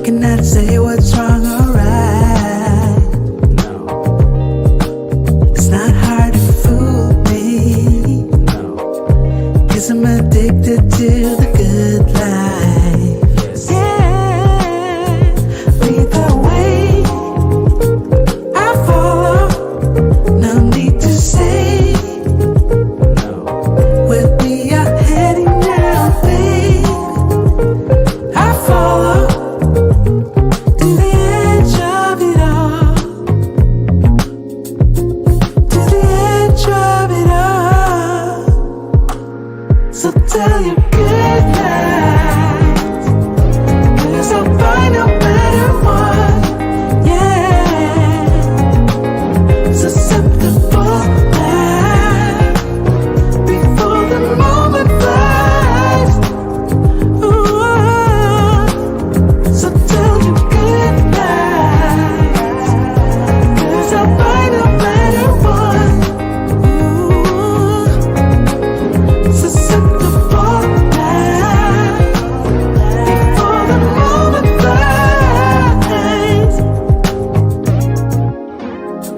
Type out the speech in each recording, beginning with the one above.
cannot say what's wrong or right. No. It's not hard to fool me. No. 'Cause I'm addicted to the good life. Yes. Yeah. Lead the way, I follow. No need to say. No. Where we are heading now, babe, I follow to the edge of it all. To the edge of it all. So tell your good lies, 'cause I'll find no better one. Yeah. Susceptible now, before the moment flies. Ooh. So tell your good lies, 'cause I'll find a better one. Ooh. Susceptible now, before the moment flies.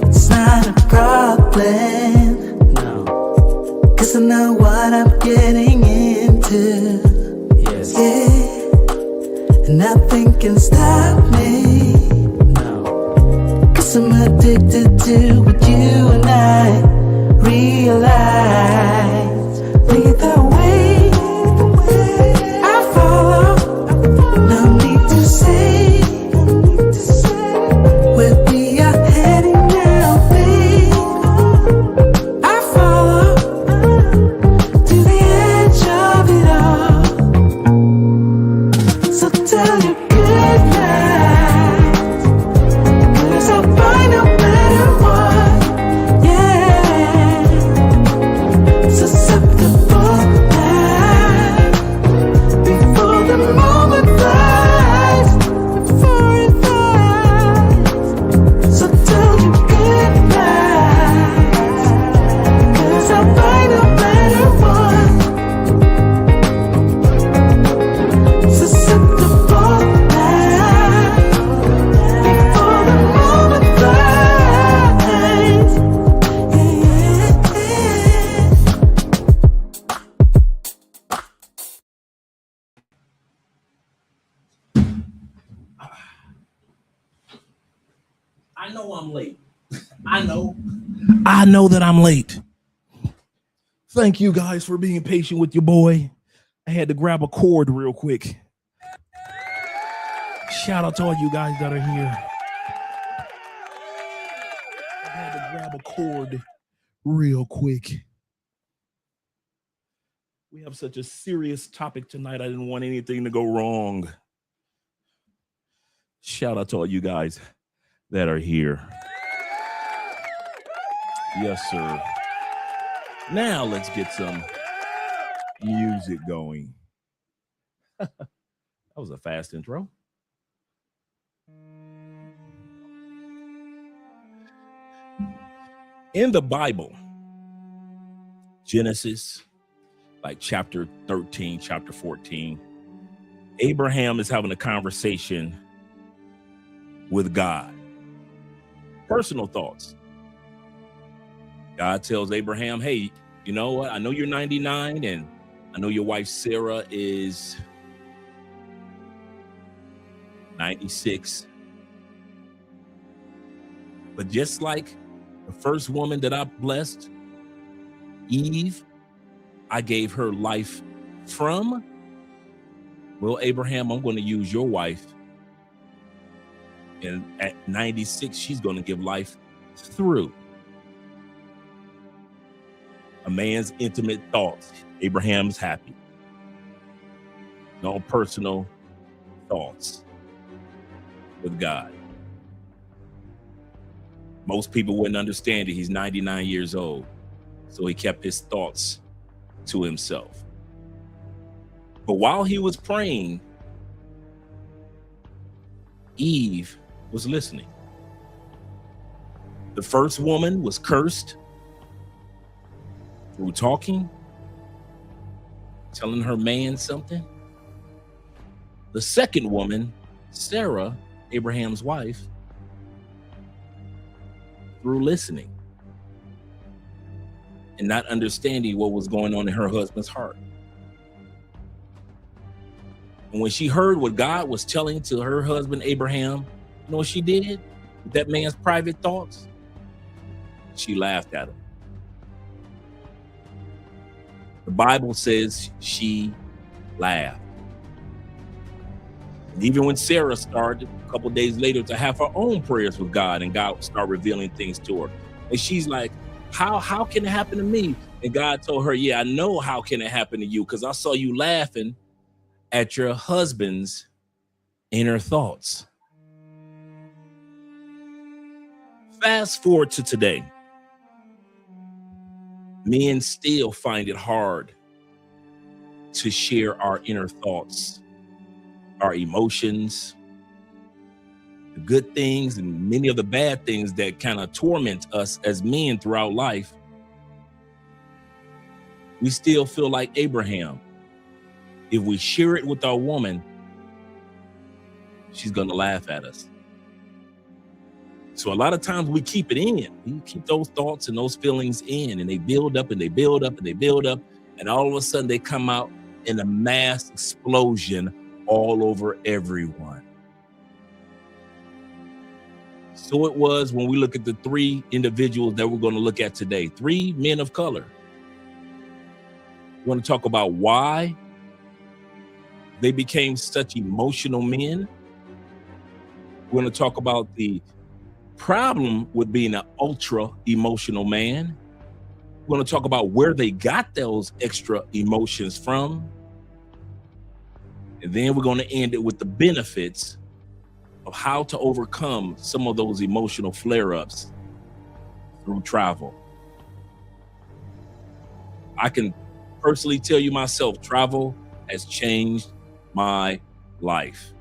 It's not a problem, No. 'cause I know what I'm getting into. Yes. Yeah, and nothing can stop me, No. 'cause I'm addicted to what you and I realize. Lead the way, I follow. No need to say where we are heading now, babe. I follow to the edge of it all. So tell your good lies, 'cause I'll find a better one. Yeah. Susceptible now, before the moment flies. Before it flies. So tell your good lies, 'cause I'll find a better one. Susceptible now, before the moment flies. Yeah. I know I'm late. I know that I'm late. Thank you guys for being patient with your boy. I had to grab a cord real quick. Shout out to all you guys that are here. I had to grab a cord real quick. We have such a serious topic tonight. I didn't want anything to go wrong. Shout out to all you guys that are here. Yes, sir. Now let's get some music going. That was a fast intro. In the Bible, Genesis, like chapter 13, chapter 14, Abraham is having a conversation with God. Personal thoughts. God tells Abraham, hey, you know what? I know you're 99 and I know your wife Sarah is 96. But just like the first woman that I blessed, Eve, I gave her life from. Well, Abraham, I'm going to use your wife. And at 96, she's going to give life through. A man's intimate thoughts. Abraham's happy. No personal thoughts with God. Most people wouldn't understand it. He's 99 years old. So he kept his thoughts to himself. But while he was praying, Eve was listening. The first woman was cursed through talking, telling her man something. The second woman Sarah, Abraham's wife, through listening and not understanding what was going on in her husband's heart. And when she heard what God was telling to her husband, Abraham, you know what she did with that man's private thoughts? She laughed at him. The Bible says she laughed. And even when Sarah started a couple days later to have her own prayers with God, and God started revealing things to her, and she's like, how can it happen to me? And God told her, yeah, I know how can it happen to you, because I saw you laughing at your husband's inner thoughts. Fast forward to today. Men still find it hard to share our inner thoughts, our emotions, the good things and many of the bad things that kind of torment us as men throughout life. We still feel like Abraham. If we share it with our woman, she's going to laugh at us. So a lot of times we keep it in. We keep those thoughts and those feelings in, and they build up and they build up and they build up. And all of a sudden they come out in a mass explosion all over everyone. So it was when we look at the three individuals that we're going to look at today, three men of color. We want to talk about why they became such emotional men. We're going to talk about the problem with being an ultra emotional man. We're going to talk about where they got those extra emotions from. And then we're going to end it with the benefits of how to overcome some of those emotional flare-ups through travel. I can personally tell you myself, travel has changed my life,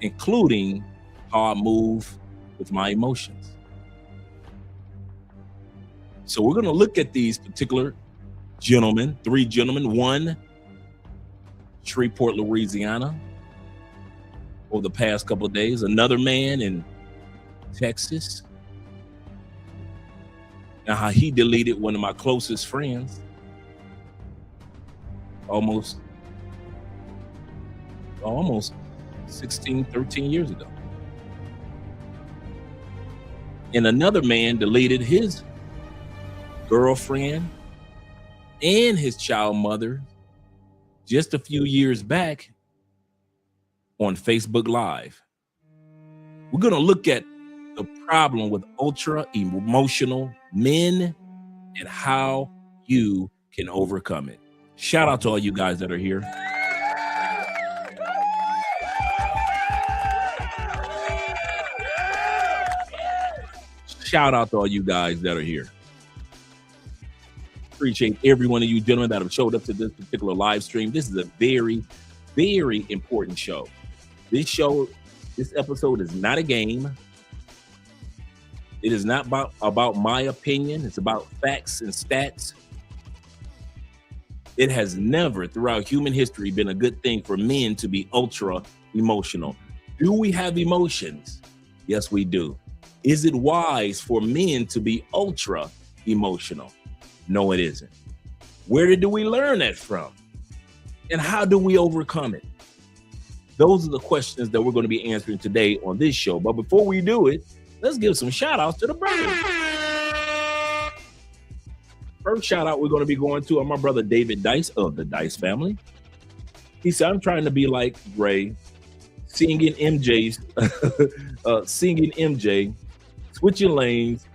including how I move with my emotions. So we're going to look at these particular gentlemen, three gentlemen, one Shreveport, Louisiana, over the past couple of days, another man in Texas, and how he deleted one of my closest friends almost 16, 13 years ago. And another man deleted his girlfriend and his child mother just a few years back on Facebook Live. We're going to look at the problem with ultra emotional men and how you can overcome it. Shout out to all you guys that are here. Shout out to all you guys that are here. Appreciate every one of you gentlemen that have showed up to this particular live stream. This is a very, very important show. This episode is not a game. It is not about my opinion. It's about facts and stats. It has never throughout human history been a good thing for men to be ultra emotional. Do we have emotions? Yes, we do. Is it wise for men to be ultra emotional? No, it isn't. Where do we learn that from? And how do we overcome it? Those are the questions that we're going to be answering today on this show. But before we do it, let's give some shout outs to the brothers. First shout out we're going to be going to my brother David Dice of the Dice family. He said, I'm trying to be like Ray, singing MJ, switching lanes,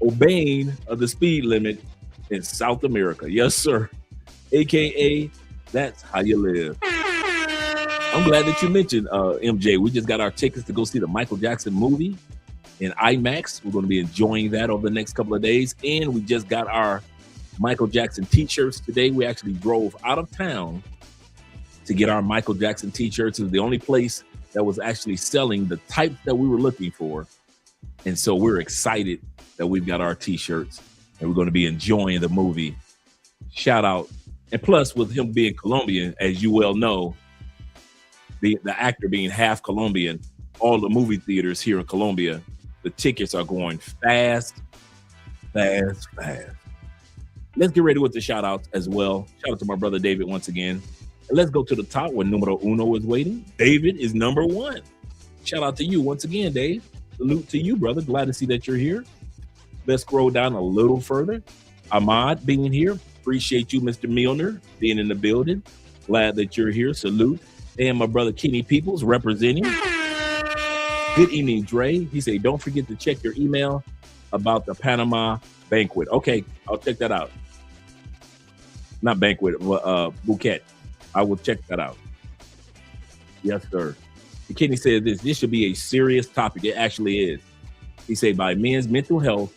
obeying the speed limit in South America. Yes, sir. AKA, that's how you live. I'm glad that you mentioned MJ. We just got our tickets to go see the Michael Jackson movie in IMAX. We're going to be enjoying that over the next couple of days. And we just got our Michael Jackson t-shirts today. We actually drove out of town to get our Michael Jackson t-shirts. It was the only place that was actually selling the type that we were looking for. And so we're excited that we've got our t-shirts and we're going to be enjoying the movie. Shout out. And plus, with him being Colombian, as you well know, the actor being half Colombian, all the movie theaters here in Colombia, the tickets are going fast. Let's get ready with the shout outs as well. Shout out to my brother David once again. And let's go to the top where numero uno is waiting. David is number one. Shout out to you once again, Dave. Salute to you, brother. Glad to see that you're here. Let's scroll down a little further. Ahmad being here. Appreciate you, Mr. Milner, being in the building. Glad that you're here. Salute. And my brother Kenny Peoples representing. Good evening, Dre. He said, don't forget to check your email about the Panama banquet. Okay, I'll check that out. Not banquet, bouquet. I will check that out. Yes, sir. Kenny said this should be a serious topic. It actually is. He said by men's mental health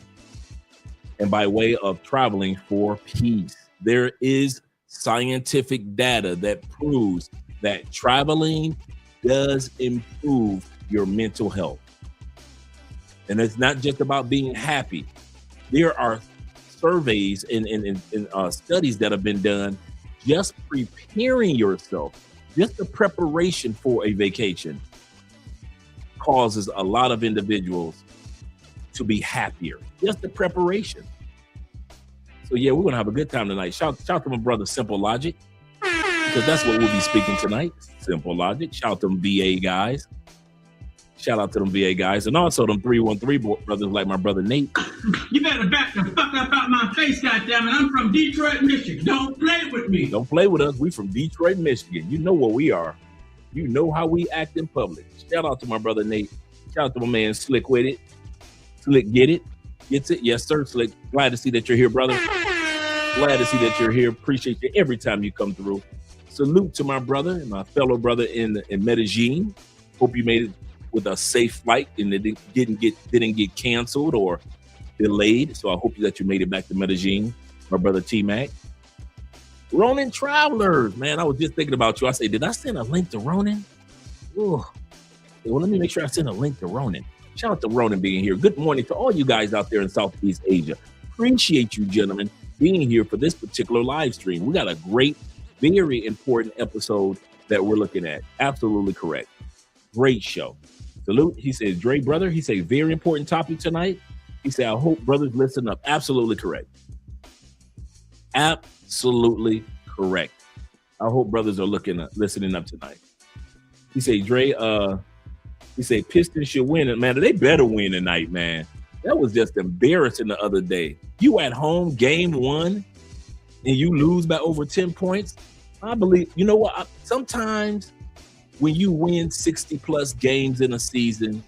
and by way of traveling for peace. There is scientific data that proves that traveling does improve your mental health. And it's not just about being happy. There are surveys and studies that have been done just preparing yourself. Just the preparation for a vacation causes a lot of individuals to be happier. Just the preparation. So yeah, we're gonna have a good time tonight. Shout to my brother Simple Logic, because that's what we'll be speaking tonight. Simple Logic. Shout out to them VA guys. Shout out to them VA guys, and also them 313 brothers like my brother Nate. You better back the fuck up out my face, goddammit. I'm from Detroit, Michigan. Don't play with me. Don't play with us. We from Detroit, Michigan. You know what we are. You know how we act in public. Shout out to my brother Nate. Shout out to my man Slick with it. Slick get it. Gets it. Yes, sir, Slick. Glad to see that you're here, brother. Glad to see that you're here. Appreciate you every time you come through. Salute to my brother and my fellow brother in Medellin. Hope you made it with a safe flight and it didn't get canceled or delayed. So I hope that you made it back to Medellin, my brother T-Mac. Ronin Travelers, man, I was just thinking about you. I say, did I send a link to Ronin? Ooh. Well, let me make sure I send a link to Ronin. Shout out to Ronin being here. Good morning to all you guys out there in Southeast Asia. Appreciate you, gentlemen, being here for this particular live stream. We got a great, very important episode that we're looking at. Absolutely correct. Great show. Salute. He says, Dre, brother, he said, very important topic tonight. He said, I hope brothers listen up. Absolutely correct. Absolutely correct. I hope brothers are listening up tonight. He said, Dre, he said, Pistons should win. Man, they better win tonight, man. That was just embarrassing the other day. You at home, game one, and you lose by over 10 points. I believe, you know what? Sometimes when you win 60 plus games in a season,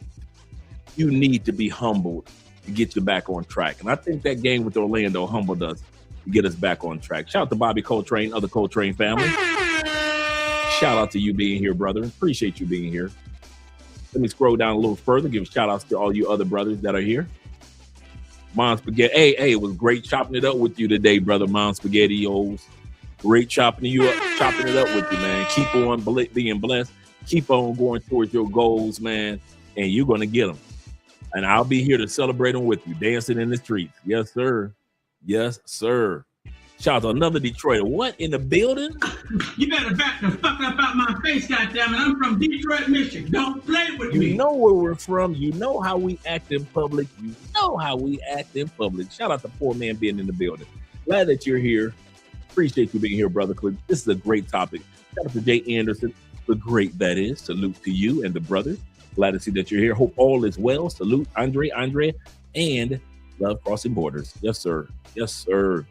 you need to be humbled to get you back on track. And I think that game with Orlando humbled us to get us back on track. Shout out to Bobby Coltrane, other Coltrane family. Shout out to you being here, brother. Appreciate you being here. Let me scroll down a little further, give shout outs to all you other brothers that are here. Mom Spaghetti. Hey, it was great chopping it up with you today, brother. Mom Spaghettios. Great chopping it up with you, man. Keep on being blessed. Keep on going towards your goals, man, and you're going to get them. And I'll be here to celebrate them with you, dancing in the streets. Yes, sir. Yes, sir. Shout out to another Detroiter. What, in the building? You better back the fuck up out my face, goddammit. I'm from Detroit, Michigan. Don't play with me. You know where we're from. You know how we act in public. You know how we act in public. Shout out to Poor Man being in the building. Glad that you're here. Appreciate you being here, brother Cliff. This is a great topic. Shout out to Jay Anderson, the great that is. Salute to you and the brothers. Glad to see that you're here. Hope all is well. Salute, Andre, and Love Crossing Borders. Yes, sir. Yes, sir.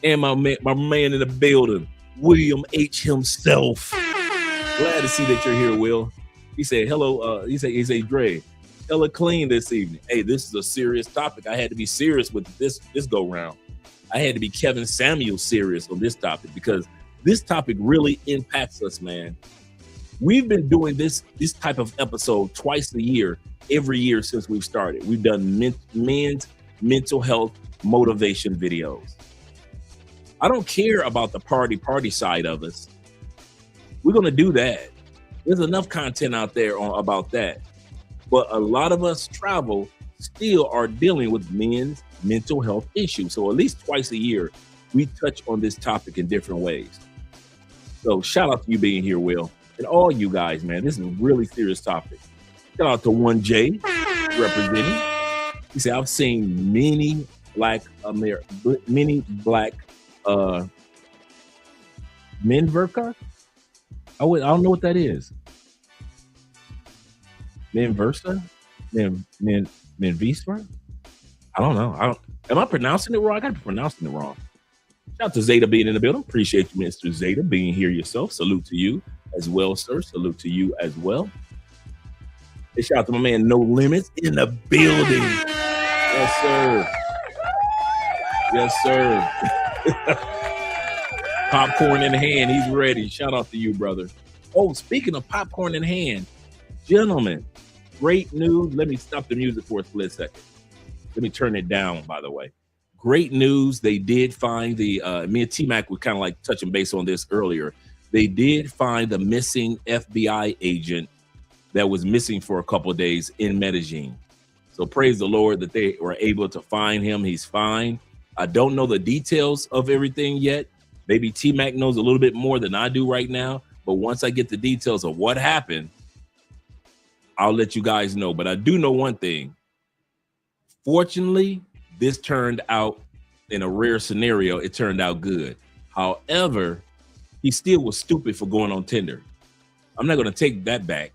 And my man in the building, William H. himself. Glad to see that you're here, Will. He said, hello. He said, Dre, hella clean this evening. Hey, this is a serious topic. I had to be serious with this go round. I had to be Kevin Samuel serious on this topic because this topic really impacts us, man. We've been doing this type of episode twice a year, every year since we've started. We've done men's mental health motivation videos. I don't care about the party side of us. We're going to do that. There's enough content out there about that. But a lot of us travel still are dealing with men's mental health issues. So at least twice a year, we touch on this topic in different ways. So shout out to you being here, Will. And all you guys, man, this is a really serious topic. Shout out to 1J representing. He said, I've seen many black men verka. I don't know what that is. Men versa? Men visper? I don't know. Am I pronouncing it wrong? I gotta be pronouncing it wrong. Shout out to Zeta being in the building. Appreciate you, Mr. Zeta, being here yourself. Salute to you as well, sir. Salute to you as well. And shout out to my man No Limits in the building. Yes, sir. Yes, sir. Popcorn in hand. He's ready. Shout out to you, brother. Oh, speaking of popcorn in hand, gentlemen, great news. Let me stop the music for a split second. Let me turn it down, by the way. Great news. They did find me and T-Mac were kind of like touching base on this earlier. They did find the missing FBI agent that was missing for a couple of days in Medellin. So praise the Lord that they were able to find him. He's fine. I don't know the details of everything yet. Maybe T-Mac knows a little bit more than I do right now. But once I get the details of what happened, I'll let you guys know. But I do know one thing. Fortunately, this turned out, in a rare scenario, it turned out good. However, he still was stupid for going on Tinder. I'm not going to take that back.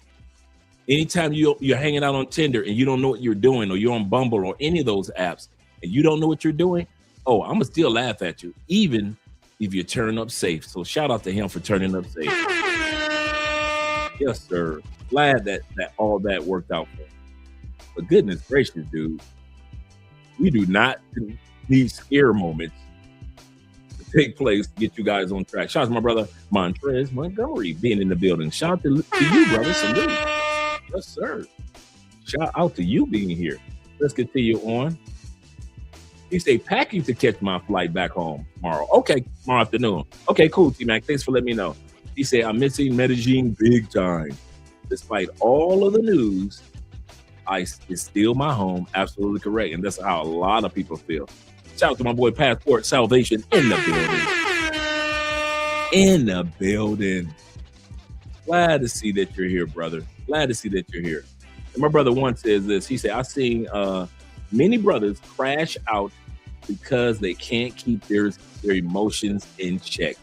Anytime you're hanging out on Tinder and you don't know what you're doing, or you're on Bumble or any of those apps and you don't know what you're doing, I'm going to still laugh at you, even if you turn up safe. So shout out to him for turning up safe. Yes, sir. Glad that all that worked out for him. But goodness gracious, dude. We do not need scare moments to take place to get you guys on track. Shout out to my brother Montrez Montgomery being in the building. Shout out to you, brother. Salute. Yes, sir. Shout out to you being here. Let's continue on. He say, packing to catch my flight back home tomorrow. Okay, tomorrow afternoon. Okay, cool, T-Mac. Thanks for letting me know. He said, I'm missing Medellin big time. Despite all of the news, it's still my home. Absolutely correct. And that's how a lot of people feel. Shout out to my boy Passport Salvation in the building. In the building. Glad to see that you're here, brother. Glad to see that you're here. And my brother once says this. He said, I've seen many brothers crash out because they can't keep their emotions in check.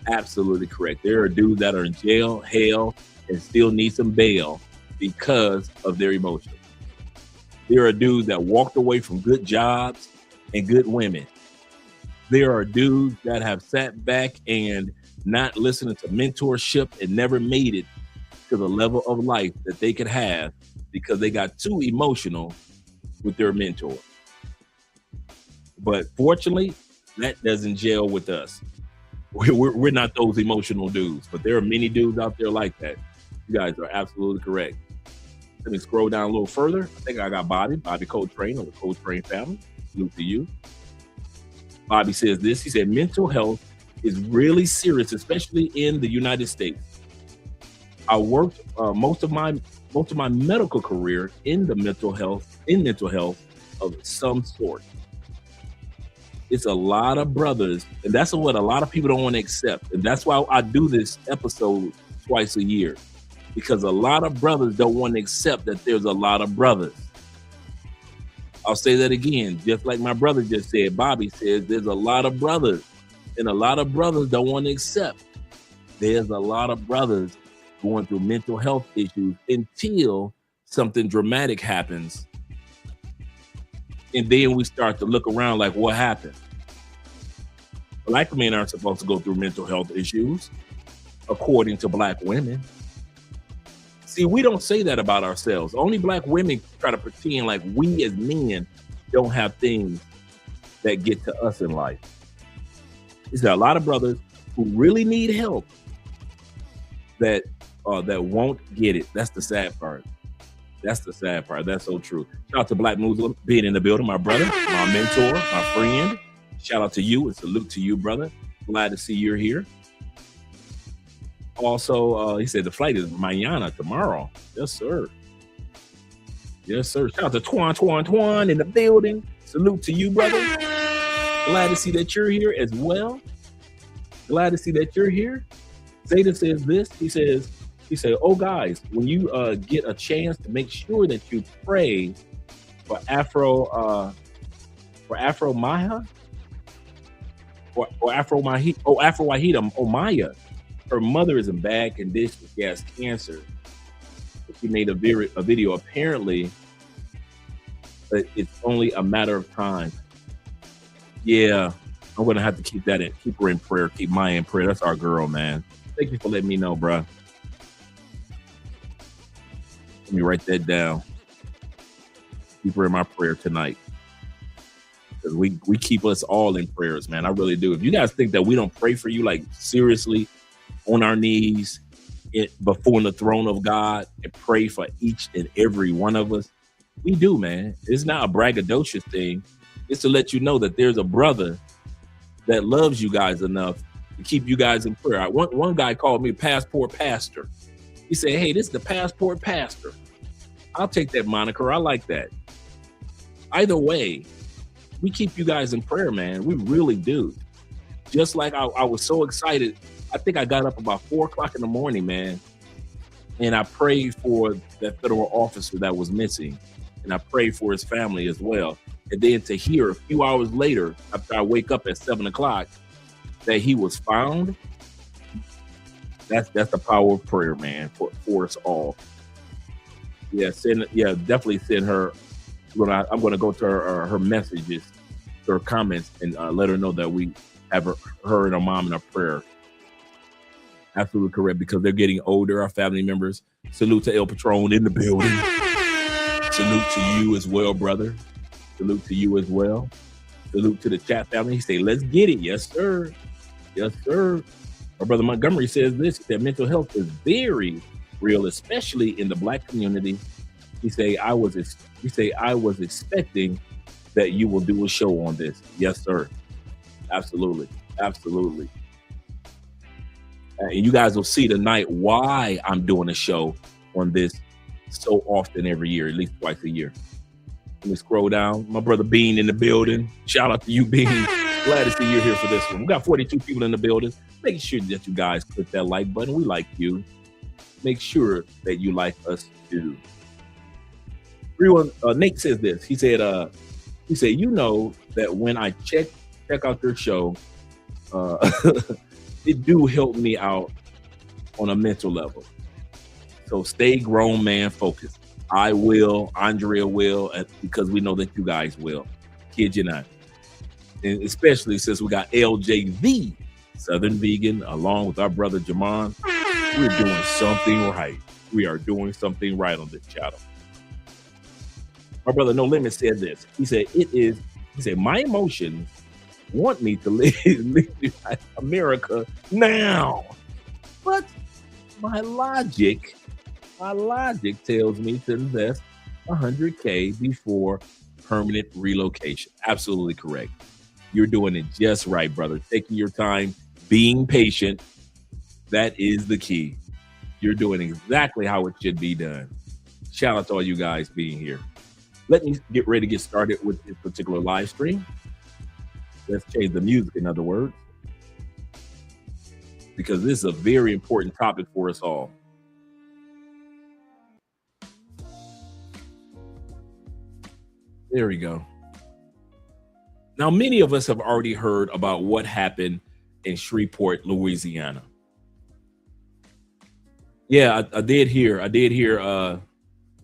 Absolutely correct. There are dudes that are in jail, hell, and still need some bail because of their emotions. There are dudes that walked away from good jobs and good women. There are dudes that have sat back and not listening to mentorship and never made it to the level of life that they could have because they got too emotional with their mentor. But fortunately, that doesn't gel with us. We're not those emotional dudes, but there are many dudes out there like that. You guys are absolutely correct. Let me scroll down a little further. I think I got Bobby Coltrane of the Coltrane family. Salute to you. Bobby says this. He said, mental health is really serious, especially in the United States. I worked most of my medical career in mental health of some sort. It's a lot of brothers, and that's what a lot of people don't want to accept. And that's why I do this episode twice a year, because a lot of brothers don't want to accept that there's a lot of brothers. I'll say that again, just like my brother just said. Bobby says there's a lot of brothers, and a lot of brothers don't want to accept there's a lot of brothers going through mental health issues until something dramatic happens. And then we start to look around like, what happened? Black men aren't supposed to go through mental health issues, according to black women. See, we don't say that about ourselves. Only black women try to pretend like we as men don't have things that get to us in life. There's a lot of brothers who really need help that won't get it. That's the sad part. That's the sad part. That's so true. Shout out to Black Muslim being in the building, my brother, my mentor, my friend. Shout out to you and salute to you, brother. Glad to see you're here. Also, he said the flight is mañana, tomorrow. Yes, sir. Yes, sir. Shout out to Twan in the building. Salute to you, brother. Glad to see that you're here as well. Glad to see that you're here. Zeta says this. He says, He said, "Oh, guys, when you get a chance, to make sure that you pray for Afro Maya or Afro Mahita. Oh, Afro Wahida. Oh, Maya. Her mother is in bad condition. She has cancer. She made a video. Apparently, it's only a matter of time." Yeah, I'm gonna have to keep her in prayer. Keep Maya in prayer. That's our girl, man. Thank you for letting me know, bro. Let me write that down. Keep her in my prayer tonight. Because we keep us all in prayers, man. I really do. If you guys think that we don't pray for you, like seriously, on our knees before the throne of God and pray for each and every one of us, we do, man. It's not a braggadocious thing. It's to let you know that there's a brother that loves you guys enough to keep you guys in prayer. One guy called me Passport Pastor. He said, "Hey, this is the Passport Pastor." I'll take that moniker. I like that. Either way, we keep you guys in prayer, man. We really do. Just like I was so excited. I think I got up about 4 o'clock in the morning, man. And I prayed for that federal officer that was missing. And I prayed for his family as well. And then to hear a few hours later, after I wake up at 7 o'clock, that he was found, that's the power of prayer, man, for us all. Yeah, definitely send her. I'm gonna go to her messages, her comments, and let her know that we have her and her mom in our prayer. Absolutely correct, because they're getting older, our family members. Salute to El Patron in the building. Salute to you as well, brother. Salute to you as well. Salute to the chat family. He say, "Let's get it." Yes, sir. Yes, sir. Our brother Montgomery says this, that mental health is very real, especially in the Black community. He say, I was expecting that you will do a show on this. Yes, sir. Absolutely. Absolutely. And you guys will see tonight why I'm doing a show on this so often every year, at least twice a year. Let me scroll down. My brother Bean in the building. Shout out to you, Bean. Glad to see you here for this one. We got 42 people in the building. Make sure that you guys click that like button. We like you. Make sure that you like us too. Nate says this. He said, you know that when I check out your show, it do help me out on a mental level. So stay grown man focused. I will, Andrea will, because we know that you guys will. Kid you not. And especially since we got LJV, Southern Vegan, along with our brother Jamon. We're doing something right. We are doing something right on this channel. My brother No Limit said this. He said, my emotions want me to leave America now. But my logic tells me to invest $100K before permanent relocation. Absolutely correct. You're doing it just right, brother. Taking your time, being patient. That is the key. You're doing exactly how it should be done. Shout out to all you guys being here. Let me get ready to get started with this particular live stream. Let's change the music, in other words, because this is a very important topic for us all. There we go. Now, many of us have already heard about what happened in Shreveport, Louisiana. Yeah, I did hear.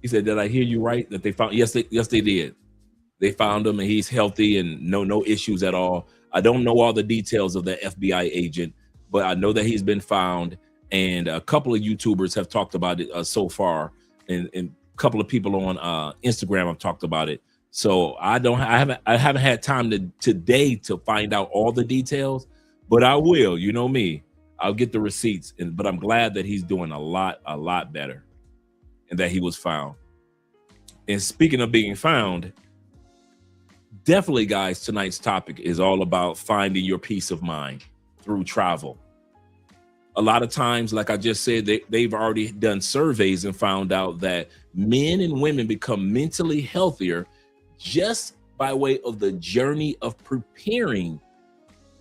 He said, "Did I hear you right? That they found?" Yes, they did. They found him, and he's healthy and no issues at all. I don't know all the details of the FBI agent, but I know that he's been found, and a couple of YouTubers have talked about it so far, and a couple of people on Instagram have talked about it. So I haven't had time today to find out all the details, but I will. You know me, I'll get the receipts. But I'm glad that he's doing a lot better, and that he was found. And speaking of being found, definitely, guys, tonight's topic is all about finding your peace of mind through travel. A lot of times, like I just said, they've already done surveys and found out that men and women become mentally healthier just by way of the journey of preparing,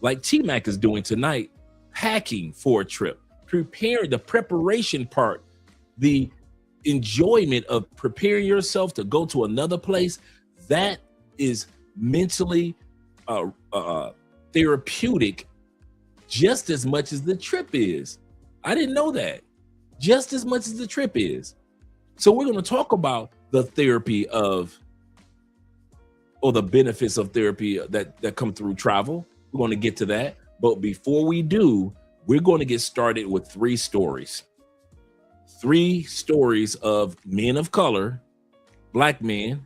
like T-Mac is doing tonight, packing for a trip, preparing the preparation part the enjoyment of preparing yourself to go to another place, that is mentally therapeutic just as much as the trip is. I didn't know that. Just as much as the trip is. So we're going to talk about the therapy of, or the benefits of therapy that come through travel. We're going to get to that. But before we do, we're going to get started with 3 stories. 3 stories of men of color, Black men.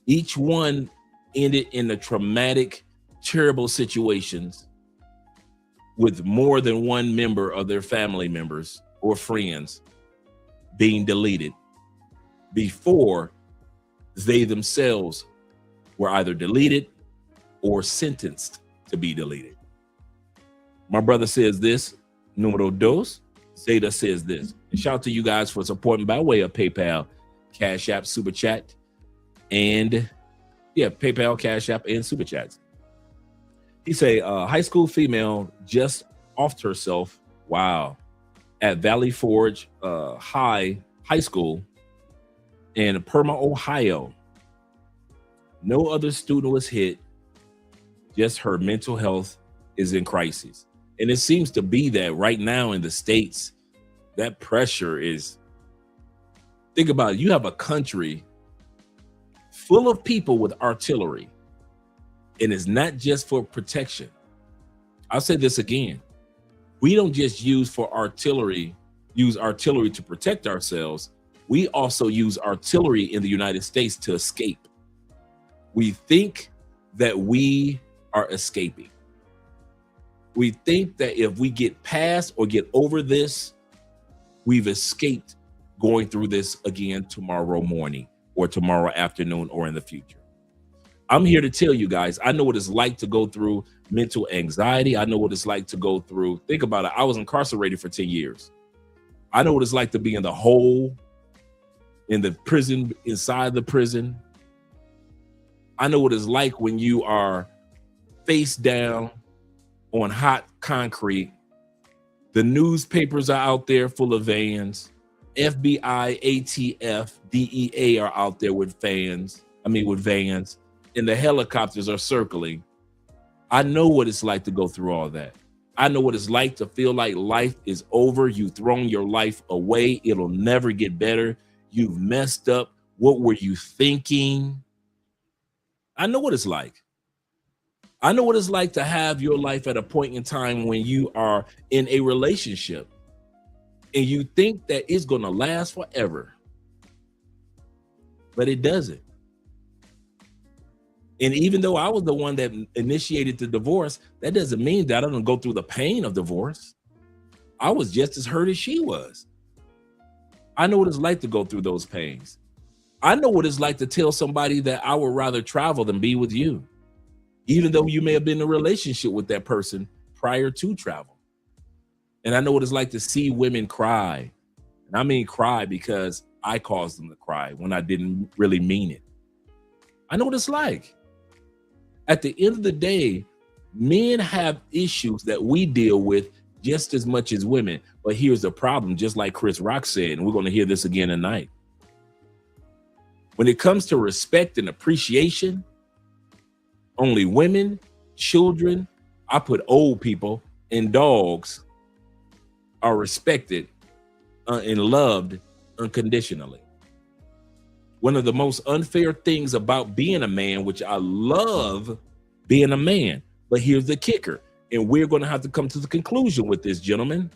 Each one ended in a traumatic, terrible situations with more than one member of their family members or friends being deleted before they themselves were either deleted or sentenced to be deleted. My brother says this, numero dos. Zeta says this. And shout out to you guys for supporting by way of PayPal, Cash App, Super Chat, and PayPal, Cash App, and Super Chats. He say, high school female just offed herself, wow, at Valley Forge High School in Perma, Ohio. No other student was hit, just her mental health is in crisis. And it seems to be that right now in the States, that pressure is, think about it, you have a country full of people with artillery, and it's not just for protection. I'll say this again. We don't just use artillery to protect ourselves. We also use artillery in the United States to escape. We think that we are escaping. We think that if we get past or get over this, we've escaped going through this again tomorrow morning or tomorrow afternoon or in the future. I'm here to tell you guys, I know what it's like to go through mental anxiety. I know what it's like to go through, think about it, I was incarcerated for 10 years. I know what it's like to be in the hole, in the prison, inside the prison. I know what it's like when you are face down on hot concrete. The newspapers are out there full of vans. FBI, ATF, DEA are out there with vans. And the helicopters are circling. I know what it's like to go through all that. I know what it's like to feel like life is over. You've thrown your life away. It'll never get better. You've messed up. What were you thinking? I know what it's like. I know what it's like to have your life at a point in time when you are in a relationship and you think that it's going to last forever, but it doesn't. And even though I was the one that initiated the divorce, that doesn't mean that I don't go through the pain of divorce. I was just as hurt as she was. I know what it's like to go through those pains. I know what it's like to tell somebody that I would rather travel than be with you, even though you may have been in a relationship with that person prior to travel. And I know what it's like to see women cry. And I mean cry because I caused them to cry when I didn't really mean it. I know what it's like. At the end of the day, men have issues that we deal with just as much as women. But here's the problem, just like Chris Rock said, and we're going to hear this again tonight. When it comes to respect and appreciation, only women, children, I put old people, and dogs are respected and loved unconditionally. One of the most unfair things about being a man, which I love being a man, but here's the kicker, and we're going to have to come to the conclusion with this, gentlemen.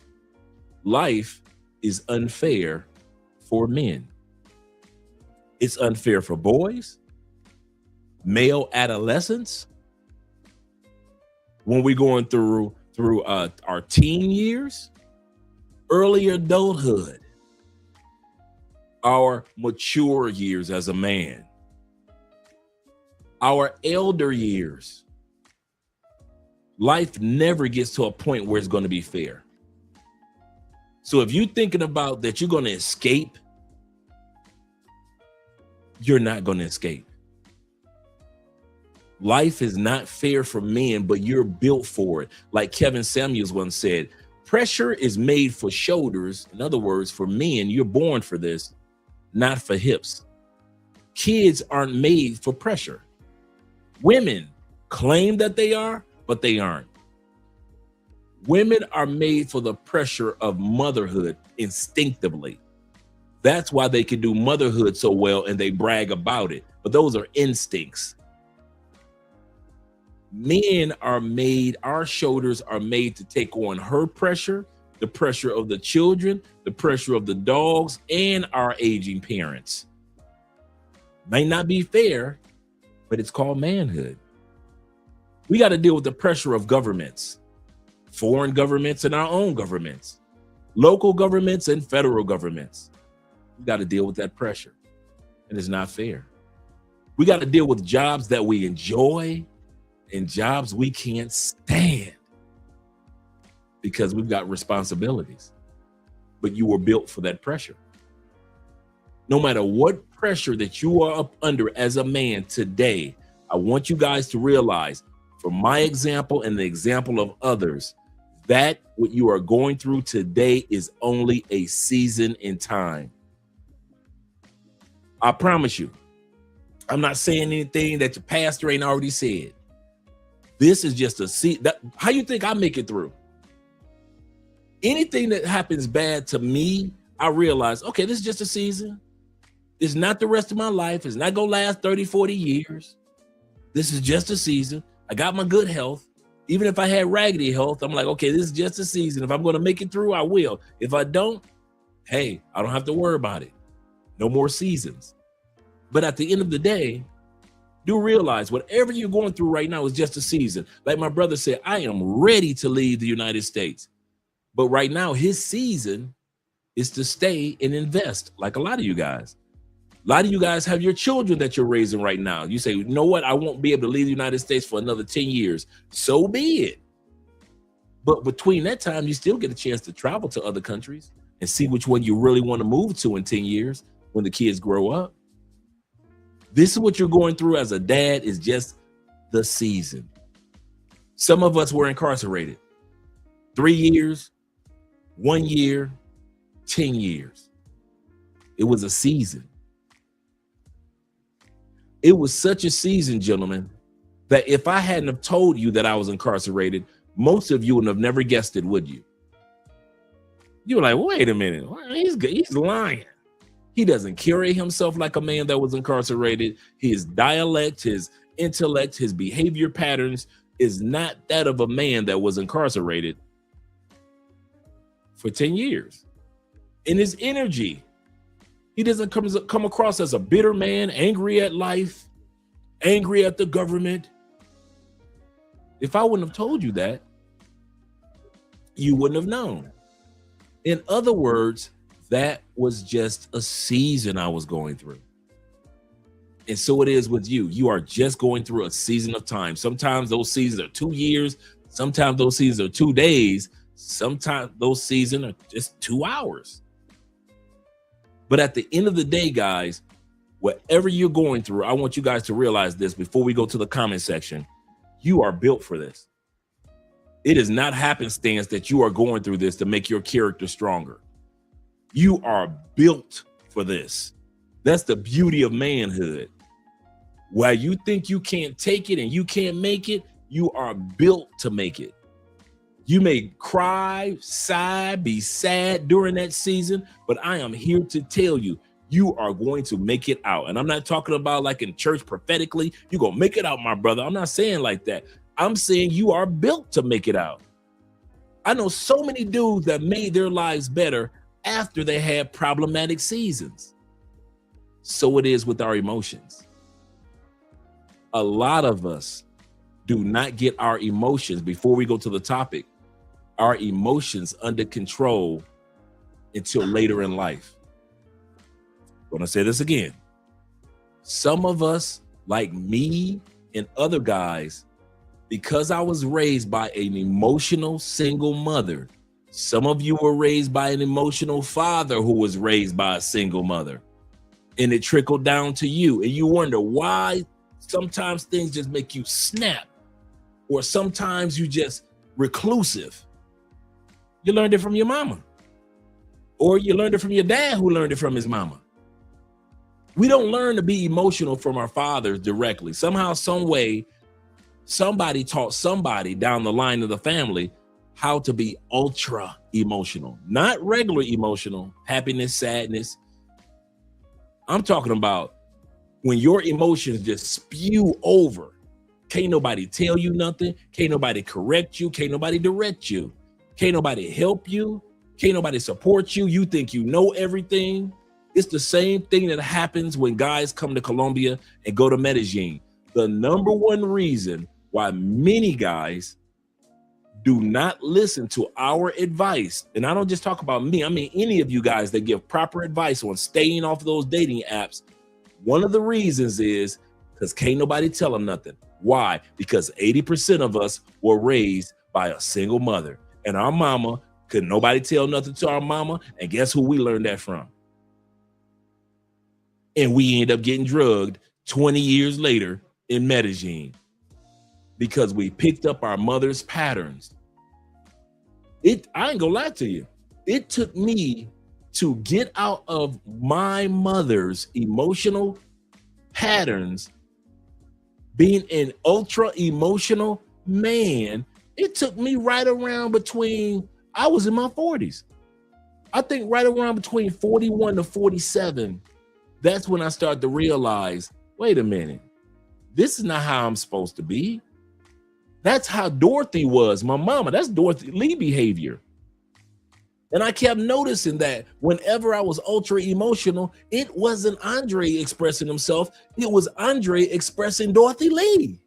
Life is unfair for men. It's unfair for boys, male adolescents, when we're going through our teen years, early adulthood, our mature years as a man, our elder years. Life never gets to a point where it's going to be fair. So if you're thinking about that you're going to escape, you're not going to escape. Life is not fair for men, but you're built for it. Like Kevin Samuels once said, Pressure is made for shoulders. In other words, for men, you're born for this, not for hips. Kids aren't made for pressure. Women claim that they are, but they aren't. Women are made for the pressure of motherhood instinctively. That's why they can do motherhood so well and they brag about it. But those are instincts. Men are made, our shoulders are made to take on her pressure, the pressure of the children, the pressure of the dogs, and our aging parents. May not be fair, but it's called manhood. We got to deal with the pressure of governments, foreign governments and our own governments, local governments and federal governments. We got to deal with that pressure. And it's not fair. We got to deal with jobs that we enjoy and jobs we can't stand because we've got responsibilities. But you were built for that pressure. No matter what pressure that you are up under as a man today, I want you guys to realize, from my example and the example of others, that what you are going through today is only a season in time. I promise you, I'm not saying anything that your pastor ain't already said. This is just a season. How you think I make it through? Anything that happens bad to me, I realize, okay, this is just a season. It's not the rest of my life. It's not going to last 30, 40 years. This is just a season. I got my good health. Even if I had raggedy health, I'm like, okay, this is just a season. If I'm going to make it through, I will. If I don't, hey, I don't have to worry about it. No more seasons. But at the end of the day, do realize whatever you're going through right now is just a season. Like my brother said, I am ready to leave the United States. But right now, his season is to stay and invest, like a lot of you guys. A lot of you guys have your children that you're raising right now. You say, you know what? I won't be able to leave the United States for another 10 years. So be it. But between that time, you still get a chance to travel to other countries and see which one you really want to move to in 10 years when the kids grow up. This is what you're going through as a dad, is just the season. Some of us were incarcerated 3 years, 1 year, 10 years. It was a season. It was such a season, gentlemen, that if I hadn't have told you that I was incarcerated, most of you would have never guessed it, would you? You were like, wait a minute, he's lying. He doesn't carry himself like a man that was incarcerated. His dialect, his intellect, his behavior patterns is not that of a man that was incarcerated for 10 years. In his energy, he doesn't come across as a bitter man, angry at life, angry at the government. If I wouldn't have told you that, you wouldn't have known. In other words, that was just a season I was going through. And so it is with you. You are just going through a season of time. Sometimes those seasons are 2 years. Sometimes those seasons are 2 days. Sometimes those seasons are just 2 hours. But at the end of the day, guys, whatever you're going through, I want you guys to realize this before we go to the comment section. You are built for this. It is not happenstance that you are going through this to make your character stronger. You are built for this. That's the beauty of manhood. While you think you can't take it and you can't make it, you are built to make it. You may cry, sigh, be sad during that season, but I am here to tell you, you are going to make it out. And I'm not talking about like in church prophetically, you're going to make it out, my brother. I'm not saying like that. I'm saying you are built to make it out. I know so many dudes that made their lives better after they had problematic seasons. So it is with our emotions. A lot of us do not get our emotions, before we go to the topic, our emotions under control until later in life. I'm going to say this again. Some of us, like me and other guys, because I was raised by an emotional single mother, some of you were raised by an emotional father who was raised by a single mother, and it trickled down to you. And you wonder why sometimes things just make you snap, or sometimes you just reclusive. You learned it from your mama. Or you learned it from your dad who learned it from his mama. We don't learn to be emotional from our fathers directly. Somehow, some way, somebody taught somebody down the line of the family how to be ultra emotional, not regular emotional, happiness, sadness. I'm talking about when your emotions just spew over. Can't nobody tell you nothing. Can't nobody correct you. Can't nobody direct you. Can't nobody help you. Can't nobody support you. You think you know everything. It's the same thing that happens when guys come to Colombia and go to Medellin. The number one reason why many guys do not listen to our advice, and I don't just talk about me, I mean any of you guys that give proper advice on staying off those dating apps, one of the reasons is because can't nobody tell them nothing. Why? Because 80% of us were raised by a single mother, and our mama could nobody tell nothing to our mama, and guess who we learned that from? And we end up getting drugged 20 years later in Medellin because we picked up our mother's patterns. I ain't gonna lie to you. It took me to get out of my mother's emotional patterns, being an ultra emotional man. It took me right around between, I was in my 40s. I think right around between 41 to 47, that's when I started to realize, wait a minute, this is not how I'm supposed to be. That's how Dorothy was, my mama. That's Dorothy Lee behavior. And I kept noticing that whenever I was ultra emotional, it wasn't Andre expressing himself. It was Andre expressing Dorothy Lee.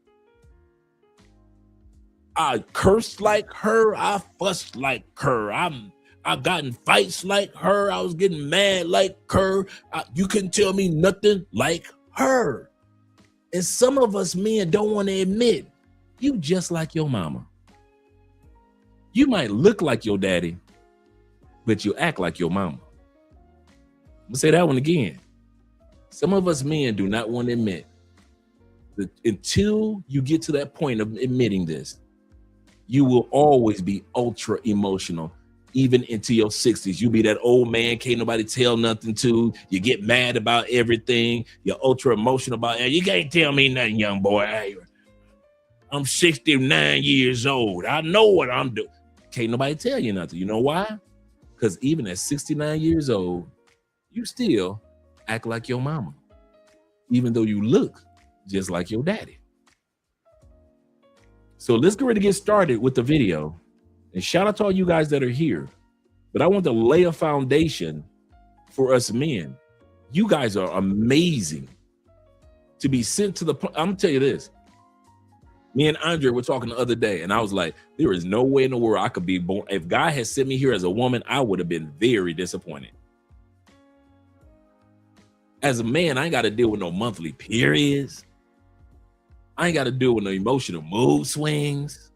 I cursed like her. I fussed like her. I got in fights like her. I was getting mad like her. You couldn't tell me nothing like her. And some of us men don't want to admit, you just like your mama. You might look like your daddy, but you act like your mama. I'm gonna say that one again. Some of us men do not want to admit that until you get to that point of admitting this, you will always be ultra emotional, even into your 60s. You be that old man, can't nobody tell nothing to. You get mad about everything. You're ultra emotional about it. You can't tell me nothing, young boy. I'm 69 years old. I know what I'm doing. Can't nobody tell you nothing. You know why? Because even at 69 years old, you still act like your mama, even though you look just like your daddy. So let's get ready to get started with the video. And shout out to all you guys that are here. But I want to lay a foundation for us men. You guys are amazing to be sent to the point. I'm gonna tell you this. Me and Andre were talking the other day, and I was like, there is no way in the world I could be born. If God had sent me here as a woman, I would have been very disappointed. As a man, I ain't got to deal with no monthly periods. I ain't got to deal with no emotional mood swings.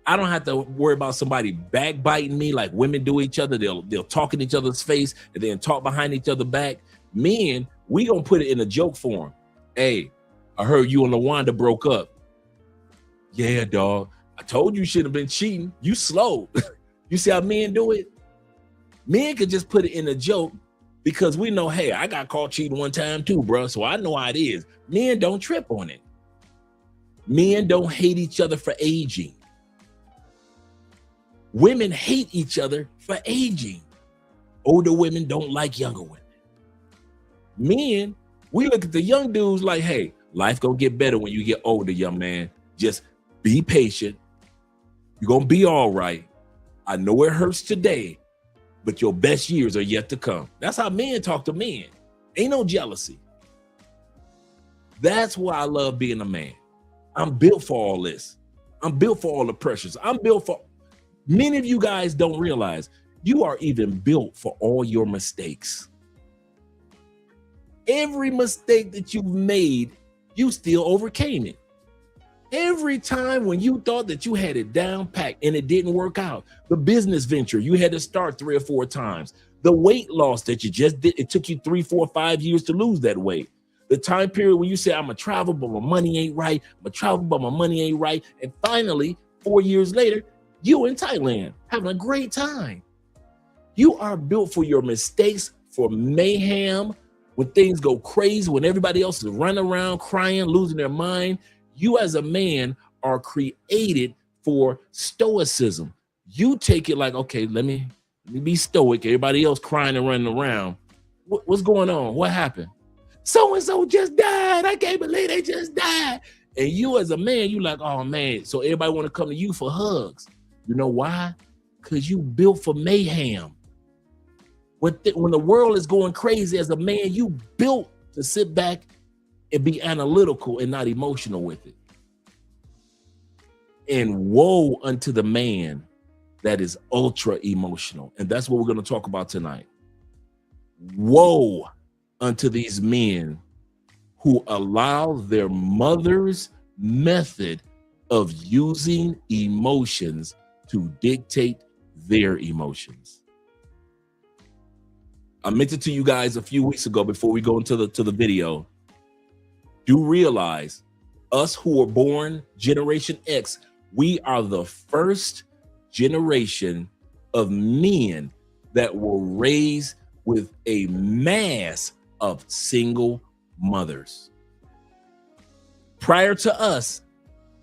I don't have to worry about somebody backbiting me like women do each other. They'll talk in each other's face and then talk behind each other back. Men, we gonna put it in a joke form. Hey, I heard you and LaWanda broke up. Yeah, dog. I told you shouldn't have been cheating. You slow. You see how men do it? Men could just put it in a joke because we know, hey, I got caught cheating one time too, bro. So I know how it is. Men don't trip on it. Men don't hate each other for aging. Women hate each other for aging. Older women don't like younger women. Men, we look at the young dudes like, hey, life gonna get better when you get older, young man. Just be patient. You're gonna be all right. I know it hurts today, but your best years are yet to come. That's how men talk to men. Ain't no jealousy. That's why I love being a man. I'm built for all this. I'm built for all the pressures. I'm built for, many of you guys don't realize you are even built for all your mistakes. Every mistake that you've made, you still overcame it. Every time when you thought that you had it down packed and it didn't work out, the business venture you had to start 3 or 4 times, the weight loss that you just did, it took you 3, 4, 5 years to lose that weight. The time period when you say, I'm gonna travel, but my money ain't right. I'm gonna travel, but my money ain't right. And finally, 4 years later, You in Thailand having a great time. You are built for your mistakes, for mayhem, when things go crazy, when everybody else is running around crying, losing their mind. You as a man are created for stoicism. You take it like, okay, let me be stoic. Everybody else crying and running around. What's going on? What happened? So-and-so just died. I can't believe they just died. And you as a man, you like, oh man. So everybody want to come to you for hugs. You know why? Because you built for mayhem. When the world is going crazy, as a man, you built to sit back and be analytical and not emotional with it. And woe unto the man that is ultra emotional. And that's what we're going to talk about tonight. Woe unto these men who allow their mother's method of using emotions to dictate their emotions. I mentioned to you guys a few weeks ago before we go into the video, do realize us who are born Generation X, we are the first generation of men that were raised with a mass of single mothers. Prior to us,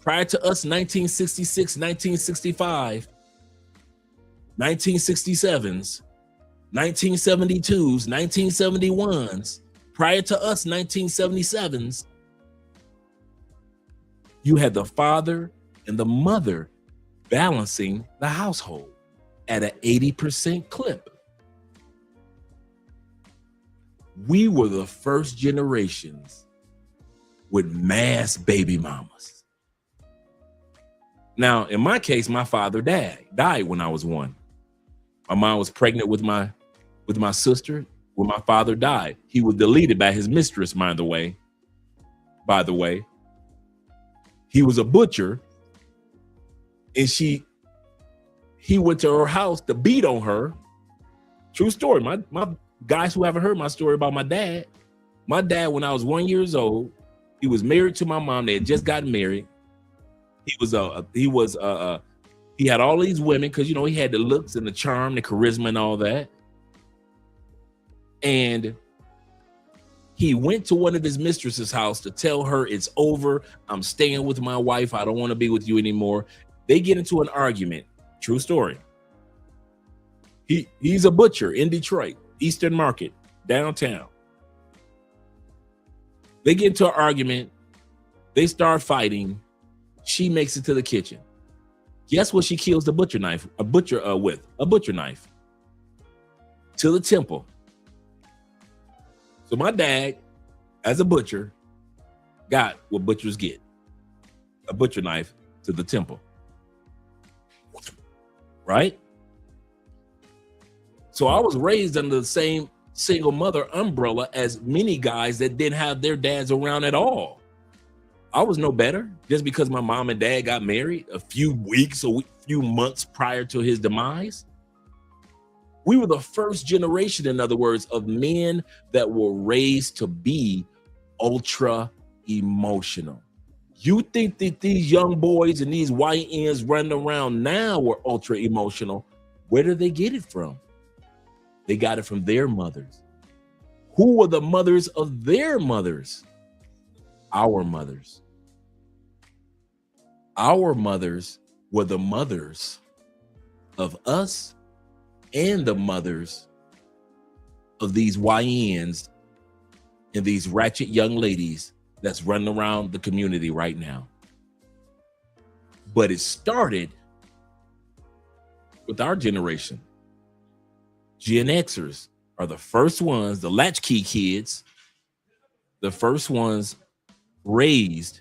1966, 1965, 1967s, 1972s, 1971s, prior to us, 1977s, you had the father and the mother balancing the household at an 80% clip. We were the first generations with mass baby mamas. Now, in my case, my father died when I was 1. My mom was pregnant with my sister when my father died. He was deleted by his mistress, by the way. He was a butcher, and he went to her house to beat on her. True story. My guys who haven't heard my story about my dad, when I was 1 year old, he was married to my mom. They had just gotten married. He had all these women because, you know, he had the looks and the charm, the charisma and all that. And he went to one of his mistress's house to tell her, it's over. I'm staying with my wife. I don't want to be with you anymore. They get into an argument. True story. He's a butcher in Detroit, Eastern Market, downtown. They get into an argument. They start fighting. She makes it to the kitchen. Guess what she kills the butcher knife with? A butcher knife to the temple. So my dad, as a butcher, got what butchers get: a butcher knife to the temple. Right? So I was raised under the same single mother umbrella as many guys that didn't have their dads around at all. I was no better just because my mom and dad got married a few months prior to his demise. We were the first generation, in other words, of men that were raised to be ultra emotional. You think that these young boys and these YNs running around now were ultra emotional. Where did they get it from? They got it from their mothers. Who were the mothers of their mothers? Our mothers. Our mothers were the mothers of us and the mothers of these YNs and these ratchet young ladies that's running around the community right now. But it started with our generation. Gen Xers are the first ones, the latchkey kids, the first ones raised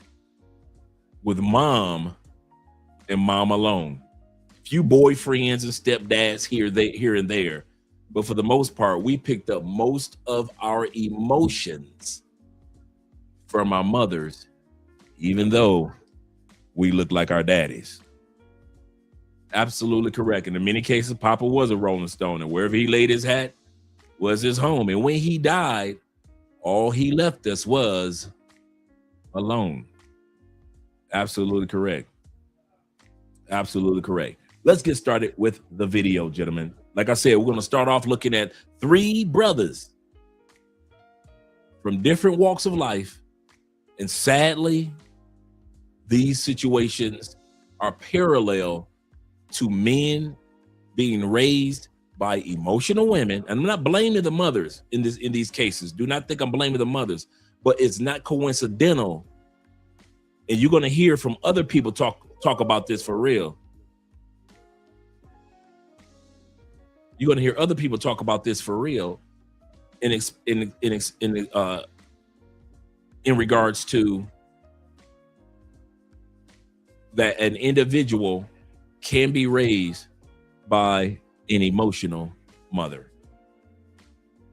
with mom and mom alone. Few boyfriends and stepdads here and there. But for the most part, we picked up most of our emotions from our mothers, even though we look like our daddies. Absolutely correct. And in many cases, Papa was a Rolling Stone, and wherever he laid his hat was his home. And when he died, all he left us was alone. Absolutely correct. Absolutely correct. Let's get started with the video, gentlemen. Like I said, we're going to start off looking at 3 brothers from different walks of life. And sadly, these situations are parallel to men being raised by emotional women. And I'm not blaming the mothers in these cases. Do not think I'm blaming the mothers, but it's not coincidental. And you're going to hear from other people talk about this for real. You're going to hear other people talk about this for real in regards to that an individual can be raised by an emotional mother.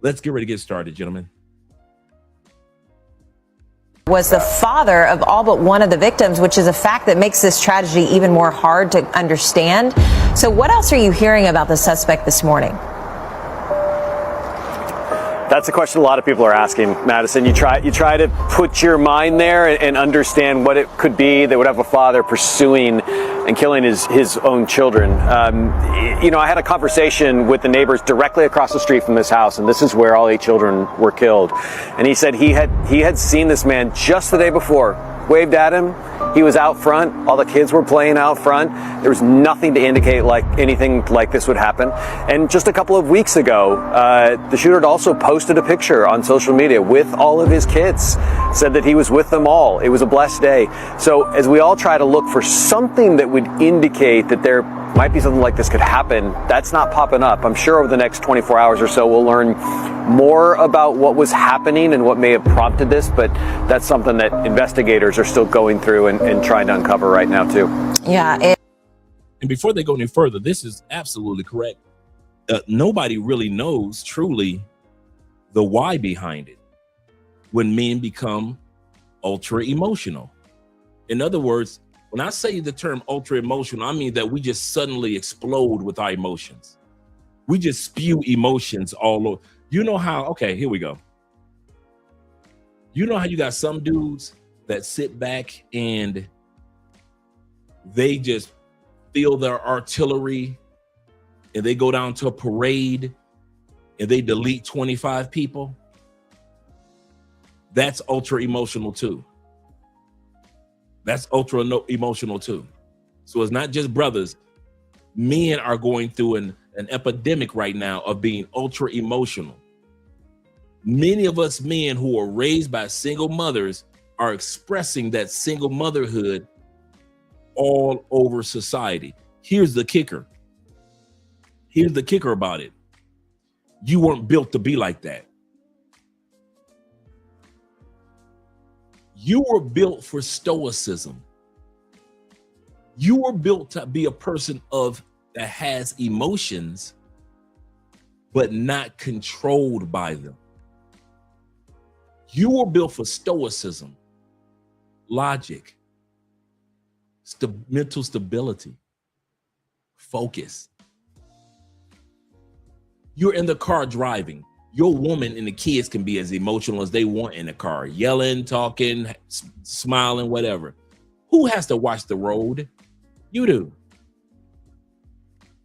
Let's get ready to get started, gentlemen. Was the father of all but one of the victims, which is a fact that makes this tragedy even more hard to understand. So what else are you hearing about the suspect this morning? That's a question a lot of people are asking, Madison. You try to put your mind there and understand what it could be that would have a father pursuing and killing his own children. I had a conversation with the neighbors directly across the street from this house, and this is where all 8 children were killed. And he said he had seen this man just the day before, waved at him. He was out front. All the kids were playing out front. There was nothing to indicate like anything like this would happen. And just a couple of weeks ago, the shooter had also posted a picture on social media with all of his kids, said that he was with them all. It was a blessed day. So as we all try to look for something that would indicate that there might be something like this could happen, that's not popping up. I'm sure over the next 24 hours or so, we'll learn more about what was happening and what may have prompted this, but that's something that investigators are still going through and trying to uncover right now too. Yeah. And before they go any further, this is absolutely correct. Nobody really knows truly the why behind it when men become ultra emotional. In other words, when I say the term ultra emotional, I mean that we just suddenly explode with our emotions. We just spew emotions all over. You know how, okay, here we go. You know how you got some dudes that sit back and they just feel their artillery and they go down to a parade and they delete 25 people? That's ultra emotional too. That's ultra emotional too. So it's not just brothers. Men are going through an epidemic right now of being ultra emotional. Many of us men who are raised by single mothers are expressing that single motherhood all over society. Here's the kicker. Here's the kicker about it. You weren't built to be like that. You were built for stoicism. You were built to be a person that has emotions, but not controlled by them. You were built for stoicism, logic, mental stability, focus. You're in the car driving. Your woman and the kids can be as emotional as they want in the car, yelling, talking, smiling, whatever. Who has to watch the road? You do.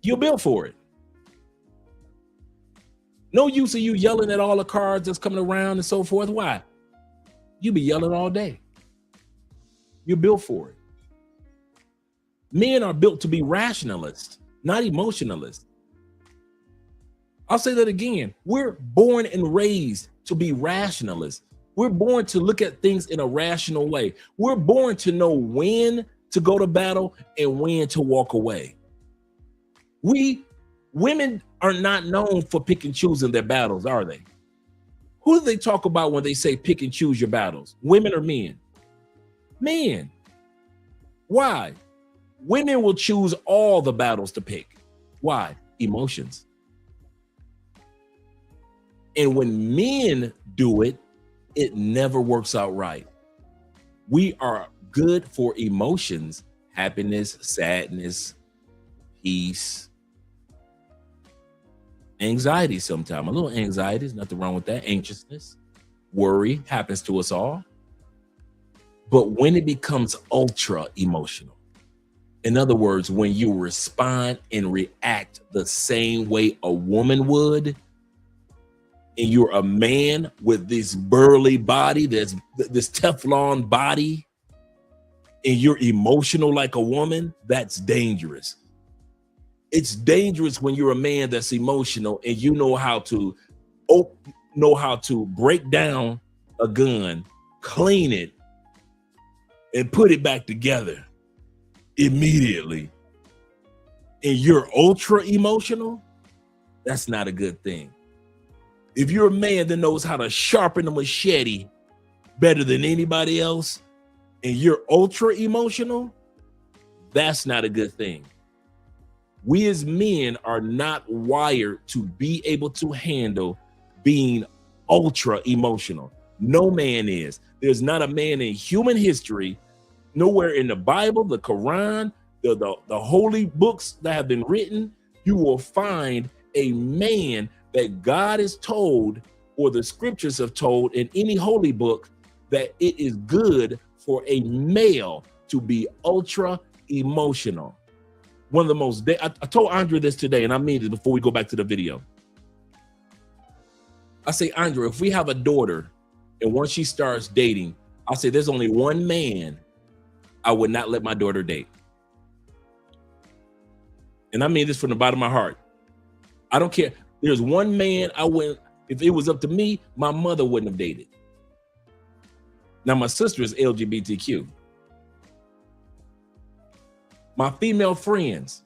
You're built for it. No use of you yelling at all the cars that's coming around and so forth. Why? You be yelling all day. You're built for it. Men are built to be rationalists, not emotionalists. I'll say that again. We're born and raised to be rationalists. We're born to look at things in a rational way. We're born to know when to go to battle and when to walk away. Women are not known for pick and choosing their battles, are they? Who do they talk about when they say pick and choose your battles? Women or men? Men. Why? Women will choose all the battles to pick. Why? Emotions. And when men do it, it never works out right. We are good for emotions, happiness, sadness, peace, anxiety sometimes. A little anxiety, there's nothing wrong with that. Anxiousness, worry happens to us all. But when it becomes ultra emotional, In other words, when you respond and react the same way a woman would, and you're a man with this burly body, this Teflon body, and you're emotional like a woman, that's dangerous. It's dangerous when you're a man that's emotional and you know how to break down a gun, clean it, and put it back together immediately. And you're ultra emotional, that's not a good thing. If you're a man that knows how to sharpen a machete better than anybody else, and you're ultra emotional, that's not a good thing. We as men are not wired to be able to handle being ultra emotional. No man is. There's not a man in human history, nowhere in the Bible, the Quran, the holy books that have been written, you will find a man that God has told, or the scriptures have told in any holy book, that it is good for a male to be ultra emotional. One of the most, I told Andre this today, and I mean it before we go back to the video. I say, Andre, if we have a daughter and once she starts dating, I say there's only one man I would not let my daughter date. And I mean this from the bottom of my heart. I don't care. There's one man I wouldn't, if it was up to me, my mother wouldn't have dated. Now my sister is LGBTQ. My female friends,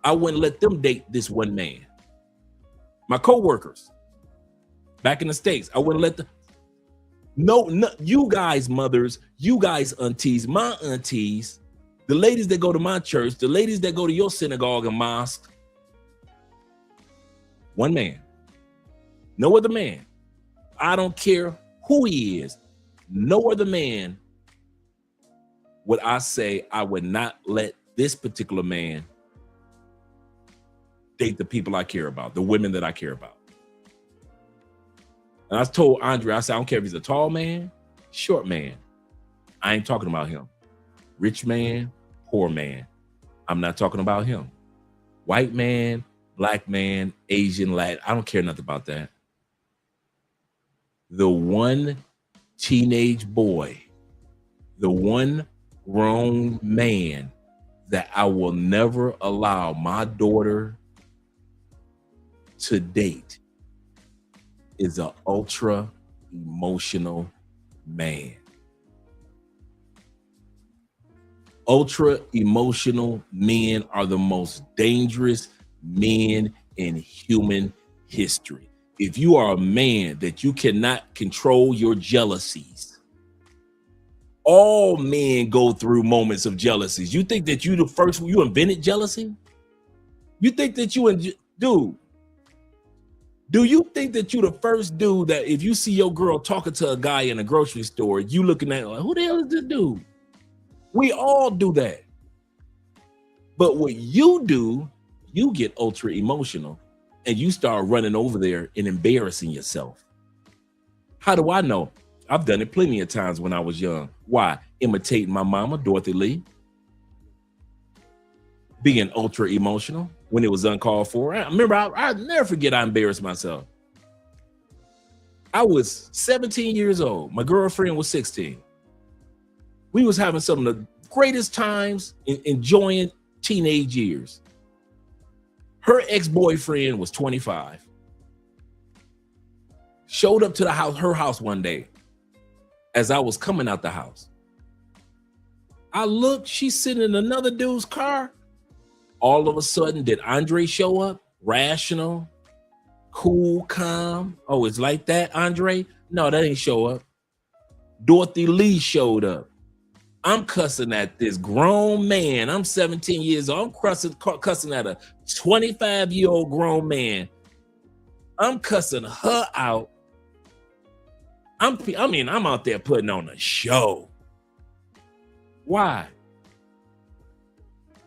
I wouldn't let them date this one man. My coworkers, back in the States, I wouldn't let them. No, you guys mothers, you guys aunties, my aunties, the ladies that go to my church, the ladies that go to your synagogue and mosque, one man, no other man. I don't care who he is, no other man would I say I would not let this particular man date the people I care about, the women that I care about. And I told Andre, I said, I don't care if he's a tall man, short man. I ain't talking about him. Rich man, poor man. I'm not talking about him. White man, black man, Asian, Latin. I don't care nothing about that. The one teenage boy, the one grown man that I will never allow my daughter to date is an ultra emotional man. Ultra emotional men are the most dangerous men in human history. If you are a man that you cannot control your jealousies, all men go through moments of jealousies. You think that you the first, you invented jealousy? You think that dude, do you think that you the first dude that if you see your girl talking to a guy in a grocery store, you looking at like, who the hell is this dude? We all do that. But what you do, you get ultra emotional and you start running over there and embarrassing yourself. How do I know? I've done it plenty of times when I was young. Why? Imitating my mama, Dorothy Lee. Being ultra emotional when it was uncalled for. I remember, I'll never forget I embarrassed myself. I was 17 years old. My girlfriend was 16. We was having some of the greatest times, enjoying teenage years. Her ex-boyfriend was 25. Showed up to the house, her house one day as I was coming out the house. I looked, she's sitting in another dude's car. All of a sudden, did Andre show up? Rational, cool, calm. Oh, it's like that, Andre? No, that ain't show up. Dorothy Lee showed up. I'm cussing at this grown man. I'm 17 years old. I'm cussing at a 25-year-old grown man. I'm cussing her out. I'm out there putting on a show. Why?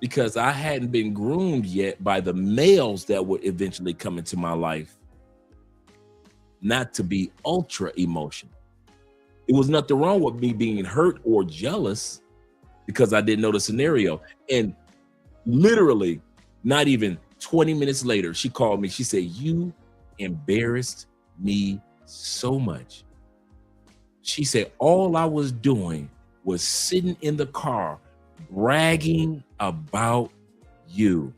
Because I hadn't been groomed yet by the males that would eventually come into my life not to be ultra emotional. It was nothing wrong with me being hurt or jealous because I didn't know the scenario. And Literally, not even 20 minutes later, she called me. She said, "You embarrassed me so much." She said, "All I was doing was sitting in the car bragging about you.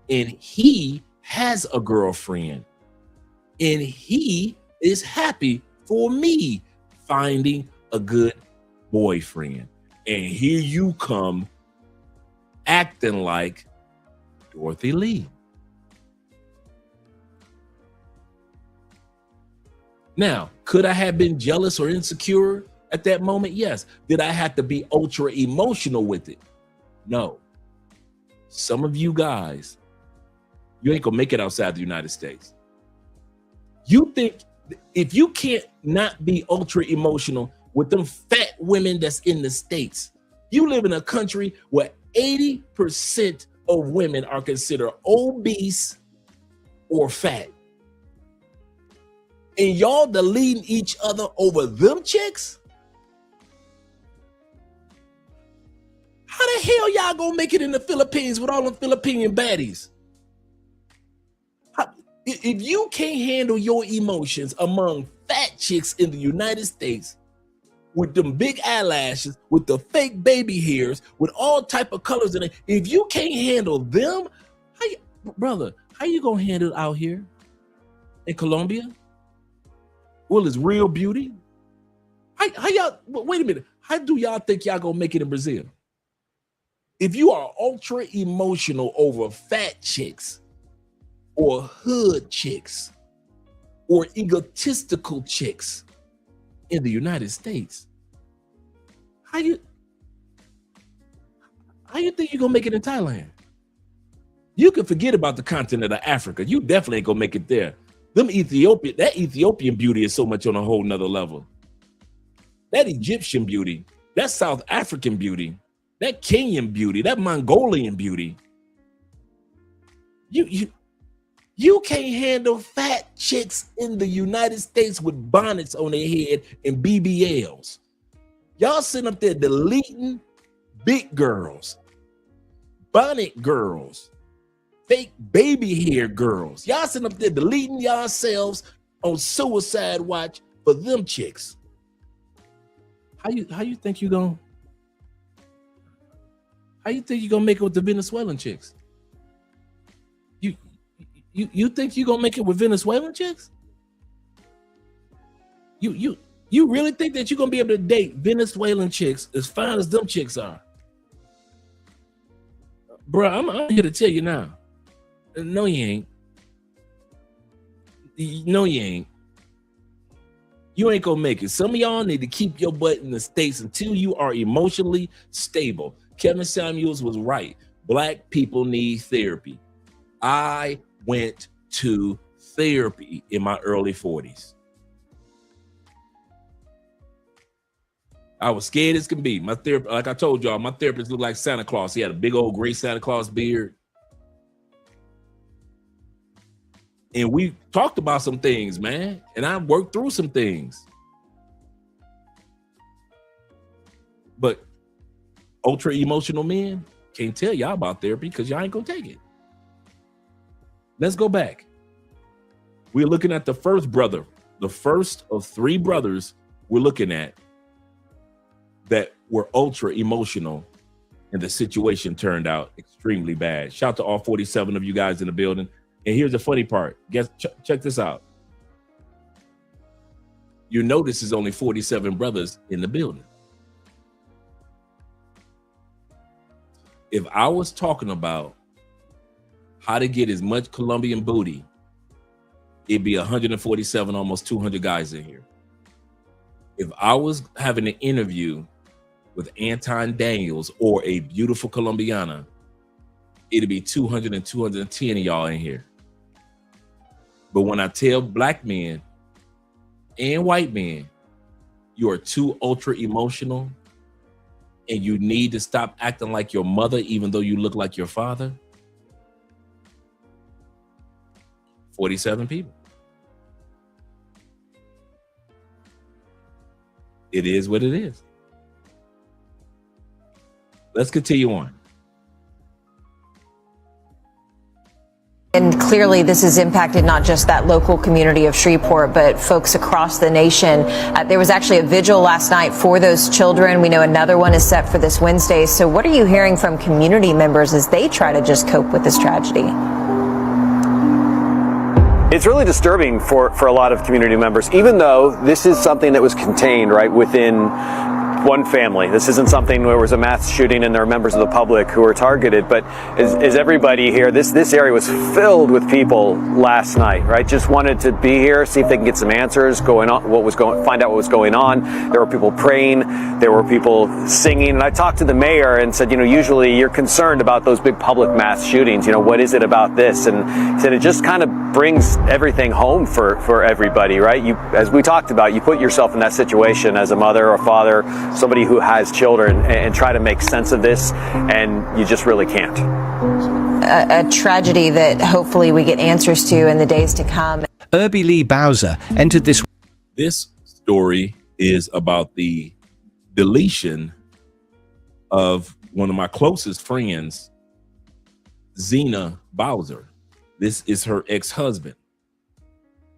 And he has a girlfriend. And he is happy for me finding a good boyfriend. And here you come acting like Dorothy Lee." Now, could I have been jealous or insecure at that moment? Yes. Did I have to be ultra emotional with it? No. Some of you guys, you ain't gonna make it outside the United States. You think if you can't not be ultra emotional with them fat women that's in the States, you live in a country where 80% of women are considered obese or fat. And y'all deleting each other over them chicks? How the hell y'all gonna make it in the Philippines with all them Filipino baddies? If you can't handle your emotions among fat chicks in the United States with them big eyelashes, with the fake baby hairs, with all type of colors in it, if you can't handle them, brother, how you gonna handle it out here in Colombia? Well, it's real beauty. How y'all, wait a minute, how do y'all think y'all gonna make it in Brazil? If you are ultra emotional over fat chicks or hood chicks or egotistical chicks in the United States, how you think you're gonna make it in Thailand? You can forget about the continent of Africa. You definitely ain't gonna make it there. That Ethiopian beauty is so much on a whole nother level. That Egyptian beauty, that South African beauty, that Kenyan beauty, that Mongolian beauty. You can't handle fat chicks in the United States with bonnets on their head and BBLs. Y'all sitting up there deleting big girls, bonnet girls, fake baby hair girls. Y'all sitting up there deleting yourselves on suicide watch for them chicks. How you think you gonna make it with the Venezuelan chicks? You think you gonna make it with Venezuelan chicks? You really think that you're gonna be able to date Venezuelan chicks as fine as them chicks are? Bro, I'm here to tell you now. No, you ain't. No, you ain't. You ain't gonna make it. Some of y'all need to keep your butt in the States until you are emotionally stable. Kevin Samuels was right. Black people need therapy. I went to therapy in my early 40s. I was scared as can be. My therapist, like I told y'all, my therapist looked like Santa Claus. He had a big old gray Santa Claus beard. And we talked about some things, man. And I worked through some things. But ultra emotional men can't tell y'all about therapy because y'all ain't gonna take it. Let's go back. We're looking at the first brother, the first of three brothers we're looking at that were ultra emotional, and the situation turned out extremely bad. Shout out to all 47 of you guys in the building. And here's the funny part. Check this out. You notice there's only 47 brothers in the building. If I was talking about how to get as much Colombian booty, it'd be 147, almost 200 guys in here. If I was having an interview with Anton Daniels or a beautiful Colombiana, it'd be 200 and 210 of y'all in here. But when I tell black men and white men, you are too ultra emotional and you need to stop acting like your mother, even though you look like your father, 47 people. It is what it is. Let's continue on. And clearly this has impacted not just that local community of Shreveport, but folks across the nation. There was actually a vigil last night for those children. We know another one is set for this Wednesday. So what are you hearing from community members as they try to just cope with this tragedy? It's really disturbing for a lot of community members, even though this is something that was contained right within one family. This isn't something where there was a mass shooting and there are members of the public who were targeted, but as everybody here, this area was filled with people last night, right? Just wanted to be here, see if they can get some answers find out what was going on. There were people praying, there were people singing, and I talked to the mayor and said, usually you're concerned about those big public mass shootings, what is it about this? And he said it just kind of brings everything home for everybody, right? As we talked about, you put yourself in that situation as a mother or father, somebody who has children, and try to make sense of this, and you just really can't. A tragedy that hopefully we get answers to in the days to come. Irby Lee Bowser entered this. This story is about the deletion of one of my closest friends, Zena Bowser. This is her ex-husband.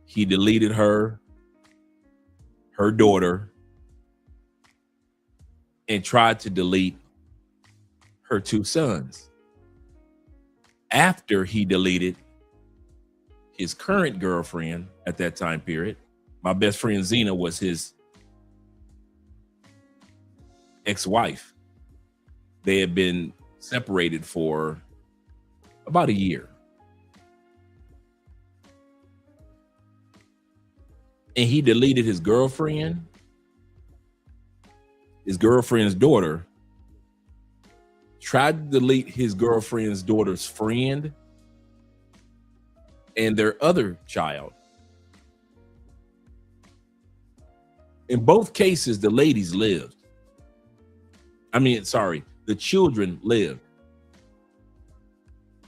He deleted her daughter, and tried to delete her 2 sons. After he deleted his current girlfriend at that time period, my best friend Zena was his ex-wife. They had been separated for about a year. And he deleted his girlfriend, his girlfriend's daughter, tried to delete his girlfriend's daughter's friend and their other child. In both cases, the ladies lived. The children lived.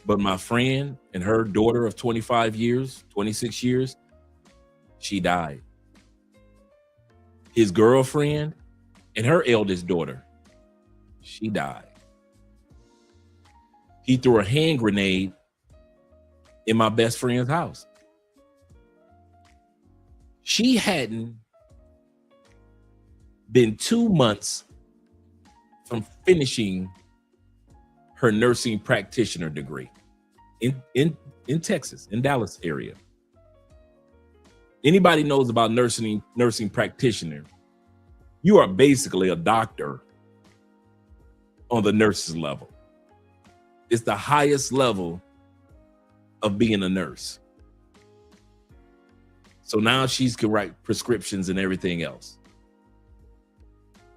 But my friend and her daughter of 26 years, she died. His girlfriend and her eldest daughter, she died. He threw a hand grenade in my best friend's house. She hadn't been 2 months from finishing her nursing practitioner degree in Texas, in Dallas area. Anybody knows about nursing practitioner, you are basically a doctor on the nurse's level. It's the highest level of being a nurse. So now she can write prescriptions and everything else.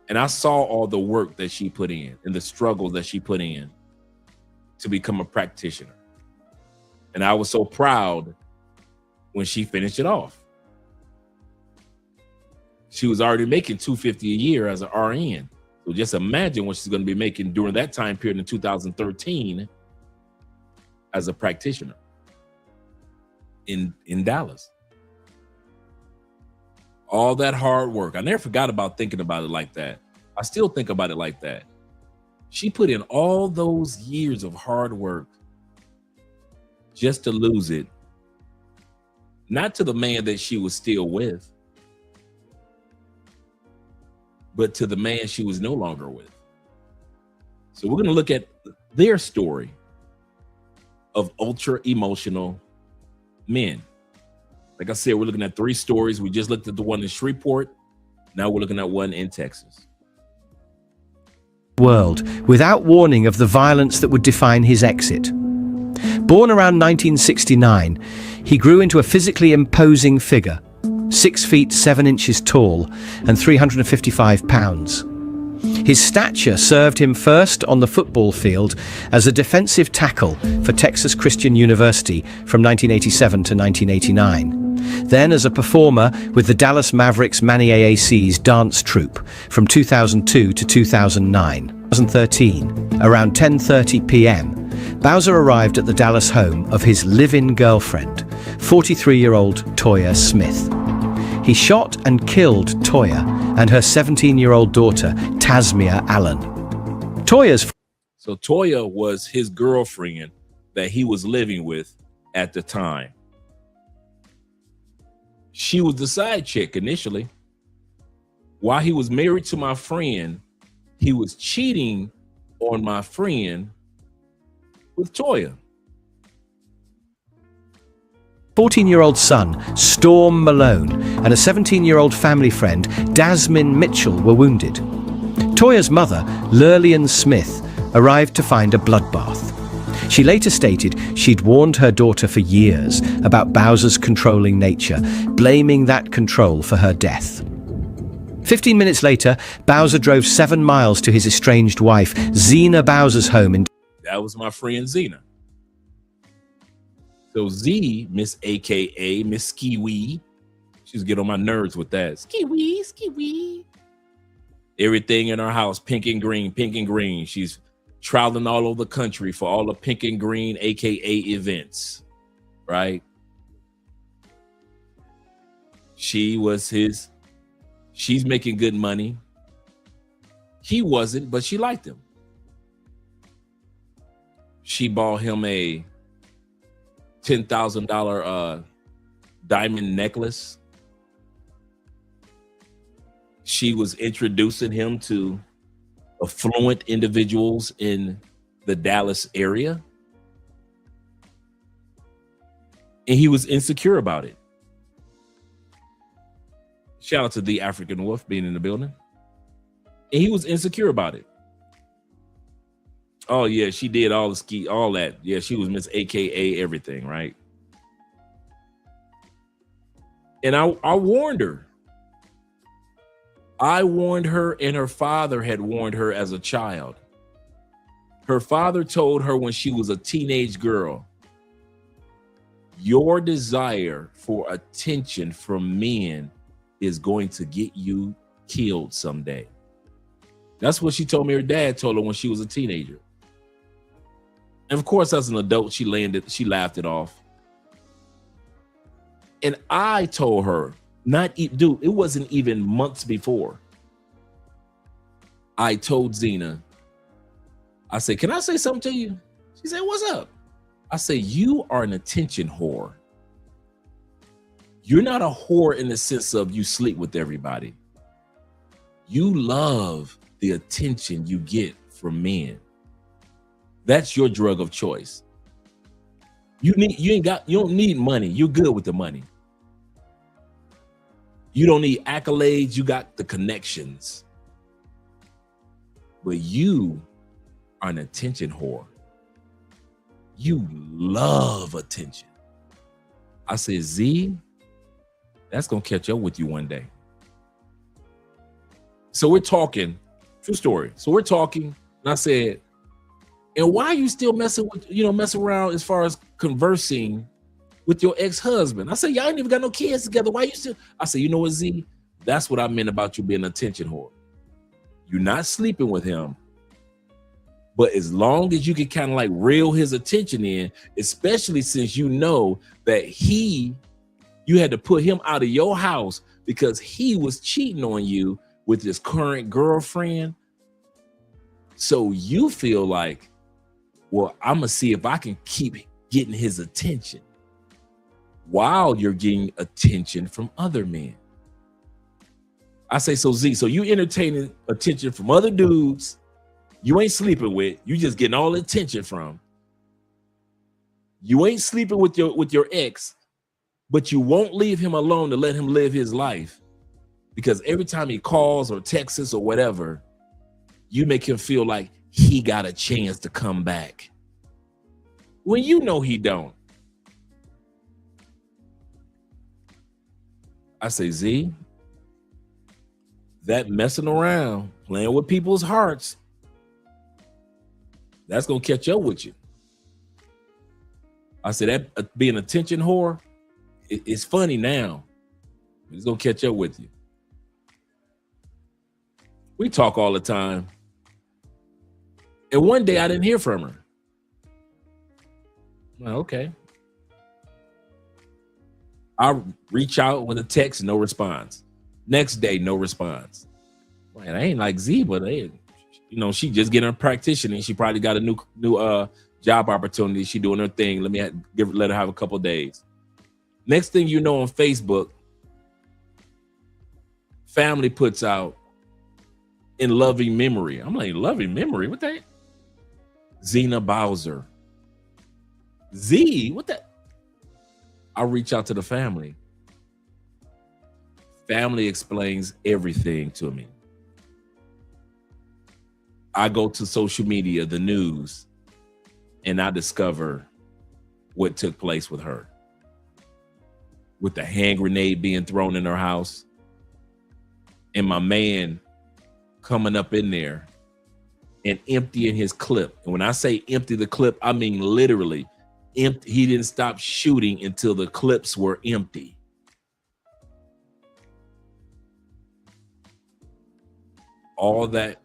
And I saw all the work that she put in and the struggles that she put in to become a practitioner. And I was so proud when she finished it off. She was already making $250 a year as an RN. So just imagine what she's going to be making during that time period in 2013 as a practitioner in Dallas. All that hard work. I never forgot about thinking about it like that. I still think about it like that. She put in all those years of hard work just to lose it. Not to the man that she was still with, but to the man she was no longer with. So we're going to look at their story of ultra emotional men. Like I said, we're looking at 3 stories. We just looked at the one in Shreveport. Now we're looking at one in Texas. World without warning of the violence that would define his exit. Born around 1969, he grew into a physically imposing figure, 6 feet 7 inches tall and 355 pounds. His stature served him first on the football field as a defensive tackle for Texas Christian University from 1987 to 1989. Then as a performer with the Dallas Mavericks Manny AAC's dance troupe from 2002 to 2009. 2013, around 10:30 p.m., Bowser arrived at the Dallas home of his live-in girlfriend, 43-year-old Toya Smith. He shot and killed Toya and her 17-year-old daughter, Tasmia Allen. So Toya was his girlfriend that he was living with at the time. She was the side chick initially. While he was married to my friend, he was cheating on my friend with Toya. 14-year-old son, Storm Malone, and a 17-year-old family friend, Dasmin Mitchell, were wounded. Toya's mother, Lurlian Smith, arrived to find a bloodbath. She later stated she'd warned her daughter for years about Bowser's controlling nature, blaming that control for her death. 15 minutes later, Bowser drove 7 miles to his estranged wife, Xena Bowser's home in... That was my friend Xena. So Z, Miss AKA, Miss Ski-Wee, she's getting on my nerves with that. Ski-Wee, Ski-Wee. Everything in our house, pink and green, pink and green. She's traveling all over the country for all the pink and green, AKA events, right? She was his, she's making good money. He wasn't, but she liked him. She bought him a $10,000 diamond necklace. She was introducing him to affluent individuals in the Dallas area. And he was insecure about it. Shout out to the African Wolf being in the building. And he was insecure about it. Oh yeah, she did all the ski, all that. Yeah, she was Miss AKA everything, right? And I warned her. I warned her, and her father had warned her as a child. Her father told her when she was a teenage girl, your desire for attention from men is going to get you killed someday. That's what she told me her dad told her when she was a teenager. And of course, as an adult, she laughed it off. And I told her, dude, it wasn't even months before. I told Xena, I said, can I say something to you? She said, what's up? I said, you are an attention whore. You're not a whore in the sense of you sleep with everybody. You love the attention you get from men. That's your drug of choice. You don't need money. You're good with the money. You don't need accolades. You got the connections. But you are an attention whore. You love attention. I said, Z, that's going to catch up with you one day. So we're talking, true story. So we're talking, and I said, and why are you still messing around as far as conversing with your ex-husband? I said, y'all ain't even got no kids together. Why you still? I said, you know what, Z? That's what I meant about you being an attention whore. You're not sleeping with him, but as long as you can kind of like reel his attention in, especially since you know that you had to put him out of your house because he was cheating on you with his current girlfriend. So you feel like, well, I'm gonna see if I can keep getting his attention while you're getting attention from other men. I say, so Z, so you entertaining attention from other dudes you ain't sleeping with, you just getting all the attention from. You ain't sleeping with your ex, but you won't leave him alone to let him live his life, because every time he calls or texts us or whatever, you make him feel like he got a chance to come back when you know he don't. I say, Z, that messing around, playing with people's hearts, that's gonna catch up with you. I said, that being an attention whore, it's funny now. It's gonna catch up with you. We talk all the time. And one day I didn't hear from her. Well, okay. I reach out with a text, no response. Next day, no response. Man, I ain't like Z, but she just getting a practitioner and she probably got a new job opportunity. She doing her thing. Let her have a couple days. Next thing you know, on Facebook, family puts out in loving memory. I'm like, loving memory? What that? Zena Bowser. Z? What that? I reach out to the family. Family explains everything to me. I go to social media, the news, and I discover what took place with her. With the hand grenade being thrown in her house, and my man coming up in there and emptying his clip. And when I say empty the clip, I mean literally empty. He didn't stop shooting until the clips were empty. All that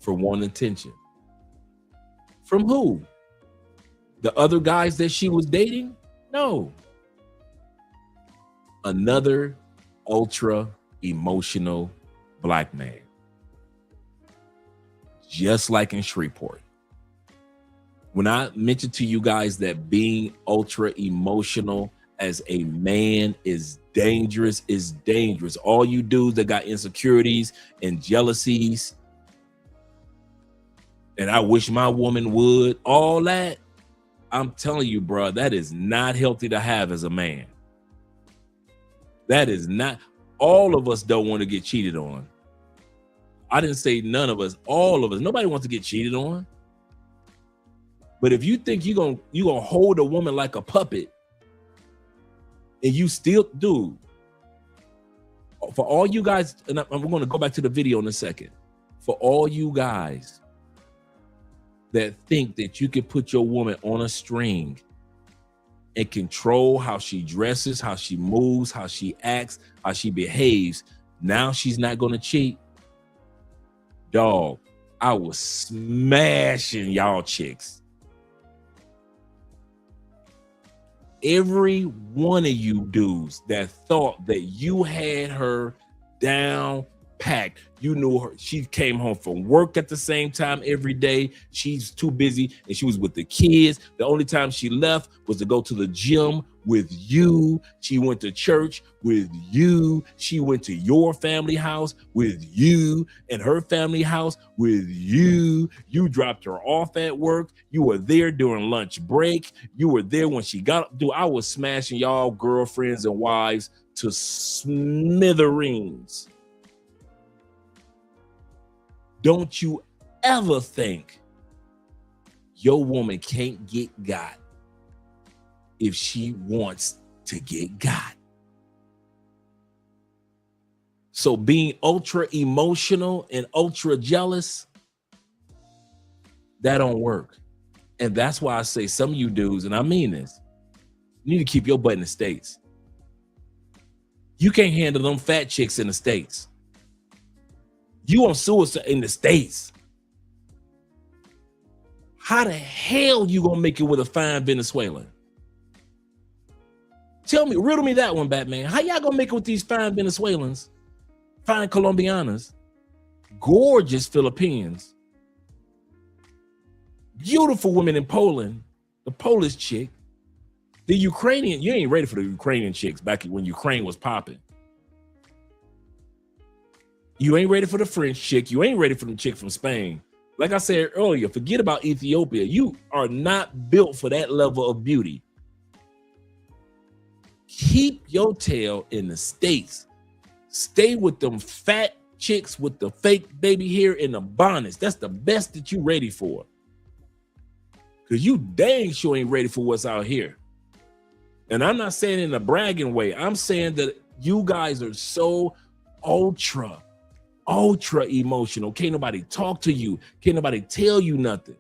for one attention. From who? The other guys that she was dating? No. Another ultra emotional black man. Just like in Shreveport. When I mentioned to you guys that being ultra emotional as a man is dangerous, All you dudes that got insecurities and jealousies, and I wish my woman would, all that, I'm telling you, bro, that is not healthy to have as a man. That is not. All of us don't want to get cheated on. I didn't say none of us, all of us. Nobody wants to get cheated on. But if you think you're gonna hold a woman like a puppet, and you still do, for all you guys, and I'm going to go back to the video in a second. For all you guys that think that you can put your woman on a string and control how she dresses, how she moves, how she acts, how she behaves, now she's not going to cheat. Dog, I was smashing y'all chicks. Every one of you dudes that thought that you had her down packed, you knew her. She came home from work at the same time every day. She's too busy and she was with the kids. The only time she left was to go to the gym with you. She went to church with you. She went to your family house with you and her family house with you. You dropped her off at work. You were there during lunch break. You were there when she got up. Dude, I was smashing y'all girlfriends and wives to smithereens. Don't you ever think your woman can't get got if she wants to get got. So being ultra emotional and ultra jealous, that don't work. And that's why I say some of you dudes, and I mean this, you need to keep your butt in the States. You can't handle them fat chicks in the States. You on suicide in the States. How the hell you gonna make it with a fine Venezuelan? Tell me, riddle me that one, Batman. How y'all gonna make it with these fine Venezuelans, fine Colombianas, gorgeous Philippines, beautiful women in Poland, the Polish chick, the Ukrainian? You ain't ready for the Ukrainian chicks back when Ukraine was popping. You ain't ready for the French chick. You ain't ready for the chick from Spain. Like I said earlier, forget about Ethiopia. You are not built for that level of beauty. Keep your tail in the States. Stay with them fat chicks with the fake baby hair and the bonnets. That's the best that you ready for. Because you dang sure ain't ready for what's out here. And I'm not saying in a bragging way. I'm saying that you guys are so ultra emotional. Can't nobody talk to you. Can't nobody tell you nothing.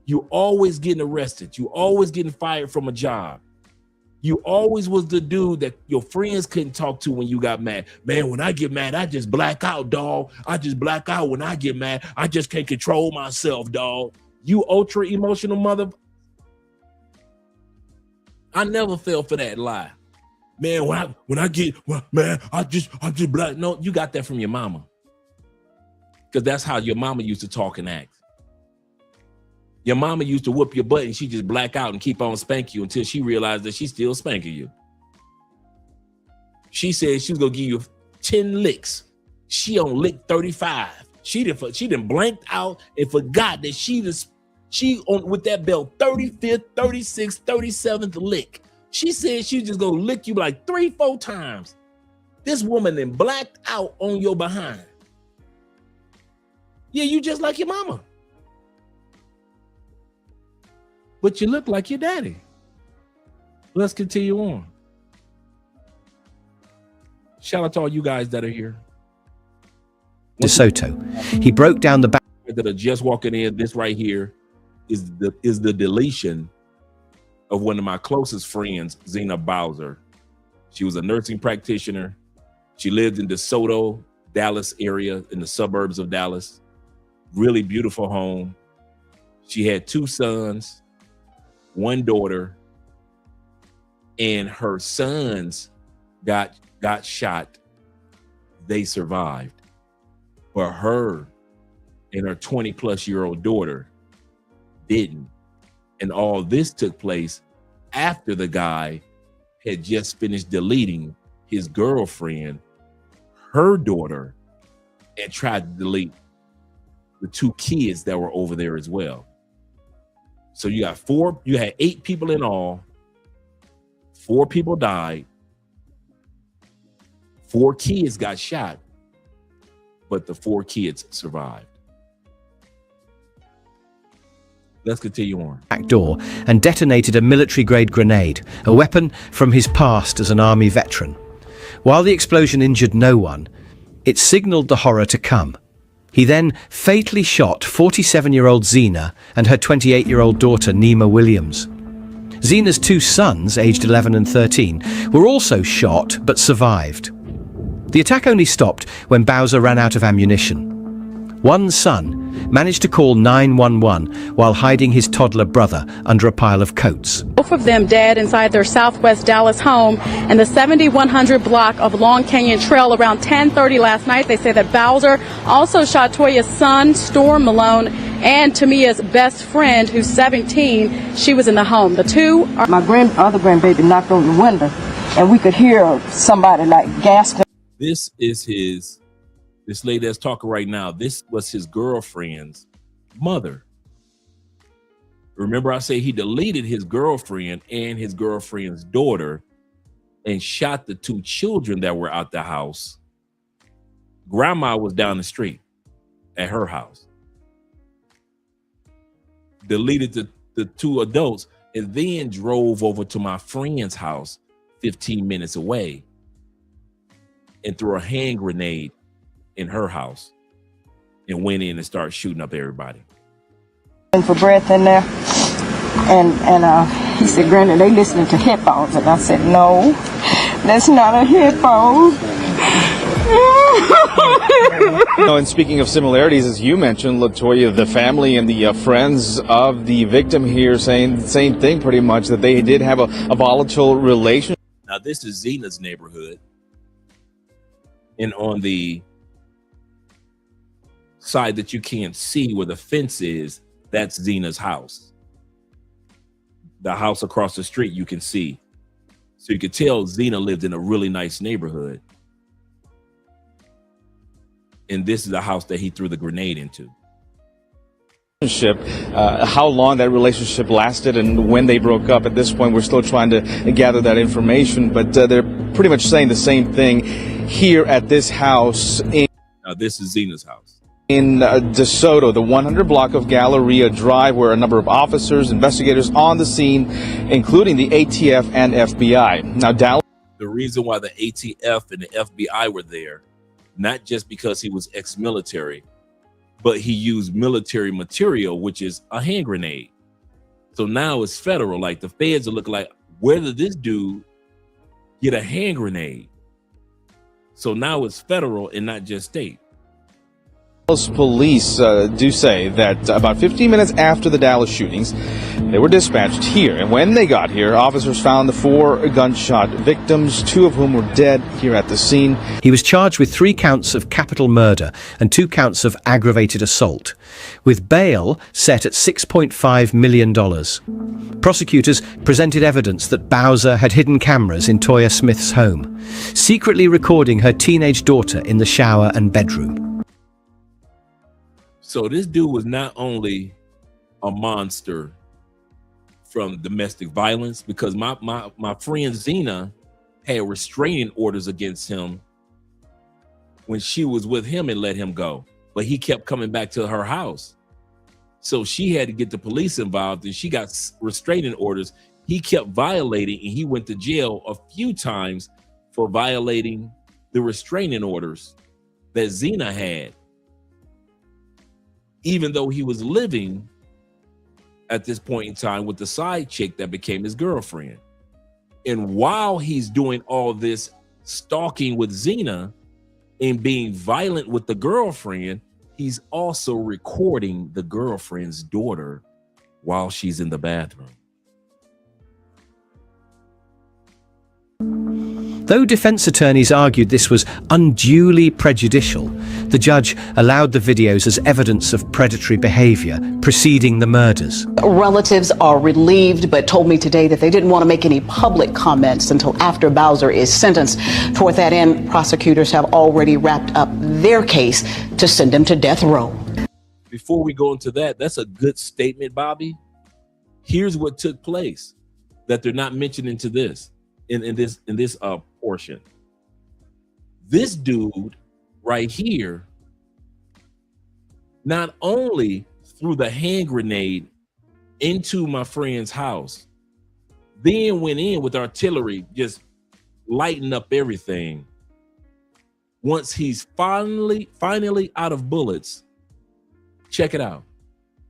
You always getting arrested. You always getting fired from a job. You always was the dude that your friends couldn't talk to when you got mad. Man, when I get mad, I just black out, dog. I just black out when I get mad. I just can't control myself, dog. You ultra emotional mother. I never fell for that lie. Man, when I get man, I just black. No, you got that from your mama. Because that's how your mama used to talk and act. Your mama used to whoop your butt and she just black out and keep on spanking you until she realized that she's still spanking you. She said she was gonna give you 10 licks. She on lick 35. She done blanked out and forgot that she on with that belt 35th, 36th, 37th lick. She said she just gonna lick you like 3-4 times. This woman then blacked out on your behind. Yeah, you just like your mama. But you look like your daddy. Let's continue on. Shout out to all you guys that are here. DeSoto. He broke down the back That are just walking in. This right here is the deletion of one of my closest friends, Zena Bowser. She was a nursing practitioner. She lived in DeSoto, Dallas area, in the suburbs of Dallas. Really beautiful home. She had 2 sons, 1 daughter, and her sons got shot. They survived. But her and her 20-plus-year-old daughter didn't. And all this took place after the guy had just finished deleting his girlfriend, her daughter, and tried to delete the 2 kids that were over there as well. So you had 8 people in all. 4 people died. 4 kids got shot, but the 4 kids survived. Let's continue on. back door and detonated a military-grade grenade, a weapon from his past as an army veteran. While the explosion injured no one, it signaled the horror to come. He then fatally shot 47-year-old Zena and her 28-year-old daughter, Nima Williams. Zena's 2 sons, aged 11 and 13, were also shot but survived. The attack only stopped when Bowser ran out of ammunition. One son managed to call 911 while hiding his toddler brother under a pile of coats. Both of them dead inside their southwest Dallas home in the 7100 block of Long Canyon Trail around 10:30 last night. They say that Bowser also shot Toya's son, Storm Malone, and Tamia's best friend, who's 17. She was in the home. The 2 are... My other grandbaby knocked on the window, and we could hear somebody like gasping. This lady that's talking right now, this was his girlfriend's mother. Remember I say he deleted his girlfriend and his girlfriend's daughter and shot the 2 children that were out the house. Grandma was down the street at her house. Deleted the 2 adults and then drove over to my friend's house 15 minutes away and threw a hand grenade in her house and went in and started shooting up everybody. For breath in there, and he said, "Granny, they listening to headphones," and I said, "No, that's not a headphone." And speaking of similarities, as you mentioned, Latoya, the family and the friends of the victim here saying the same thing pretty much, that they did have a volatile relationship. Now this is Zena's neighborhood, and on the side that you can't see where the fence is, that's Zena's house. The house across the street you can see. So you could tell Zena lived in a really nice neighborhood. And this is the house that he threw the grenade into. How long that relationship lasted and when they broke up. At this point, we're still trying to gather that information, but they're pretty much saying the same thing here at this house. Now this is Zena's house. In DeSoto, the 100 block of Galleria Drive, where a number of officers, investigators on the scene, including the ATF and FBI. Now, Dallas. The reason why the ATF and the FBI were there, not just because he was ex-military, but he used military material, which is a hand grenade. So now it's federal. Like the feds are looking like, where did this dude get a hand grenade? So now it's federal and not just state. Dallas police do say that about 15 minutes after the Dallas shootings, they were dispatched here. And when they got here, officers found the 4 gunshot victims, 2 of whom were dead here at the scene. He was charged with 3 counts of capital murder and 2 counts of aggravated assault, with bail set at $6.5 million. Prosecutors presented evidence that Bowser had hidden cameras in Toya Smith's home, secretly recording her teenage daughter in the shower and bedroom. So this dude was not only a monster from domestic violence, because my friend Zena had restraining orders against him when she was with him and let him go. But he kept coming back to her house. So she had to get the police involved and she got restraining orders. He kept violating and he went to jail a few times for violating the restraining orders that Zena had, even though he was living at this point in time with the side chick that became his girlfriend. And while he's doing all this stalking with Zena and being violent with the girlfriend, he's also recording the girlfriend's daughter while she's in the bathroom. Though defense attorneys argued this was unduly prejudicial, the judge allowed the videos as evidence of predatory behavior preceding the murders. Relatives are relieved, but told me today that they didn't want to make any public comments until after Bowser is sentenced. Toward that end, prosecutors have already wrapped up their case to send him to death row. Before we go into that, that's a good statement, Bobby. Here's what took place that they're not mentioning to this in this portion. This dude right here not only threw the hand grenade into my friend's house, then went in with artillery, just lighting up everything. Once he's finally out of bullets, check it out.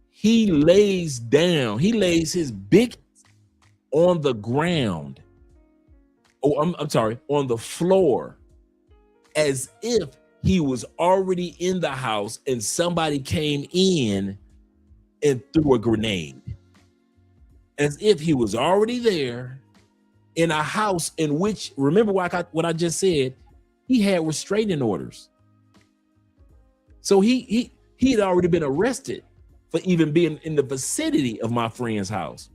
He lays down, he lays his big on the ground. Oh, I'm sorry, on the floor, as if he was already in the house and somebody came in and threw a grenade. As if he was already there in a house in which, remember what I just said, he had restraining orders. So he had already been arrested for even being in the vicinity of my friend's house.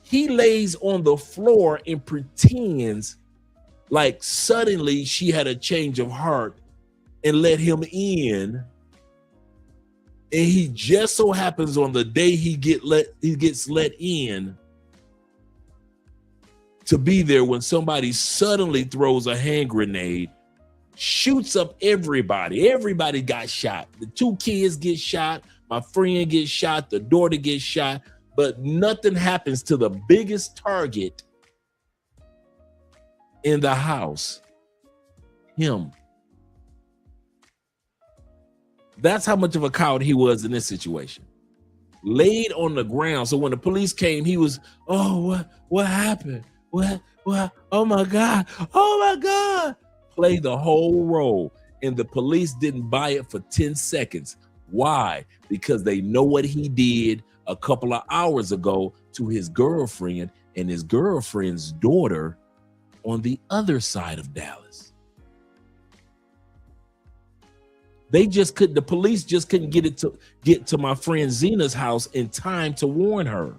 He lays on the floor and pretends like suddenly she had a change of heart and let him in. And he just so happens on the day he gets let in to be there when somebody suddenly throws a hand grenade, shoots up everybody. Everybody got shot. The 2 kids get shot. My friend gets shot. The daughter gets shot. But nothing happens to the biggest target in the house, him. That's how much of a coward he was in this situation. Laid on the ground. So when the police came, he was, oh, what happened? What? Oh my God. Oh my God. Played the whole role. And the police didn't buy it for 10 seconds. Why? Because they know what he did a couple of hours ago to his girlfriend and his girlfriend's daughter on the other side of Dallas. The police just couldn't get to my friend Zena's house in time to warn her.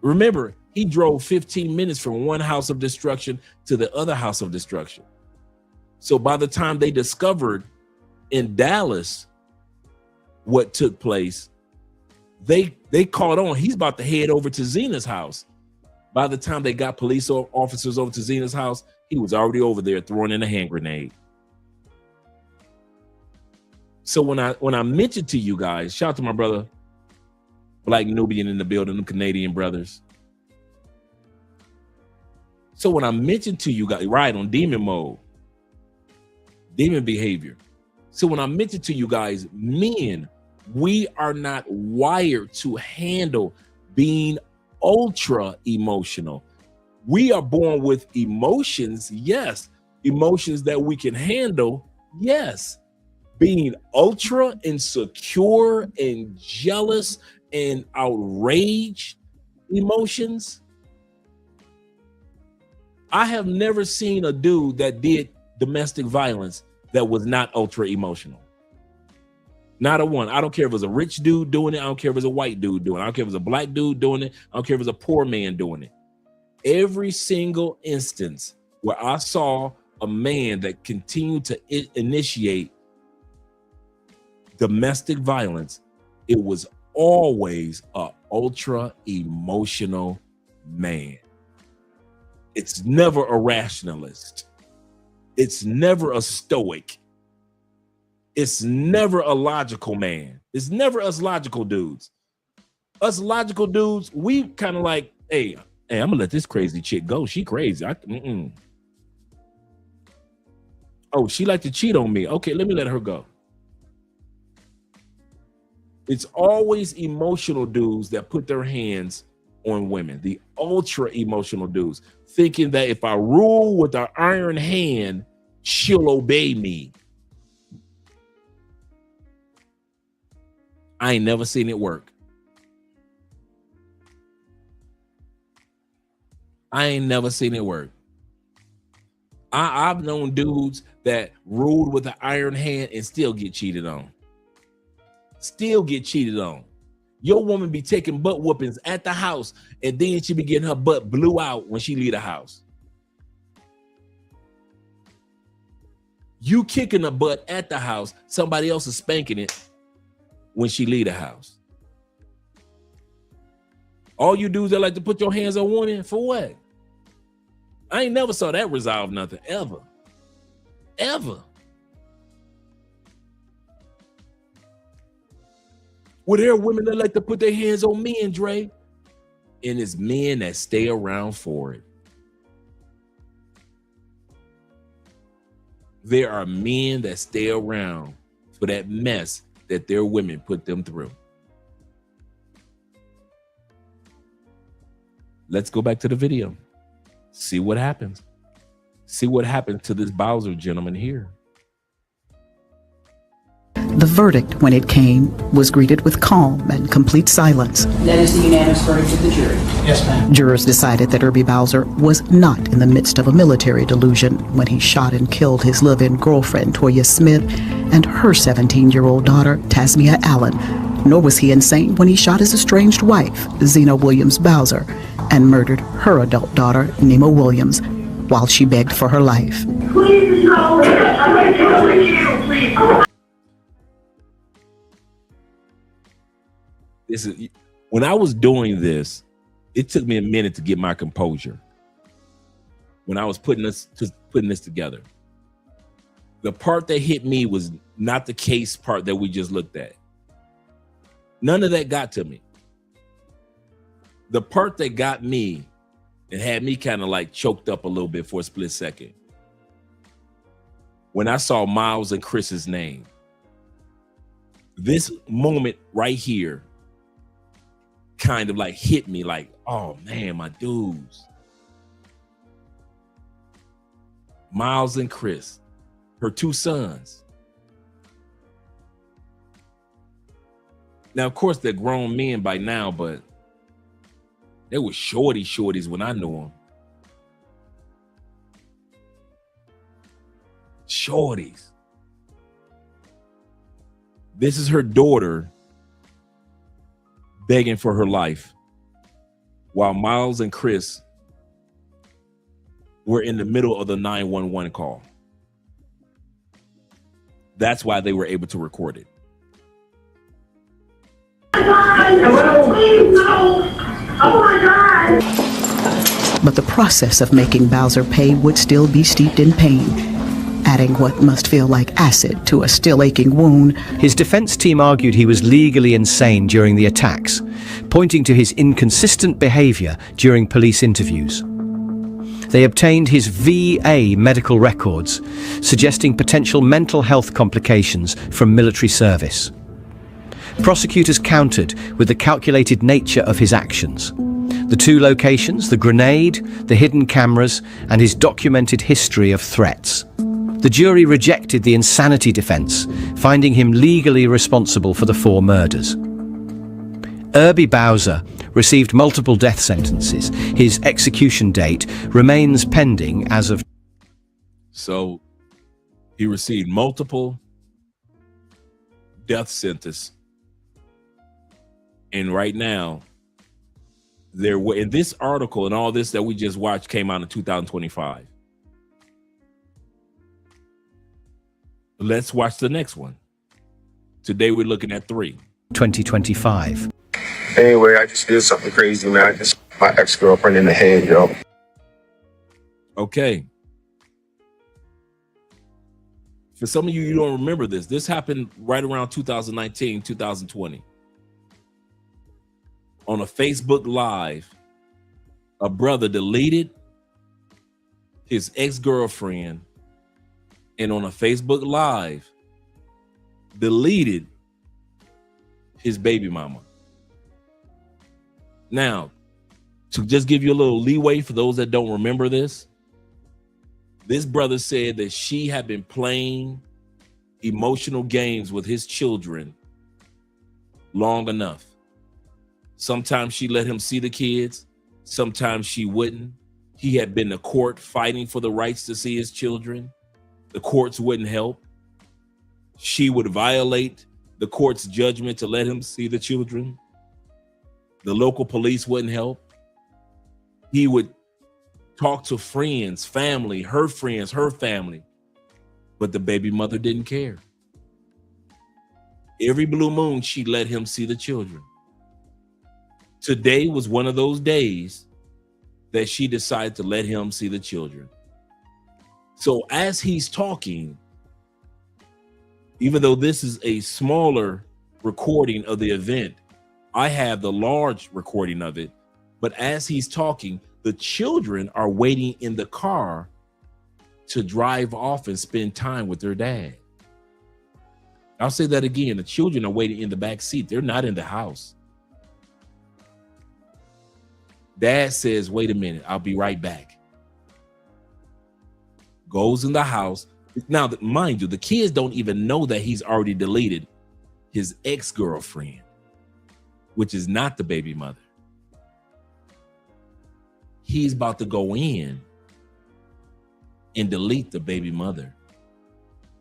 Remember, he drove 15 minutes from one house of destruction to the other house of destruction. So by the time they discovered in Dallas what took place, they caught on. He's about to head over to Zena's house. By the time they got police officers over to Zena's house, he was already over there throwing in a hand grenade. So when I mentioned to you guys, shout out to my brother, Black Nubian in the building, the Canadian brothers. So when I mentioned to you guys, right, on demon mode, demon behavior. So when I mentioned to you guys, men, we are not wired to handle being ultra emotional. We are born with emotions, yes, emotions that we can handle, yes. Being ultra insecure and jealous and outraged emotions. I have never seen a dude that did domestic violence that was not ultra emotional. Not a one. I don't care if it's a rich dude doing it. I don't care if it's a white dude doing it. I don't care if it's a black dude doing it. I don't care if it's a poor man doing it. Every single instance where I saw a man that continued to initiate domestic violence, it was always a ultra emotional man. It's never a rationalist. It's never a stoic. It's never a logical man. It's never us logical dudes. Us logical dudes, we kind of like, hey, I'm gonna let this crazy chick go. She crazy. Oh, she like to cheat on me. Okay, let me let her go. It's always emotional dudes that put their hands on women. The ultra emotional dudes, thinking that if I rule with an iron hand, she'll obey me. I ain't never seen it work. I ain't never seen it work. I've known dudes that ruled with an iron hand and still get cheated on. Still get cheated on. Your woman be taking butt whoopings at the house, and then she be getting her butt blew out when she leave the house. You kicking her butt at the house, somebody else is spanking it when she leave the house. All you dudes that like to put your hands on women, for what? I ain't never saw that resolve nothing, ever. Ever. Well, there are women that like to put their hands on men, Dre. And it's men that stay around for it. There are men that stay around for that mess that their women put them through. Let's go back to the video. See what happens. See what happened to this Bowser gentleman here. The verdict, when it came, was greeted with calm and complete silence. That is the unanimous verdict of the jury. Yes, ma'am. Jurors decided that Irby Bowser was not in the midst of a military delusion when he shot and killed his live-in girlfriend, Toya Smith, and her 17-year-old daughter, Tasmia Allen. Nor was he insane when he shot his estranged wife, Zena Williams Bowser, and murdered her adult daughter, Nima Williams, while she begged for her life. Please, no, I'm going to go with you, please. When I was doing this, it took me a minute to get my composure. When I was putting this together, the part that hit me was not the case part that we just looked at. None of that got to me. The part that got me and had me kind of like choked up a little bit for a split second, when I saw Miles and Chris's name. This moment right here kind of like hit me like, oh man, my dudes. Miles and Chris, her two sons. Now, of course, they're grown men by now, but they were shorties when I knew them. Shorties. This is her daughter begging for her life while Miles and Chris were in the middle of the 911 call. That's why they were able to record it. But the process of making Bowser pay would still be steeped in pain, adding what must feel like acid to a still aching wound. His defense team argued he was legally insane during the attacks, pointing to his inconsistent behavior during police interviews. They obtained his VA medical records, suggesting potential mental health complications from military service. Prosecutors countered with the calculated nature of his actions. The two locations, the grenade, the hidden cameras, and his documented history of threats. The jury rejected the insanity defense, finding him legally responsible for the 4 murders. Irby Bowser received multiple death sentences. His execution date remains pending as of... So he received multiple death sentences. And right now, there were, in this article and all this that we just watched came out in 2025. Let's watch the next one. Today we're looking at 3. 2025. Anyway, I just did something crazy, man. I just my ex-girlfriend in the head, yo. Okay. For some of you, you don't remember this. This happened right around 2019, 2020. On a Facebook Live, a brother deleted his ex-girlfriend and on a Facebook Live deleted his baby mama. Now, to just give you a little leeway for those that don't remember this brother said that she had been playing emotional games with his children long enough. Sometimes she let him see the kids. Sometimes she wouldn't. He had been to court fighting for the rights to see his children. The courts wouldn't help. She would violate the court's judgment to let him see the children. The local police wouldn't help. He would talk to friends, family, her friends, her family, but the baby mother didn't care. Every blue moon, she let him see the children. Today was one of those days that she decided to let him see the children. So as he's talking, even though this is a smaller recording of the event, I have the large recording of it. But as he's talking, the children are waiting in the car to drive off and spend time with their dad. I'll say that again. The children are waiting in the back seat. They're not in the house. Dad says, wait a minute, I'll be right back. Goes in the house. Now, mind you, the kids don't even know that he's already deleted his ex-girlfriend, which is not the baby mother. He's about to go in and delete the baby mother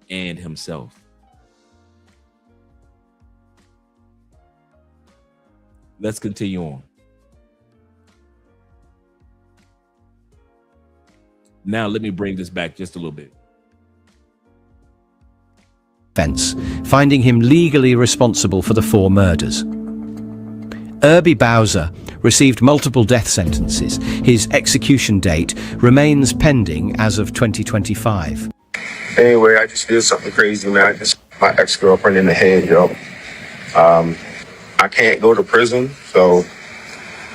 and himself. Let's continue on. Now, let me bring this back just a little bit. Fence, finding him legally responsible for the 4 murders. Irby Bowser received multiple death sentences. His execution date remains pending as of 2025. Anyway, I just did something crazy, man. I just my ex-girlfriend in the head, yo. I can't go to prison, so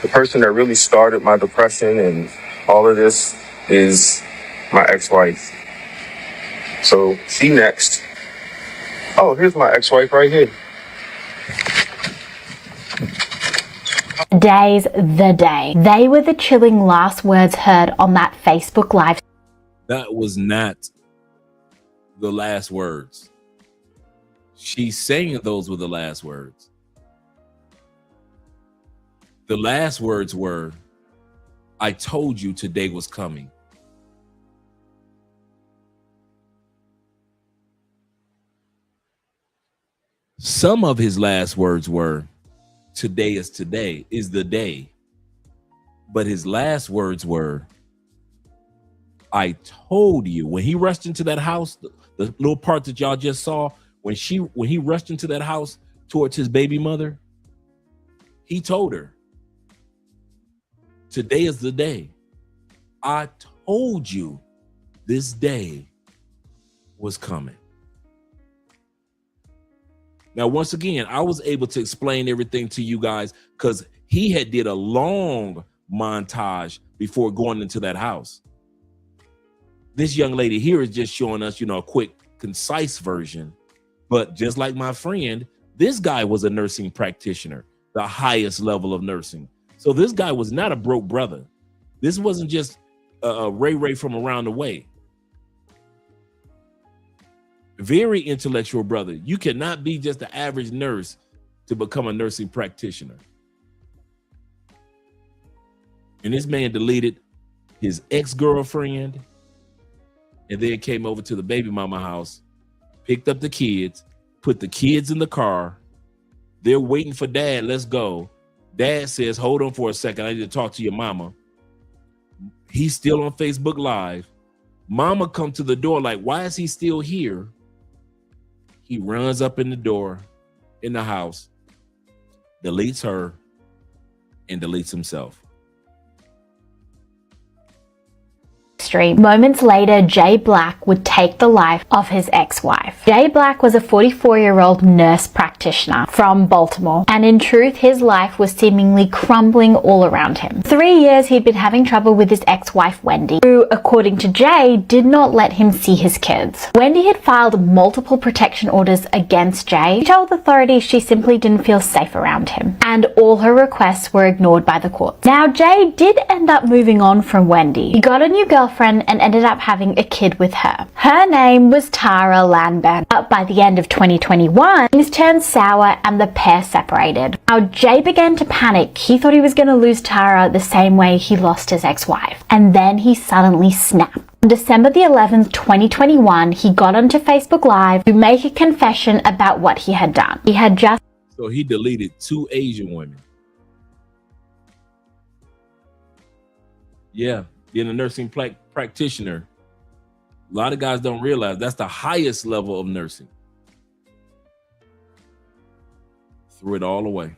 the person that really started my depression and all of this is my ex-wife. So she next. Oh, here's my ex-wife right here. Today's the day. They were the chilling last words heard on that Facebook Live. That was not the last words. She's saying those were the last words. The last words were, I told you today was coming. Some of his last words were, today is the day. But his last words were, I told you. When he rushed into that house, the little part that y'all just saw, when he rushed into that house towards his baby mother, he told her, today is the day. I told you this day was coming. Now, once again, I was able to explain everything to you guys because he had did a long montage before going into that house. This young lady here is just showing us, a quick, concise version. But just like my friend, this guy was a nursing practitioner, the highest level of nursing. So this guy was not a broke brother. This wasn't just a Ray from around the way. Very intellectual brother. You cannot be just the average nurse to become a nursing practitioner. And this man deleted his ex-girlfriend and then came over to the baby mama house, picked up the kids, put the kids in the car. They're waiting for dad. Let's go. Dad says, hold on for a second. I need to talk to your mama. He's still on Facebook Live. Mama come to the door like, why is he still here? He runs up in the door in the house, deletes her, and deletes himself. Moments later, Jay Black would take the life of his ex-wife. Jay Black was a 44-year-old nurse practitioner from Baltimore, and in truth, his life was seemingly crumbling all around him. 3 years he'd been having trouble with his ex-wife, Wendy, who, according to Jay, did not let him see his kids. Wendy had filed multiple protection orders against Jay. She told authorities she simply didn't feel safe around him, and all her requests were ignored by the courts. Now, Jay did end up moving on from Wendy. He got a new girlfriend and ended up having a kid with her. Her name was Tara Lanban. But by the end of 2021, things turned sour and the pair separated. Now, Jay began to panic. He thought he was going to lose Tara the same way he lost his ex-wife. And then he suddenly snapped. On December the 11th, 2021, he got onto Facebook Live to make a confession about what he had done. He had just... So he deleted 2 Asian women. Yeah. Being a nursing practitioner, a lot of guys don't realize that's the highest level of nursing. Threw it all away.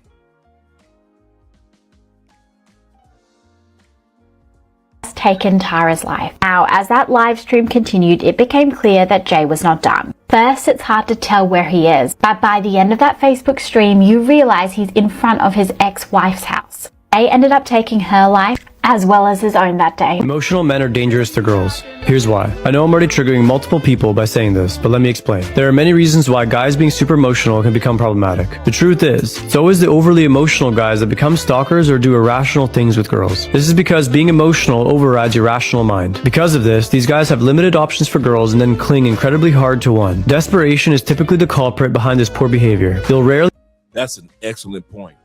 Taken Tara's life. Now, as that live stream continued, it became clear that Jay was not done. First, it's hard to tell where he is, but by the end of that Facebook stream, you realize he's in front of his ex-wife's house. Jay ended up taking her life, as well as his own that day. Emotional men are dangerous to girls. Here's why. I know I'm already triggering multiple people by saying this, but let me explain. There are many reasons why guys being super emotional can become problematic. The truth is, it's always the overly emotional guys that become stalkers or do irrational things with girls. This is because being emotional overrides your rational mind. Because of this, these guys have limited options for girls and then cling incredibly hard to one. Desperation is typically the culprit behind this poor behavior. They'll rarely... That's an excellent point.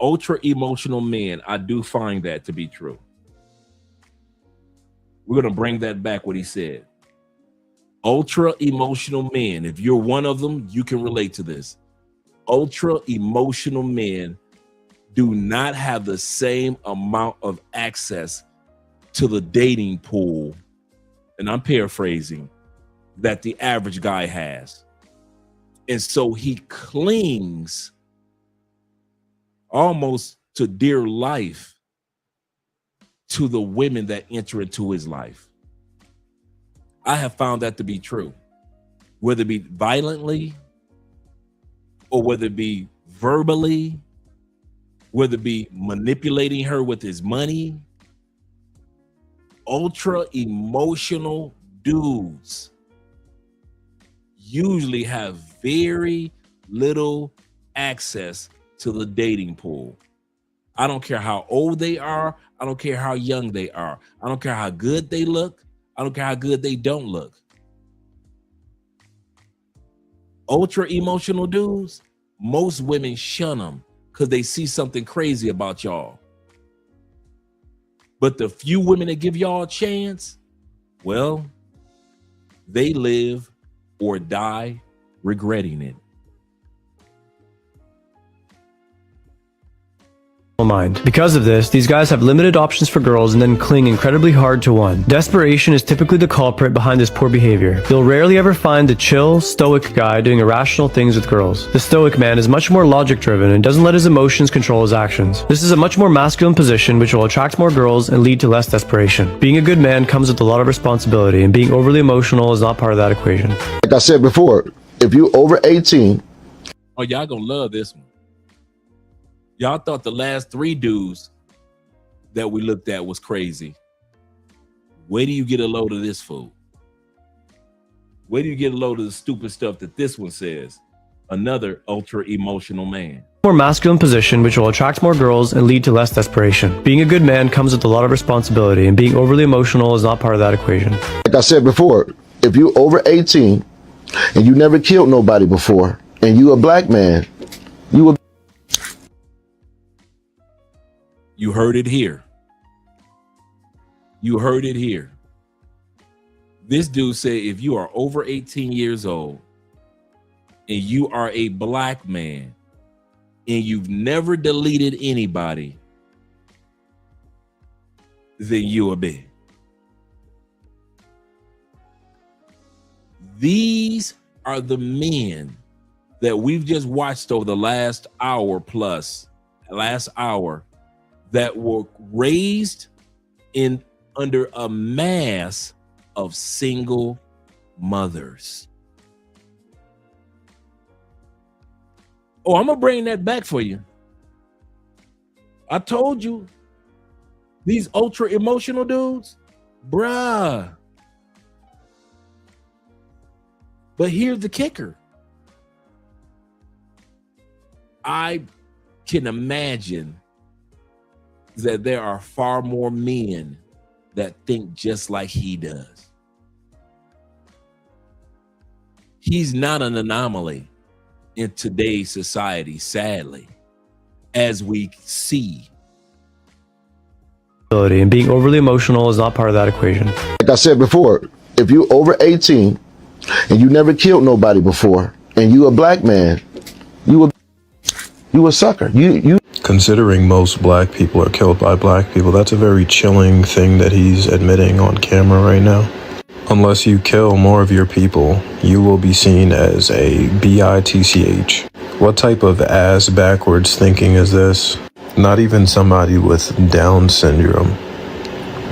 Ultra emotional men, I do find that to be true. We're going to bring that back, what he said. Ultra emotional men, if you're one of them, you can relate to this. Ultra emotional men do not have the same amount of access to the dating pool, and I'm paraphrasing, that the average guy has. And so he clings almost to dear life to the women that enter into his life. I have found that to be true, whether it be violently or whether it be verbally, whether it be manipulating her with his money. Ultra emotional dudes usually have very little access to the dating pool. I don't care how old they are. I don't care how young they are. I don't care how good they look. I don't care how good they don't look. Ultra emotional dudes, most women shun them because they see something crazy about y'all. But the few women that give y'all a chance, well, they live or die regretting it. mind. Because of this, these guys have limited options for girls and then cling incredibly hard to one. Desperation is typically the culprit behind this poor behavior. You'll rarely ever find the chill, stoic guy doing irrational things with girls. The stoic man is much more logic-driven and doesn't let his emotions control his actions. This is a much more masculine position which will attract more girls and lead to less desperation. Being a good man comes with a lot of responsibility, and being overly emotional is not part of that equation. Like I said before, if you're over 18... Oh, y'all gonna love this one. Y'all thought the last 3 dudes that we looked at was crazy. Where do you get a load of this fool? Where do you get a load of the stupid stuff that this one says? another ultra emotional man. More masculine position, which will attract more girls and lead to less desperation. Being a good man comes with a lot of responsibility, and being overly emotional is not part of that equation. Like I said before, if you over 18 and you never killed nobody before, and you a black man, You heard it here. You heard it here. This dude said if you are over 18 years old and you are a black man and you've never deleted anybody, then you a bitch. These are the men that we've just watched over the last hour that were raised under a mass of single mothers. Oh, I'm gonna bring that back for you. I told you, these ultra emotional dudes, bruh. But here's the kicker. I can imagine that there are far more men that think just like he does. He's not an anomaly in today's society, sadly, as we see. And being overly emotional is not part of that equation. like I said before, if you over 18 and you never killed nobody before, and you a black man, you a sucker. You Considering most black people are killed by black people, that's a very chilling thing that he's admitting on camera right now. Unless you kill more of your people, you will be seen as a bitch. What type of ass backwards thinking is this? Not even somebody with Down syndrome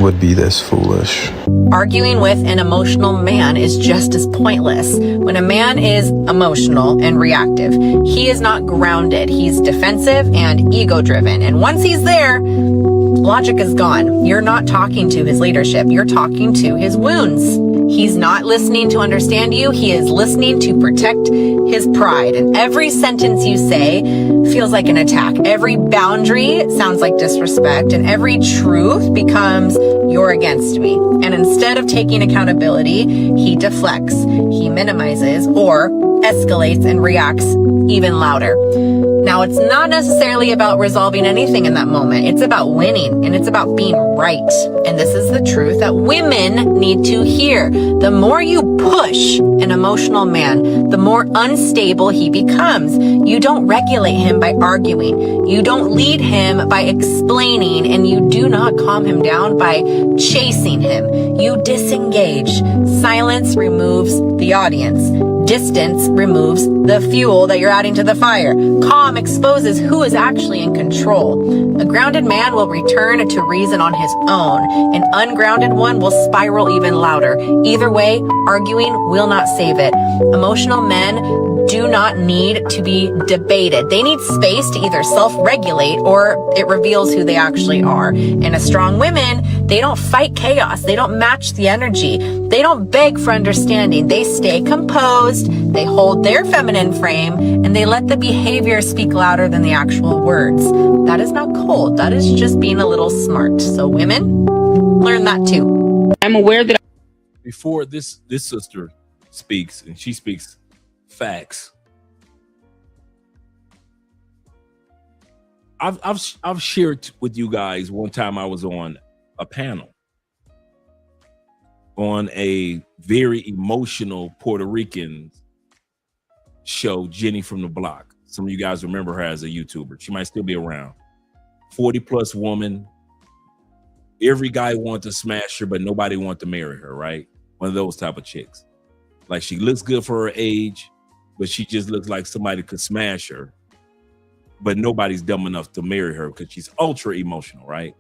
would be this foolish. Arguing with an emotional man is just as pointless. When a man is emotional and reactive, he is not grounded. He's defensive and ego-driven. And once he's there, logic is gone. You're not talking to his leadership. You're talking to his wounds. He's not listening to understand you. He is listening to protect his pride. And every sentence you say feels like an attack. Every boundary sounds like disrespect. And every truth becomes, you're against me. And instead of taking accountability, he deflects, he minimizes, or escalates and reacts even louder. Now, it's not necessarily about resolving anything in that moment. It's about winning, and it's about being right. And this is the truth that women need to hear. The more you push an emotional man, the more unstable he becomes. You don't regulate him by arguing. You don't lead him by explaining, and you do not calm him down by chasing him. You disengage. Silence removes the audience. Distance removes the fuel that you're adding to the fire. Calm exposes who is actually in control. A grounded man will return to reason on his own. An ungrounded one will spiral even louder. Either way, arguing will not save it. Emotional men do not need to be debated. They need space to either self-regulate or it reveals who they actually are. And as strong women, they don't fight chaos. They don't match the energy. They don't beg for understanding. They stay composed. They hold their feminine frame and they let the behavior speak louder than the actual words. That is not cold. That is just being a little smart. So women, learn that too. I'm aware that before this sister speaks, and she speaks facts. I've shared with you guys one time I was on a panel on a very emotional Puerto Rican show, Jenny from the Block. Some of you guys remember her as a YouTuber. She might still be around. 40+ woman. Every guy wanted to smash her, but nobody wanted to marry her, right? One of those type of chicks. Like, she looks good for her age, but she just looks like somebody could smash her. But nobody's dumb enough to marry her because she's ultra emotional, right?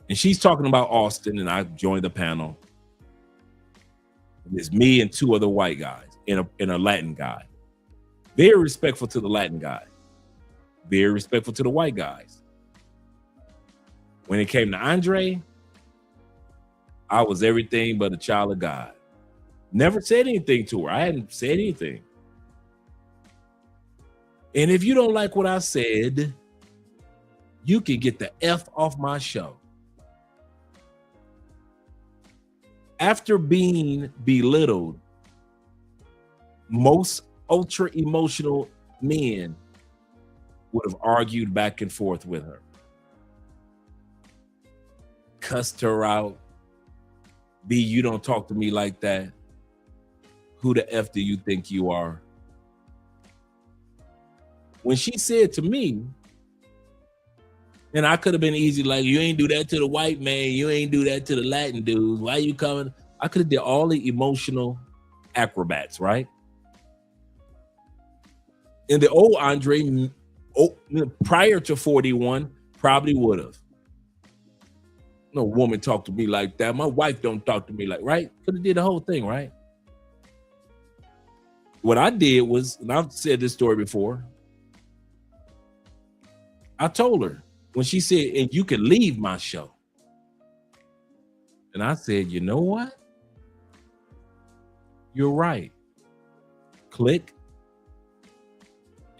And she's talking about Austin, and I joined the panel. It's me and two other white guys and a Latin guy. Very respectful to the Latin guy. Very respectful to the white guys. When it came to Andre, I was everything but a child of God. Never said anything to her. I hadn't said anything. And if you don't like what I said, you can get the F off my show. After being belittled, most ultra emotional men would have argued back and forth with her, cussed her out. B, you don't talk to me like that. Who the F do you think you are? When she said to me, and I could have been easy, like, you ain't do that to the white man, you ain't do that to the Latin dude, why you coming? I could have did all the emotional acrobats, right? And the old Andre, prior to 41, probably would have. No woman talk to me like that. My wife don't talk to me like, right? Could have did the whole thing, right? What I did was, and I've said this story before, I told her when she said, and you can leave my show. And I said, you know what? You're right. Click.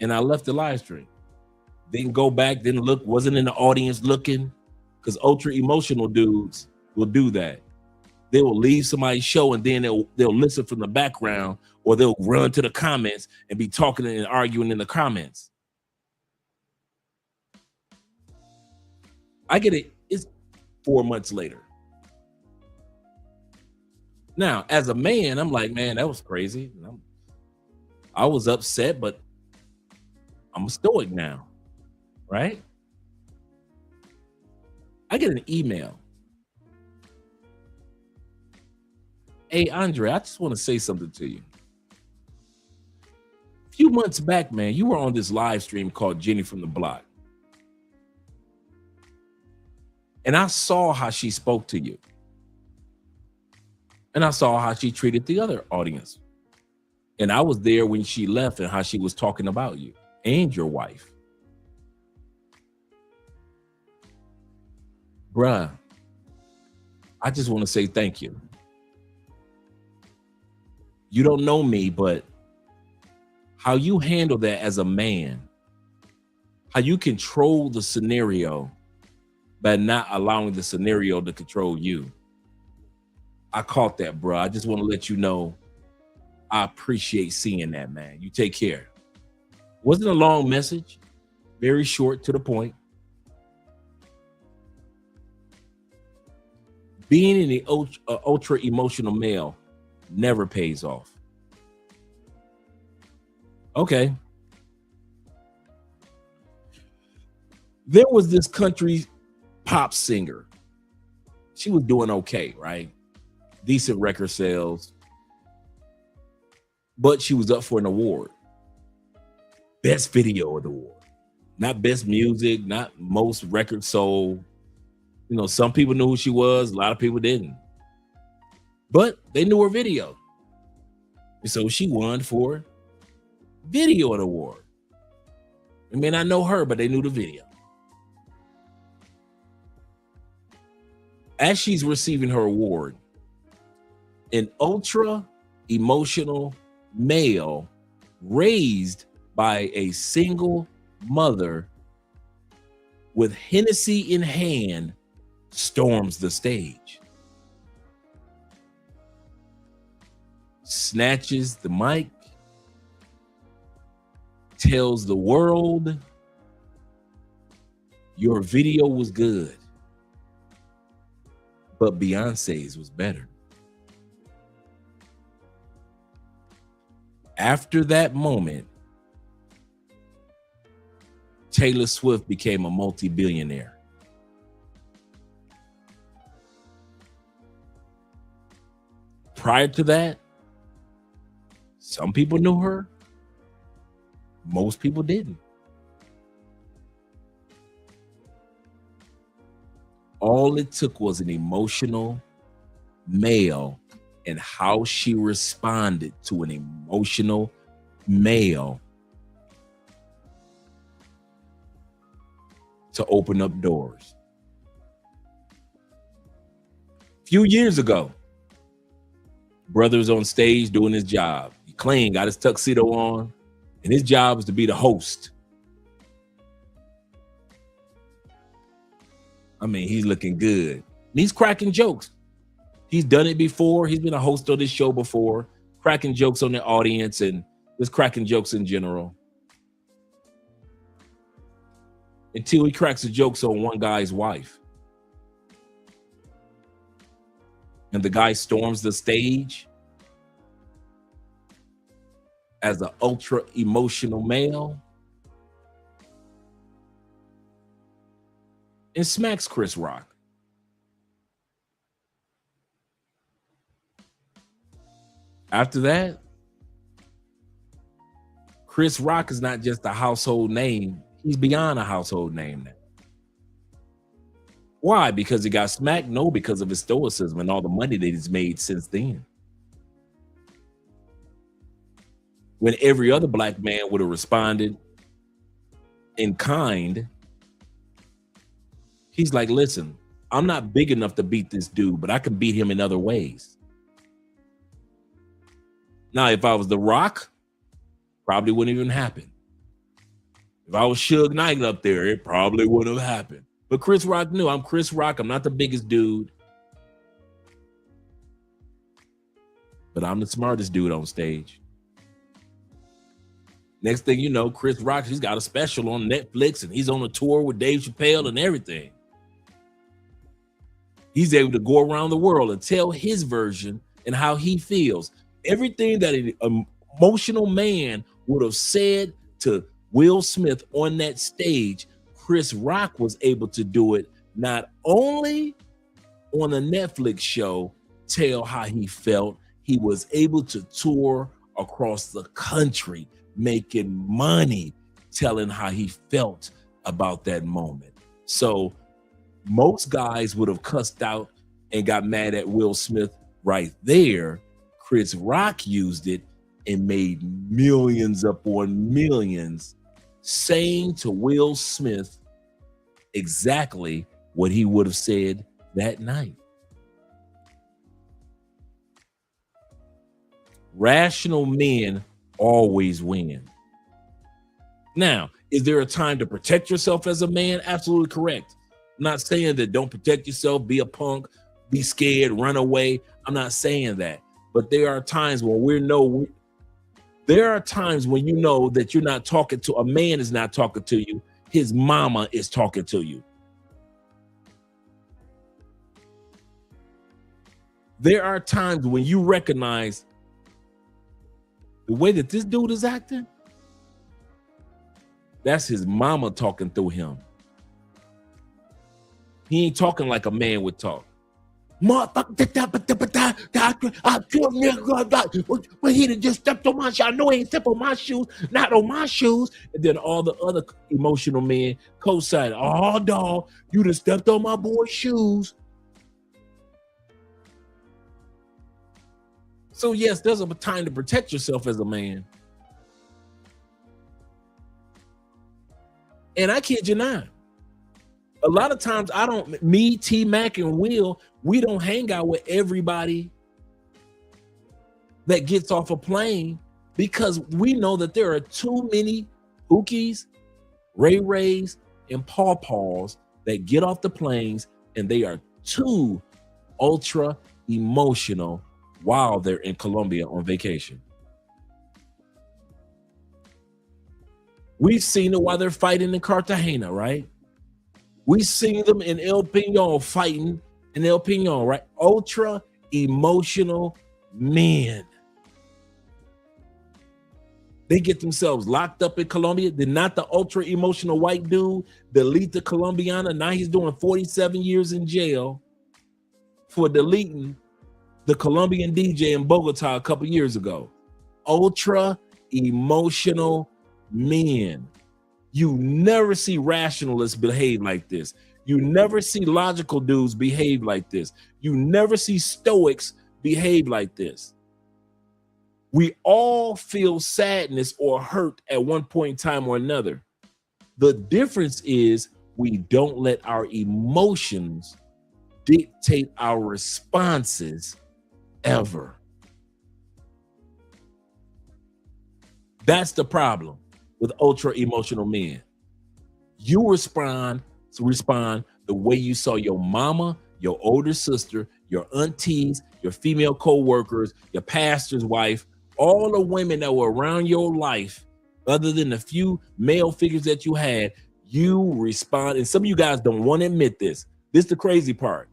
And I left the live stream. Didn't go back, didn't look, wasn't in the audience looking, because ultra emotional dudes will do that. They will leave somebody's show and then they'll listen from the background, or they'll run to the comments and be talking and arguing in the comments. I get it. It's 4 months later. Now, as a man, I'm like, man, that was crazy. I was upset, but I'm a stoic now, right? I get an email. Hey, Andre, I just want to say something to you. A few months back, man, you were on this live stream called Jenny from the Block. And I saw how she spoke to you. And I saw how she treated the other audience. And I was there when she left and how she was talking about you and your wife. Bruh, I just want to say thank you. You don't know me, but how you handle that as a man, how you control the scenario by not allowing the scenario to control you. I caught that, bro. I just want to let you know I appreciate seeing that, man. You take care. Wasn't a long message, very short, to the point. Being in the ultra emotional male never pays off. Okay. There was this country pop singer. She was doing okay, right? Decent record sales. But she was up for an award. Best video of the award. Not best music, not most records sold. You know, some people knew who she was, a lot of people didn't. But they knew her video. And so she won for video of the award. They may not know her, but they knew the video. As she's receiving her award, an ultra emotional male raised by a single mother with Hennessy in hand storms the stage, snatches the mic, tells the world, your video was good, but Beyonce's was better. After that moment, Taylor Swift became a multi-billionaire. Prior to that, some people knew her, most people didn't. All it took was an emotional male and how she responded to an emotional male to open up doors. A few years ago, Brother's on stage doing his job. He clean, got his tuxedo on, and his job is to be the host. I mean, he's looking good. And he's cracking jokes. He's done it before. He's been a host on this show before, cracking jokes on the audience and just cracking jokes in general. Until he cracks the jokes on one guy's wife. And the guy storms the stage as an ultra emotional male and smacks Chris Rock. After that, Chris Rock is not just a household name. He's beyond a household name now. Why? Because he got smacked? No, because of his stoicism and all the money that he's made since then. When every other black man would have responded in kind, he's like, listen, I'm not big enough to beat this dude, but I can beat him in other ways. Now, if I was The Rock, probably wouldn't even happen. If I was Suge Knight up there, it probably would have happened. But Chris Rock knew, I'm Chris Rock. I'm not the biggest dude. But I'm the smartest dude on stage. Next thing you know, Chris Rock, he's got a special on Netflix and he's on a tour with Dave Chappelle and everything. He's able to go around the world and tell his version and how he feels. Everything that an emotional man would have said to Will Smith on that stage, Chris Rock was able to do it not only on a Netflix show, tell how he felt, he was able to tour across the country, making money, telling how he felt about that moment. So most guys would have cussed out and got mad at Will Smith right there. Chris Rock used it and made millions upon millions, saying to Will Smith exactly what he would have said that night. Rational men always win. Now, is there a time to protect yourself as a man? Absolutely correct. I'm not saying that don't protect yourself, be a punk, be scared, run away. I'm not saying that. But there are times when there are times when you know that you're not talking to, a man is not talking to you, his mama is talking to you. There are times when you recognize the way that this dude is acting, that's his mama talking through him. He ain't talking like a man would talk. Motherfucker, he done just stepped on my shoes. I know he ain't stepped on my shoes, not on my shoes. And then all the other emotional men co-sign, oh, dog, you done stepped on my boy's shoes. So yes, there's a time to protect yourself as a man. And I kid you not. A lot of times me, T-Mac, and Will, we don't hang out with everybody that gets off a plane because we know that there are too many Pookies, Ray Rays, and Paw Paws that get off the planes and they are too ultra emotional while they're in Colombia on vacation. We've seen it while they're fighting in Cartagena, right? We've seen them in El Peñon fighting in El Peñon, right? Ultra emotional men. They get themselves locked up in Colombia. They're not the ultra emotional white dude, the Lita Colombiana. Now he's doing 47 years in jail for deleting the Colombian DJ in Bogota a couple years ago. Ultra emotional men. You never see rationalists behave like this. You never see logical dudes behave like this. You never see stoics behave like this. We all feel sadness or hurt at one point in time or another. The difference is we don't let our emotions dictate our responses ever. That's the problem with ultra emotional men. You respond the way you saw your mama, your older sister, your aunties, your female co-workers, your pastor's wife, all the women that were around your life, other than the few male figures that you had. You respond, and some of you guys don't want to admit this. This is the crazy part.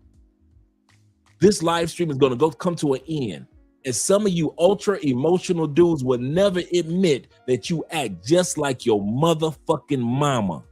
This live stream is going to come to an end, and some of you ultra emotional dudes will never admit that you act just like your motherfucking mama.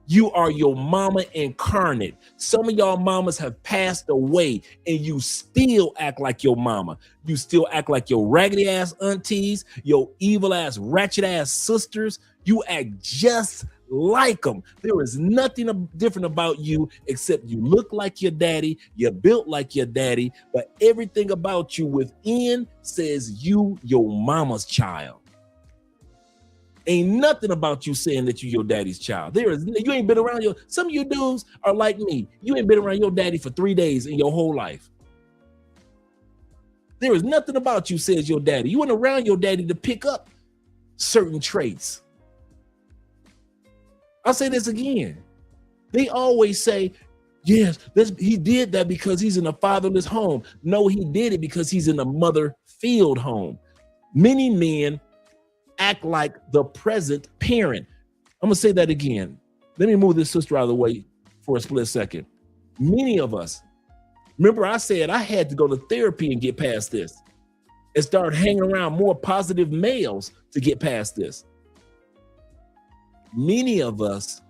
You are your mama incarnate. Some of y'all mamas have passed away, and you still act like your mama. You still act like your raggedy ass aunties, your evil ass, ratchet ass sisters. You act just like them. There is nothing different about you except you look like your daddy, you're built like your daddy, but everything about you within says you your mama's child. Ain't nothing about you saying that you your daddy's child. You ain't been around some of you dudes are like me. You ain't been around your daddy for 3 days in your whole life. There is nothing about you says your daddy. You went around your daddy to pick up certain traits. I'll say this again. They always say, yes, he did that because he's in a fatherless home. No, he did it because he's in a mother-filled home. Many men act like the present parent. I'm gonna say that again. Let me move this sister out of the way for a split second. Many of us, remember I said I had to go to therapy and get past this and start hanging around more positive males to get past this. Many of us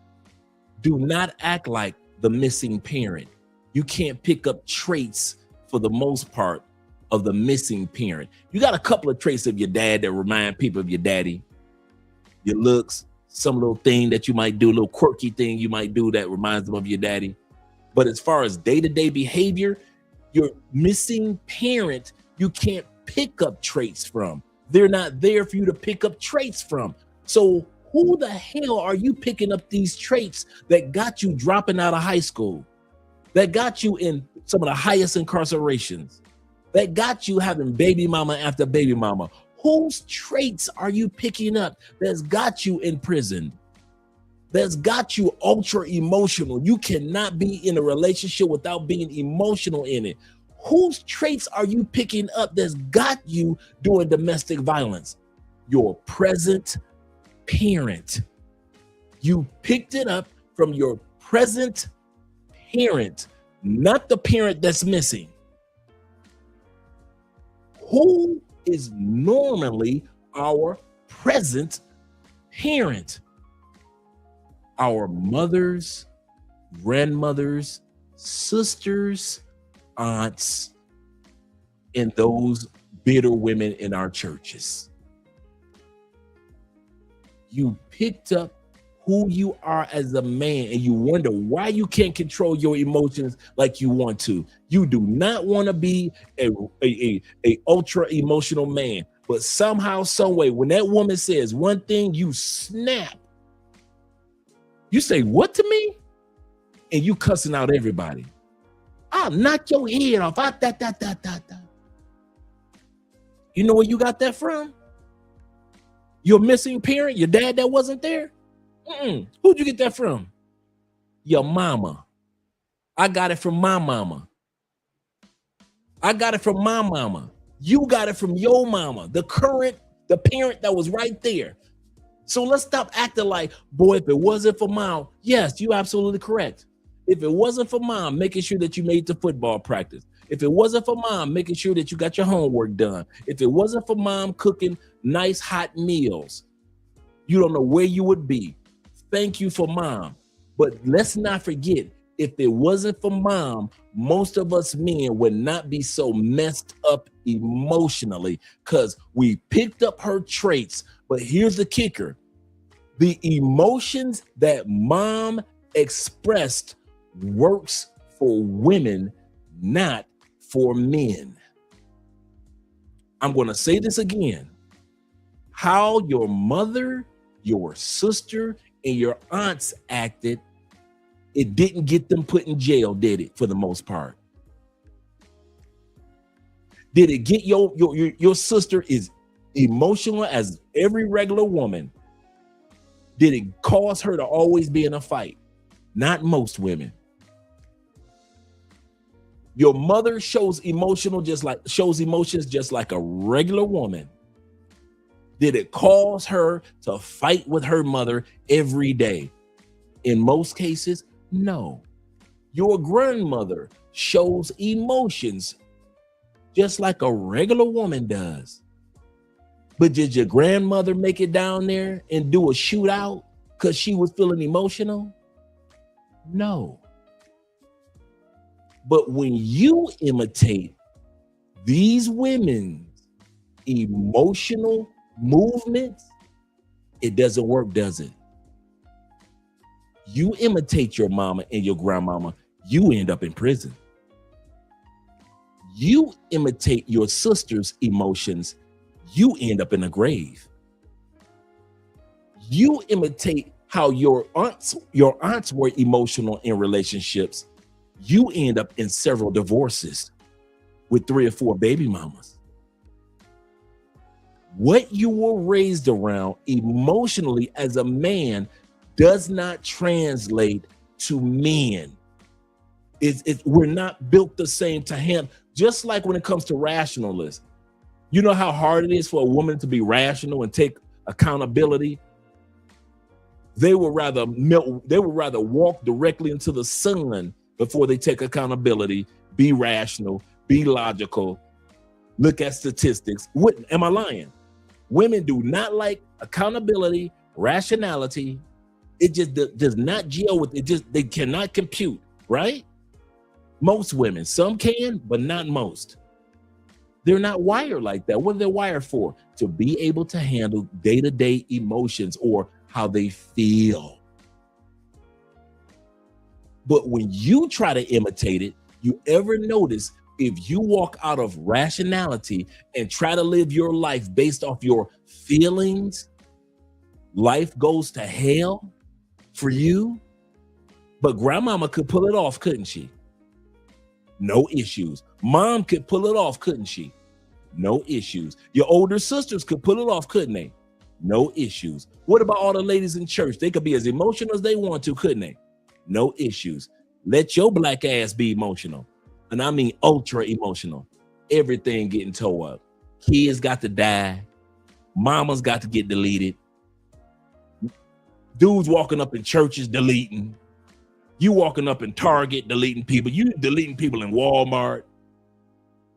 do not act like the missing parent. You can't pick up traits for the most part of the missing parent. You got a couple of traits of your dad that remind people of your daddy. Your looks, some little thing that you might do, a little quirky thing you might do that reminds them of your daddy. But as far as day-to-day behavior, your missing parent, you can't pick up traits from. They're not there for you to pick up traits from. So who the hell are you picking up these traits that got you dropping out of high school? That got you in some of the highest incarcerations? That got you having baby mama after baby mama? Whose traits are you picking up that's got you in prison? That's got you ultra emotional? You cannot be in a relationship without being emotional in it. Whose traits are you picking up that's got you doing domestic violence? Your present parent. You picked it up from your present parent, not the parent that's missing. Who is normally our present parent? Our mothers, grandmothers, sisters, aunts, and those bitter women in our churches. You picked up who you are as a man, and you wonder why you can't control your emotions like you want to. You do not want to be a ultra emotional man, but somehow, some way, when that woman says one thing, you snap. You say, what to me? And you cussing out everybody. I'll knock your head off. You know where you got that from? Your missing parent, your dad that wasn't there? Who'd you get that from? Your mama. I got it from my mama. I got it from my mama. You got it from your mama, the parent that was right there. So let's stop acting like, boy, if it wasn't for mom, yes, you're absolutely correct. If it wasn't for mom, making sure that you made the football practice. If it wasn't for mom, making sure that you got your homework done. If it wasn't for mom cooking nice hot meals, you don't know where you would be. Thank you for mom. But let's not forget, if it wasn't for mom, most of us men would not be so messed up emotionally because we picked up her traits. But here's the kicker. The emotions that mom expressed works for women, not for men. I'm going to say this again. How your mother, your sister, and your aunts acted, it didn't get them put in jail, did it, for the most part? Did it get your sister is emotional as every regular woman. Did it cause her to always be in a fight? Not most women. Your mother shows emotions just like a regular woman. Did it cause her to fight with her mother every day? In most cases, no. Your grandmother shows emotions just like a regular woman does. But did your grandmother make it down there and do a shootout because she was feeling emotional? No. But when you imitate these women's emotional movements, it doesn't work, does it? You imitate your mama and your grandmama, you end up in prison. You imitate your sister's emotions, you end up in a grave. You imitate how your aunts were emotional in relationships, you end up in several divorces with 3 or 4 baby mamas. What you were raised around emotionally as a man does not translate to men. We're not built the same to handle. Just like when it comes to rationalists, you know how hard it is for a woman to be rational and take accountability. They would rather walk directly into the sun before they take accountability, be rational, be logical, look at statistics. What am I lying? Women do not like accountability, rationality. It just does not gel with it. They cannot compute, right? Most women, some can, but not most. They're not wired like that. What are they wired for? To be able to handle day-to-day emotions or how they feel. But when you try to imitate it, you ever notice if you walk out of rationality and try to live your life based off your feelings, life goes to hell for you? But grandmama could pull it off, couldn't she? No issues. Mom could pull it off, couldn't she? No issues. Your older sisters could pull it off, couldn't they? No issues. What about all the ladies in church? They could be as emotional as they want to, couldn't they? No issues. Let your black ass be emotional. And I mean ultra emotional. Everything getting tore up. Kids got to die. Mamas got to get deleted. Dudes walking up in churches deleting. You walking up in Target deleting people. You deleting people in Walmart.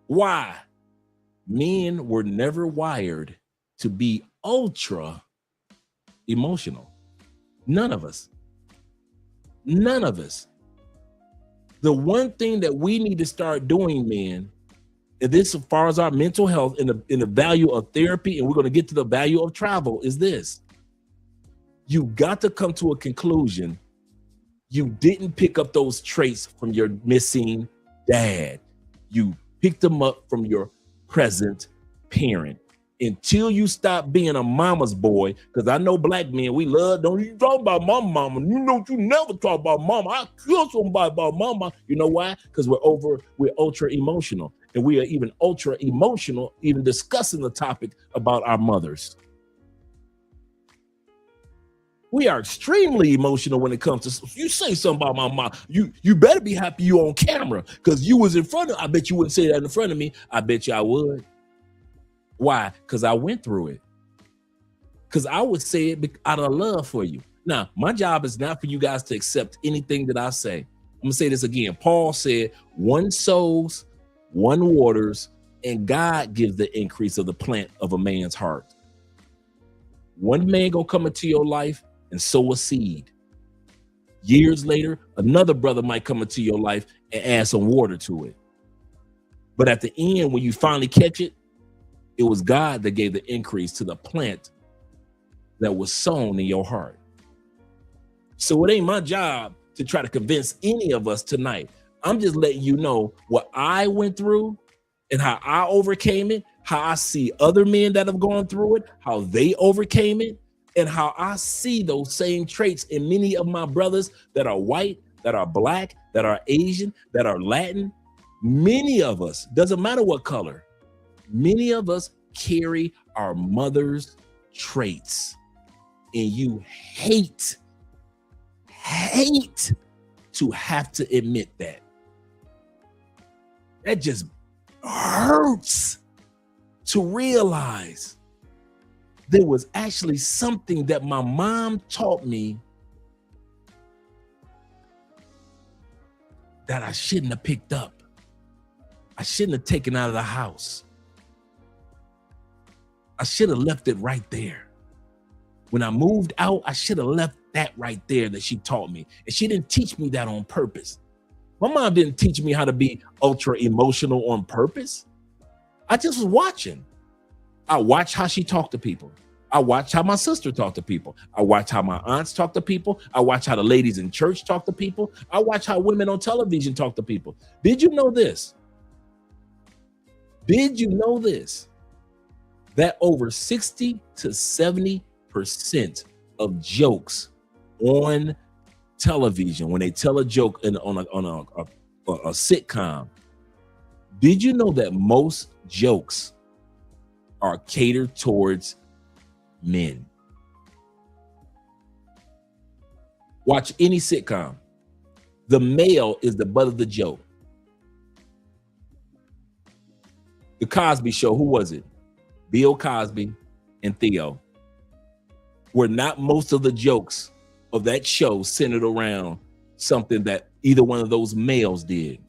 Why? Men were never wired to be ultra emotional. None of us. None of us. The one thing that we need to start doing, men, and this as far as our mental health and the value of therapy, and we're going to get to the value of travel, is this. You got to come to a conclusion. You didn't pick up those traits from your missing dad. You picked them up from your present parent. Until you stop being a mama's boy, because I know black men, we love, don't you talk about my mama. You know, you never talk about mama. I kill somebody about mama. You know why? Because we're ultra emotional. And we are even ultra emotional, even discussing the topic about our mothers. We are extremely emotional when it comes to, you say something about my mom, you better be happy you on camera, because you was in front of, I bet you wouldn't say that in front of me. I bet you I would. Why? Because I went through it. Because I would say it out of love for you. Now, my job is not for you guys to accept anything that I say. I'm going to say this again. Paul said, one sows, one waters, and God gives the increase of the plant of a man's heart. One man gonna come into your life and sow a seed. Years later, another brother might come into your life and add some water to it. But at the end, when you finally catch it, it was God that gave the increase to the plant that was sown in your heart. So it ain't my job to try to convince any of us tonight. I'm just letting you know what I went through and how I overcame it, how I see other men that have gone through it, how they overcame it, and how I see those same traits in many of my brothers that are white, that are black, that are Asian, that are Latin. Many of us, doesn't matter what color, many of us carry our mother's traits, and you hate to have to admit that. That just hurts to realize there was actually something that my mom taught me that I shouldn't have picked up. I shouldn't have taken out of the house. I should have left it right there. When I moved out, I should have left that right there that she taught me. And she didn't teach me that on purpose. My mom didn't teach me how to be ultra emotional on purpose. I just was watching. I watched how she talked to people. I watched how my sister talked to people. I watched how my aunts talk to people. I watched how the ladies in church talk to people. I watched how women on television talk to people. Did you know this? Did you know this? That over 60 to 70% of jokes on television, when they tell a joke on a sitcom, did you know that most jokes are catered towards men? Watch any sitcom. The male is the butt of the joke. The Cosby Show, who was it? Bill Cosby and Theo. Were not most of the jokes of that show centered around something that either one of those males did?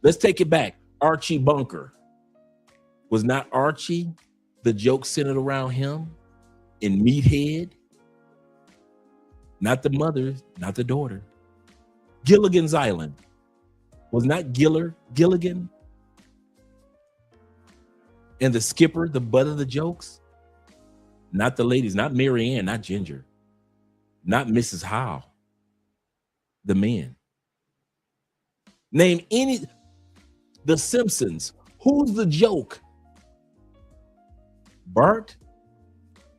Let's take it back. Archie Bunker. Was not Archie the joke centered around him in Meathead? Not the mother, not the daughter. Gilligan's Island. Was not Gilligan and the skipper the butt of the jokes? Not the ladies, not Mary Ann, not Ginger, not Mrs. Howe. The men. Name any. The Simpsons. Who's the joke? Bart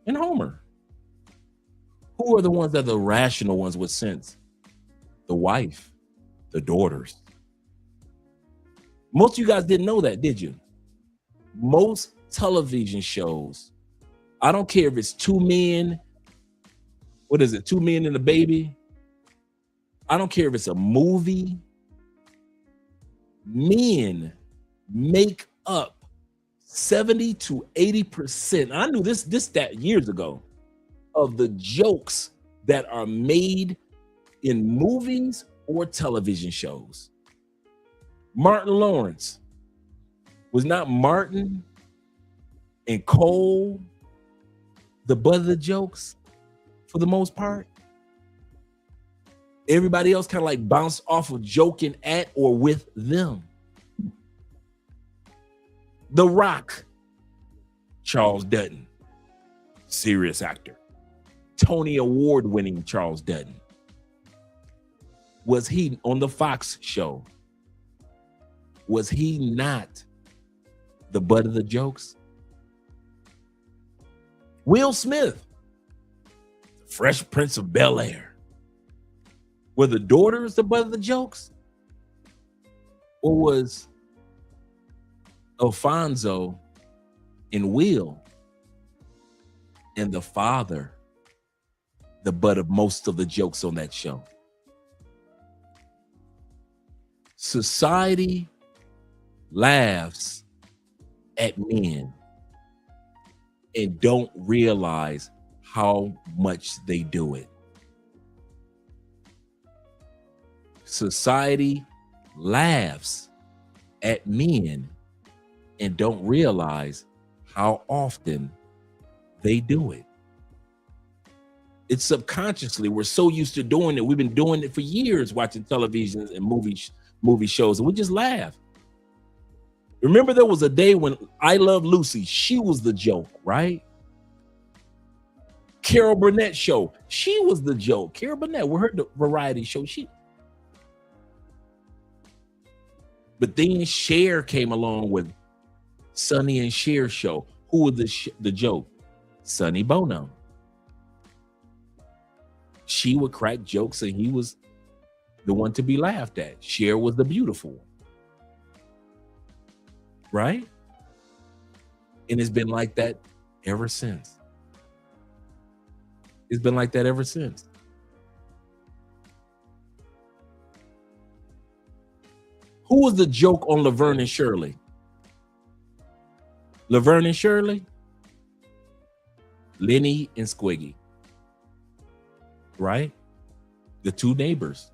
and Homer. Who are the ones that are the rational ones with sense? The wife, the daughters. Most of you guys didn't know that, did you? Most television shows, I don't care if it's two men, what is it, 2 Men and a Baby? I don't care if it's a movie. Men make up 70 to 80%. I knew this stat years ago, of the jokes that are made in movies or television shows. Martin Lawrence. Was not Martin and Cole the butt of the jokes for the most part? Everybody else kind of like bounced off of joking at or with them. The Rock. Charles Dutton. Serious actor. Tony Award winning Charles Dutton. Was he on the Fox show? Was he not the butt of the jokes? Will Smith, the Fresh Prince of Bel-Air. Were the daughters the butt of the jokes? Or was Alfonso and Will and the father the butt of most of the jokes on that show? Society laughs at men and don't realize how much they do it. Society laughs at men and don't realize how often they do it. It's subconsciously, we're so used to doing it. We've been doing it for years, watching television and movie shows, and we just laugh. Remember, there was a day when I Love Lucy, she was the joke, right? Carol Burnett show, she was the joke. Carol Burnett, with her variety show, But then Cher came along with Sonny and Cher show. Who was the joke? Sonny Bono. She would crack jokes and he was the one to be laughed at. Cher was the beautiful one. Right? And it's been like that ever since. It's been like that ever since. Who was the joke on Laverne and Shirley? Laverne and Shirley? Lenny and Squiggy. Right? The two neighbors.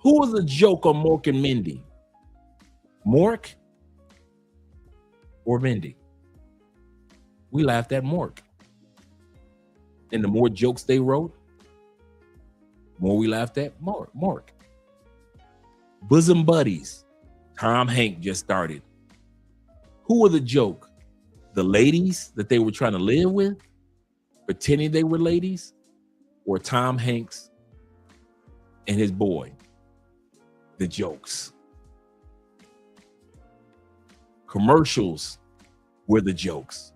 Who was the joke on Mork and Mindy? Mork or Mindy? We laughed at Mork. And the more jokes they wrote, more we laughed at Mork. Bosom buddies. Tom Hanks just started. Who were the joke? The ladies that they were trying to live with, pretending they were ladies, or Tom Hanks and his boy? The jokes. Commercials were the jokes.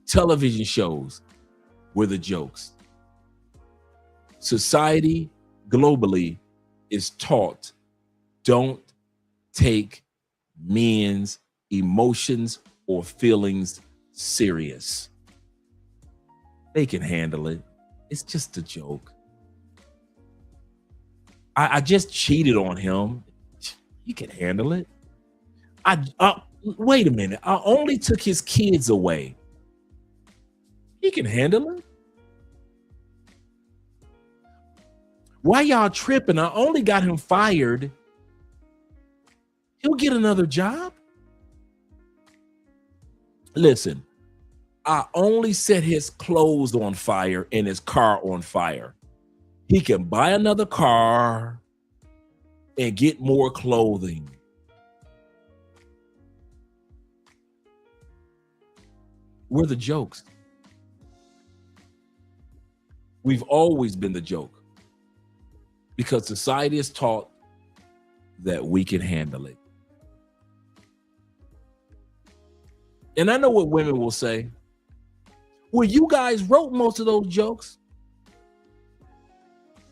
Television shows were the jokes. Society globally is taught, don't take men's emotions or feelings serious. They can handle it. It's just a joke. I just cheated on him. He can handle it. Wait a minute. I only took his kids away. He can handle it. Why y'all tripping? I only got him fired. He'll get another job. Listen, I only set his clothes on fire and his car on fire. He can buy another car and get more clothing. We're the jokes. We've always been the joke because society is taught that we can handle it. And I know what women will say. Well, you guys wrote most of those jokes.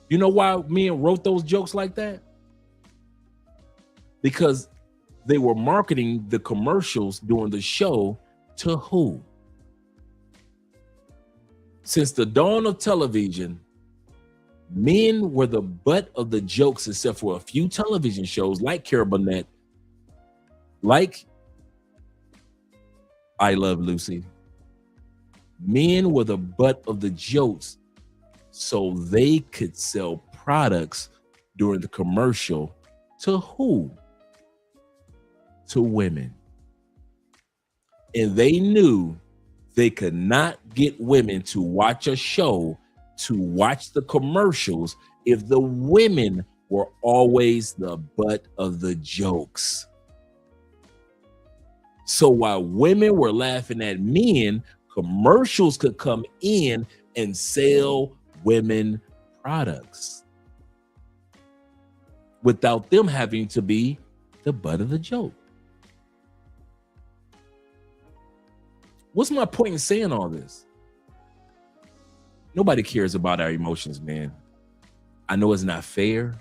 You know why men wrote those jokes like that? Because they were marketing the commercials during the show to who? Since the dawn of television, men were the butt of the jokes except for a few television shows like Carol Burnett, like I Love Lucy. Men were the butt of the jokes so they could sell products during the commercial to who? To women. And they knew they could not get women to watch a show, to watch the commercials, if the women were always the butt of the jokes. So while women were laughing at men, commercials could come in and sell women products without them having to be the butt of the joke. What's my point in saying all this? Nobody cares about our emotions, man. I know it's not fair.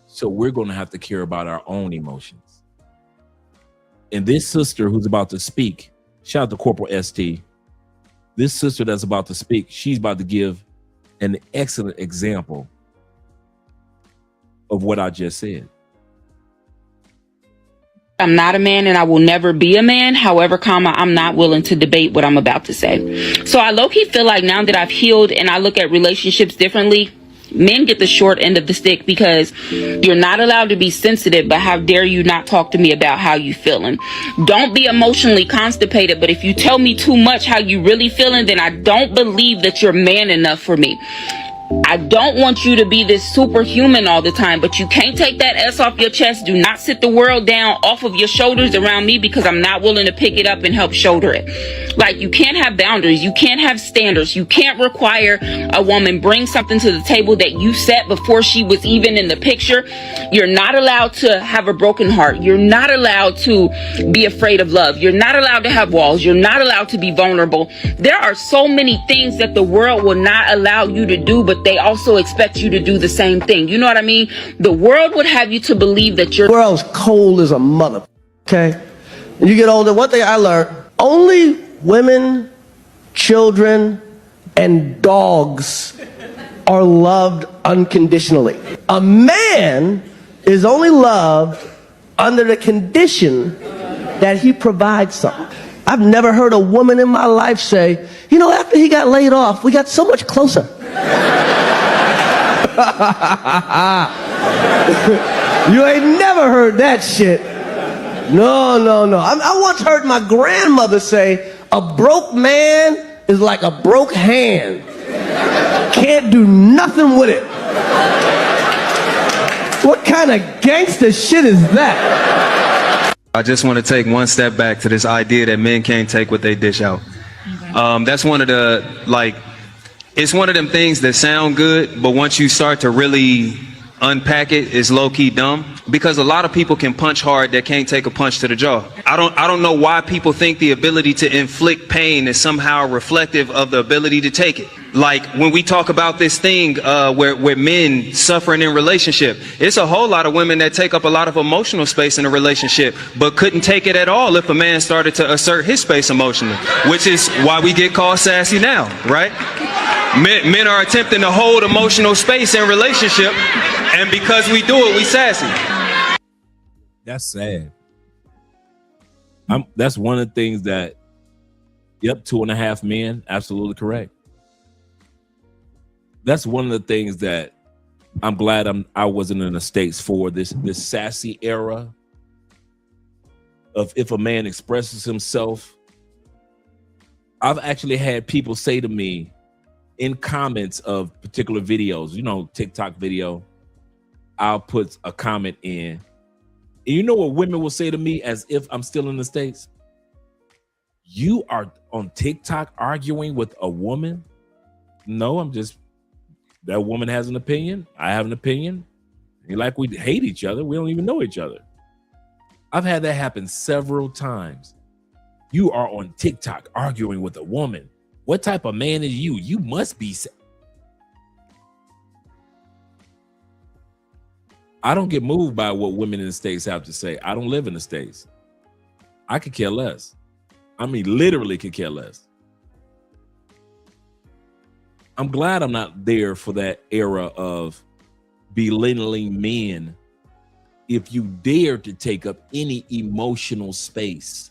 So we're going to have to care about our own emotions. And this sister who's about to speak, shout out to Corporal ST. This sister that's about to speak, she's about to give an excellent example of what I just said. I'm not a man and I will never be a man. However, I'm not willing to debate what I'm about to say. So I low-key feel like now that I've healed and I look at relationships differently, men get the short end of the stick because you're not allowed to be sensitive, but how dare you not talk to me about how you feeling? Don't be emotionally constipated, but if you tell me too much how you really feeling, then I don't believe that you're man enough for me. I don't want you to be this superhuman all the time, but you can't take that S off your chest. Do not sit the world down off of your shoulders around me because I'm not willing to pick it up and help shoulder it. Like, you can't have boundaries. You can't have standards. You can't require a woman bring something to the table that you set before she was even in the picture. You're not allowed to have a broken heart. You're not allowed to be afraid of love. You're not allowed to have walls. You're not allowed to be vulnerable. There are so many things that the world will not allow you to do, but they also expect you to do the same thing. You know what I mean? The world would have you to believe that you're... world's cold as a mother. okay? And you get older, one thing I learned, only women, children, and dogs are loved unconditionally. A man is only loved under the condition that he provides something. I've never heard a woman in my life say, you know, after he got laid off, we got so much closer. You ain't never heard that shit. No. I once heard my grandmother say, a broke man is like a broke hand. Can't do nothing with it. What kind of gangster shit is that? I just want to take one step back to this idea that men can't take what they dish out. That's one of the, it's one of them things that sound good, but once you start to really unpack it, it's low-key dumb. Because a lot of people can punch hard that can't take a punch to the jaw. I don't know why people think the ability to inflict pain is somehow reflective of the ability to take it. Like when we talk about this thing where men suffering in relationship, it's a whole lot of women that take up a lot of emotional space in a relationship, but couldn't take it at all if a man started to assert his space emotionally, which is why we get called sassy now, right? Men are attempting to hold emotional space in relationship, and because we do it, we sassy. That's sad. That's one of the things that, yep, 2.5 men, absolutely correct. That's one of the things that I'm glad I wasn't in the States for, this sassy era of if a man expresses himself. I've actually had people say to me in comments of particular videos, you know, TikTok video, I'll put a comment in. And you know what women will say to me as if I'm still in the States? You are on TikTok arguing with a woman? No, that woman has an opinion. I have an opinion. And like we hate each other. We don't even know each other. I've had that happen several times. You are on TikTok arguing with a woman. What type of man is you? You must be. I don't get moved by what women in the States have to say. I don't live in the States. I could care less. I mean, literally could care less. I'm glad I'm not there for that era of belittling men if you dare to take up any emotional space.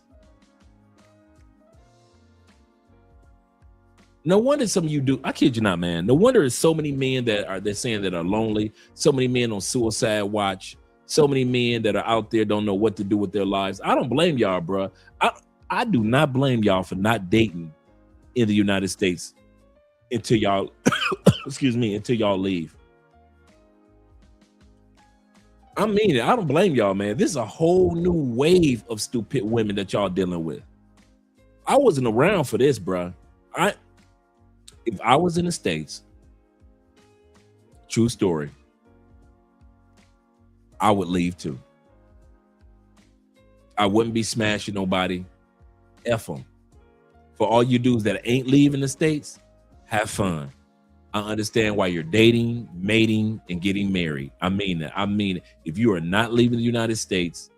No wonder some of you do. I kid you not, man. No wonder there's so many men they're saying that are lonely. So many men on suicide watch. So many men that are out there don't know what to do with their lives. I don't blame y'all, bro. I do not blame y'all for not dating in the United States until y'all, until y'all leave. I mean it. I don't blame y'all, man. This is a whole new wave of stupid women that y'all dealing with. I wasn't around for this, bro. If I was in the States, true story, I would leave too. I wouldn't be smashing nobody. F them. For all you dudes that ain't leaving the States, have fun. I understand why you're dating, mating, and getting married. I mean that. I mean, if you are not leaving the United States,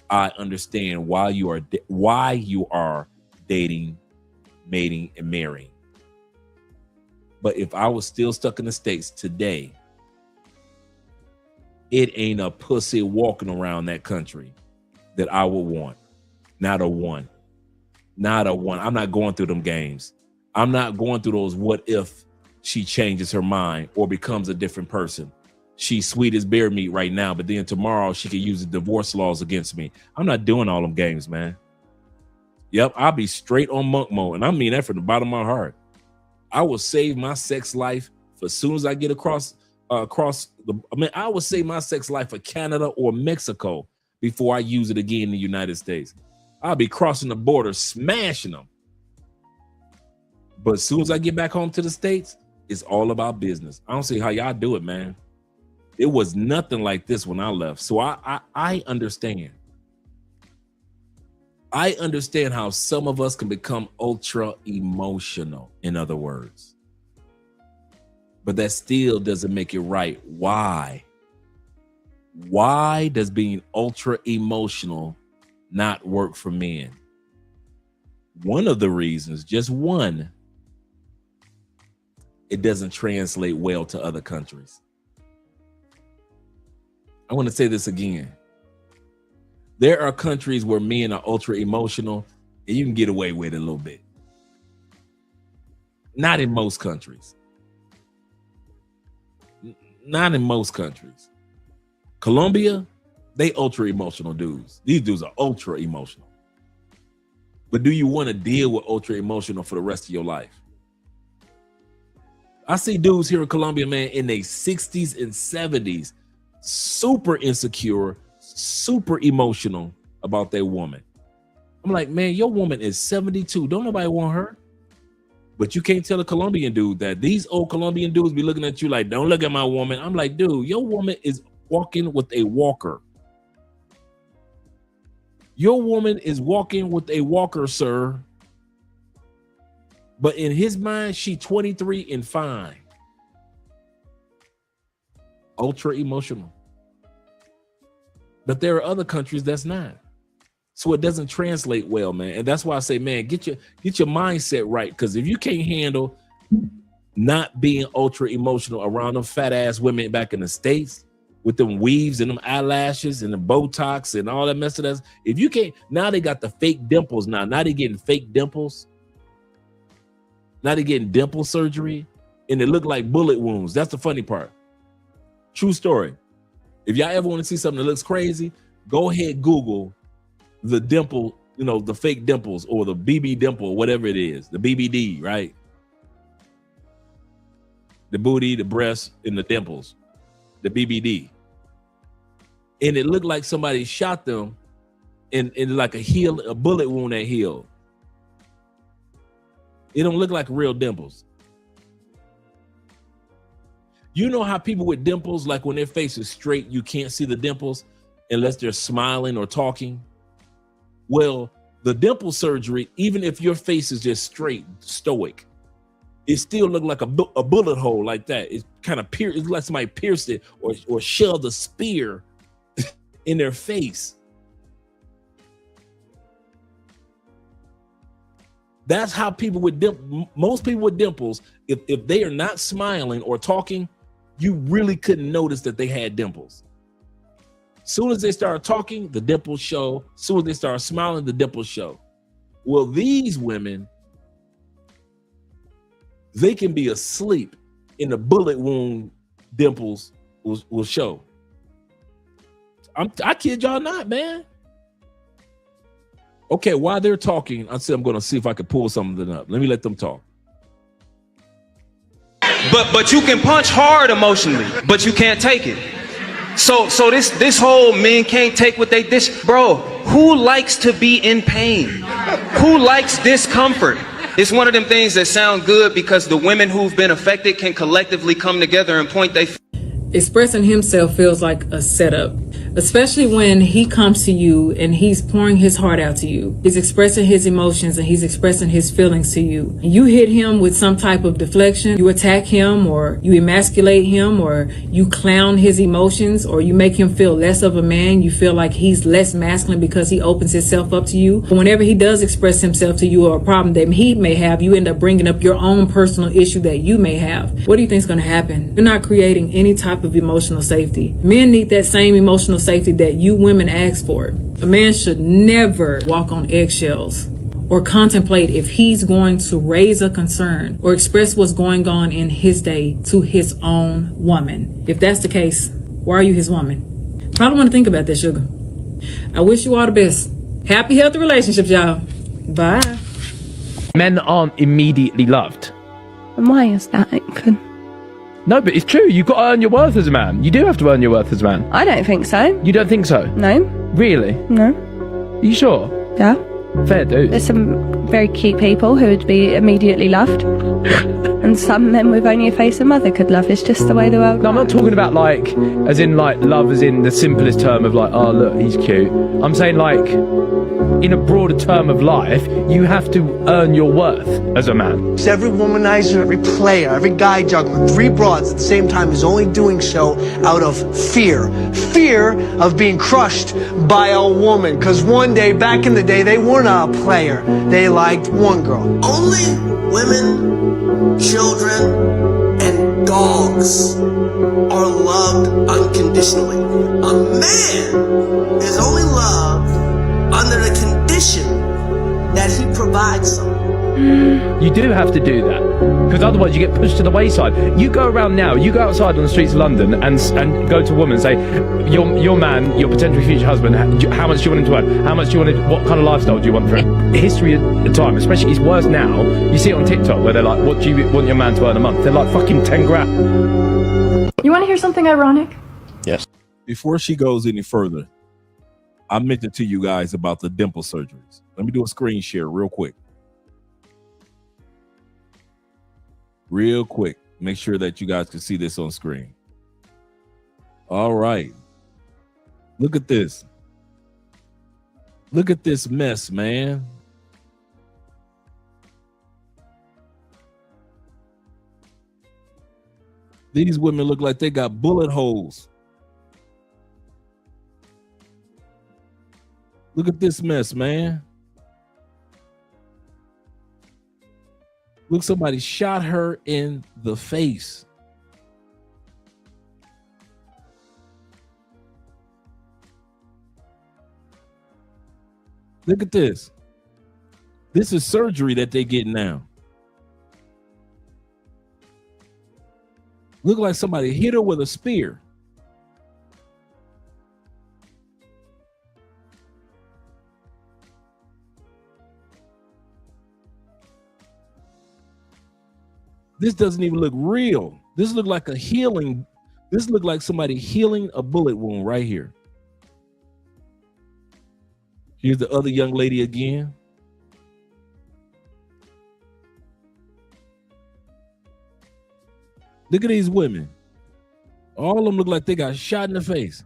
I understand why you are dating, mating, and marrying. But if I was still stuck in the States today, it ain't a pussy walking around that country that I would want. Not a one. Not a one. I'm not going through them games. I'm not going through those what if she changes her mind or becomes a different person. She's sweet as bear meat right now, but then tomorrow she could use the divorce laws against me. I'm not doing all them games, man. Yep, I'll be straight on monk mode. And I mean that from the bottom of my heart. I will save my sex life for as soon as I get I will save my sex life for Canada or Mexico before I use it again in the United States. I'll be crossing the border, smashing them. But as soon as I get back home to the States, it's all about business. I don't see how y'all do it, man. It was nothing like this when I left. So I understand. I understand how some of us can become ultra emotional, in other words. But that still doesn't make it right. Why? Why does being ultra emotional not work for men? One of the reasons, just one, it doesn't translate well to other countries. I want to say this again. There are countries where men are ultra emotional and you can get away with it a little bit. Not in most countries. Not in most countries. Colombia, they ultra emotional dudes. These dudes are ultra emotional. But do you want to deal with ultra emotional for the rest of your life? I see dudes here in Colombia, man, in their 60s and 70s, super insecure, super emotional about their woman. I'm like, man, your woman is 72. Don't nobody want her. But you can't tell a Colombian dude that. These old Colombian dudes be looking at you like, don't look at my woman. I'm like, dude, your woman is walking with a walker. Your woman is walking with a walker, sir. But in his mind, she 23 and fine. Ultra emotional. But there are other countries that's not. So it doesn't translate well, man. And that's why I say, man, get your mindset right. Because if you can't handle not being ultra emotional around them fat ass women back in the States with them weaves and them eyelashes and the Botox and all that mess of that. If you can't, now they got the fake dimples now. Now they getting fake dimples. Now they getting dimple surgery and they look like bullet wounds. That's the funny part. True story. If y'all ever want to see something that looks crazy, go ahead, Google the dimple, you know, the fake dimples or the BB dimple, whatever it is, the BBD, right? The booty, the breast, and the dimples, the BBD. And it looked like somebody shot them in like a bullet wound that healed. It don't look like real dimples. You know how people with dimples, like when their face is straight, you can't see the dimples unless they're smiling or talking? Well, the dimple surgery, even if your face is just straight, stoic, it still look like a bullet hole like that. It's kind of it's like somebody pierced it or shoved a spear in their face. That's how people with most people with dimples, if they are not smiling or talking, you really couldn't notice that they had dimples. Soon as they start talking, the dimples show. Soon as they start smiling, the dimples show. Well, these women, they can be asleep and the bullet wound dimples will show. I kid y'all not, man. Okay, while they're talking, I said I'm going to see if I can pull something up. Let me let them talk. But you can punch hard emotionally, but you can't take it. So this whole men can't take what they dish. Bro, who likes to be in pain? Who likes discomfort? It's one of them things that sound good because the women who've been affected can collectively come together and point they. Expressing himself feels like a setup, especially when he comes to you and he's pouring his heart out to you. He's expressing his emotions and he's expressing his feelings to you. You hit him with some type of deflection. You attack him or you emasculate him or you clown his emotions or you make him feel less of a man. You feel like he's less masculine because he opens himself up to you. But whenever he does express himself to you or a problem that he may have, you end up bringing up your own personal issue that you may have. What do you think is going to happen? You're not creating any type of emotional safety. Men need that same emotional safety that you women ask for. A man should never walk on eggshells or contemplate if he's going to raise a concern or express what's going on in his day to his own woman. If that's the case, why are you his woman? Probably want to think about that, sugar. I wish you all the best. Happy, healthy relationships, y'all. Bye. Men aren't immediately loved. And why is that? No, but it's true. You've got to earn your worth as a man. You do have to earn your worth as a man. I don't think so. You don't think so? No. Really? No. Are you sure? Yeah. Fair dude. There's some very cute people who would be immediately loved. And some men with only a face a mother could love. It's just the way the world. No, I'm not talking about like, as in like love as in the simplest term of like, oh look, he's cute. I'm saying like, in a broader term of life, you have to earn your worth as a man. Every womanizer, every player, every guy juggling 3 broads at the same time is only doing so out of fear. Fear of being crushed by a woman. Because one day, back in the day, they weren't a player. They liked one girl. Only women, children, and dogs are loved unconditionally. A man is only loved under the condition that he provides something. You do have to do that, because otherwise you get pushed to the wayside. You go around now, you go outside on the streets of London and go to a woman and say, your man, your potential future husband, how much do you want him to earn? How much do you want what kind of lifestyle do you want for him? History at the time, especially, it's worse now. You see it on TikTok where they're like, what do you want your man to earn a month? They're like fucking 10 grand. You want to hear something ironic? Yes. Before she goes any further, I mentioned to you guys about the dimple surgeries. Let me do a screen share real quick. Real quick. Make sure that you guys can see this on screen. All right. Look at this. Look at this mess, man. These women look like they got bullet holes. Look at this mess, man. Look, somebody shot her in the face. Look at this. This is surgery that they get now. Look like somebody hit her with a spear. This doesn't even look real. This look like a healing. This look like somebody healing a bullet wound right here. Here's the other young lady again. Look at these women. All of them look like they got shot in the face.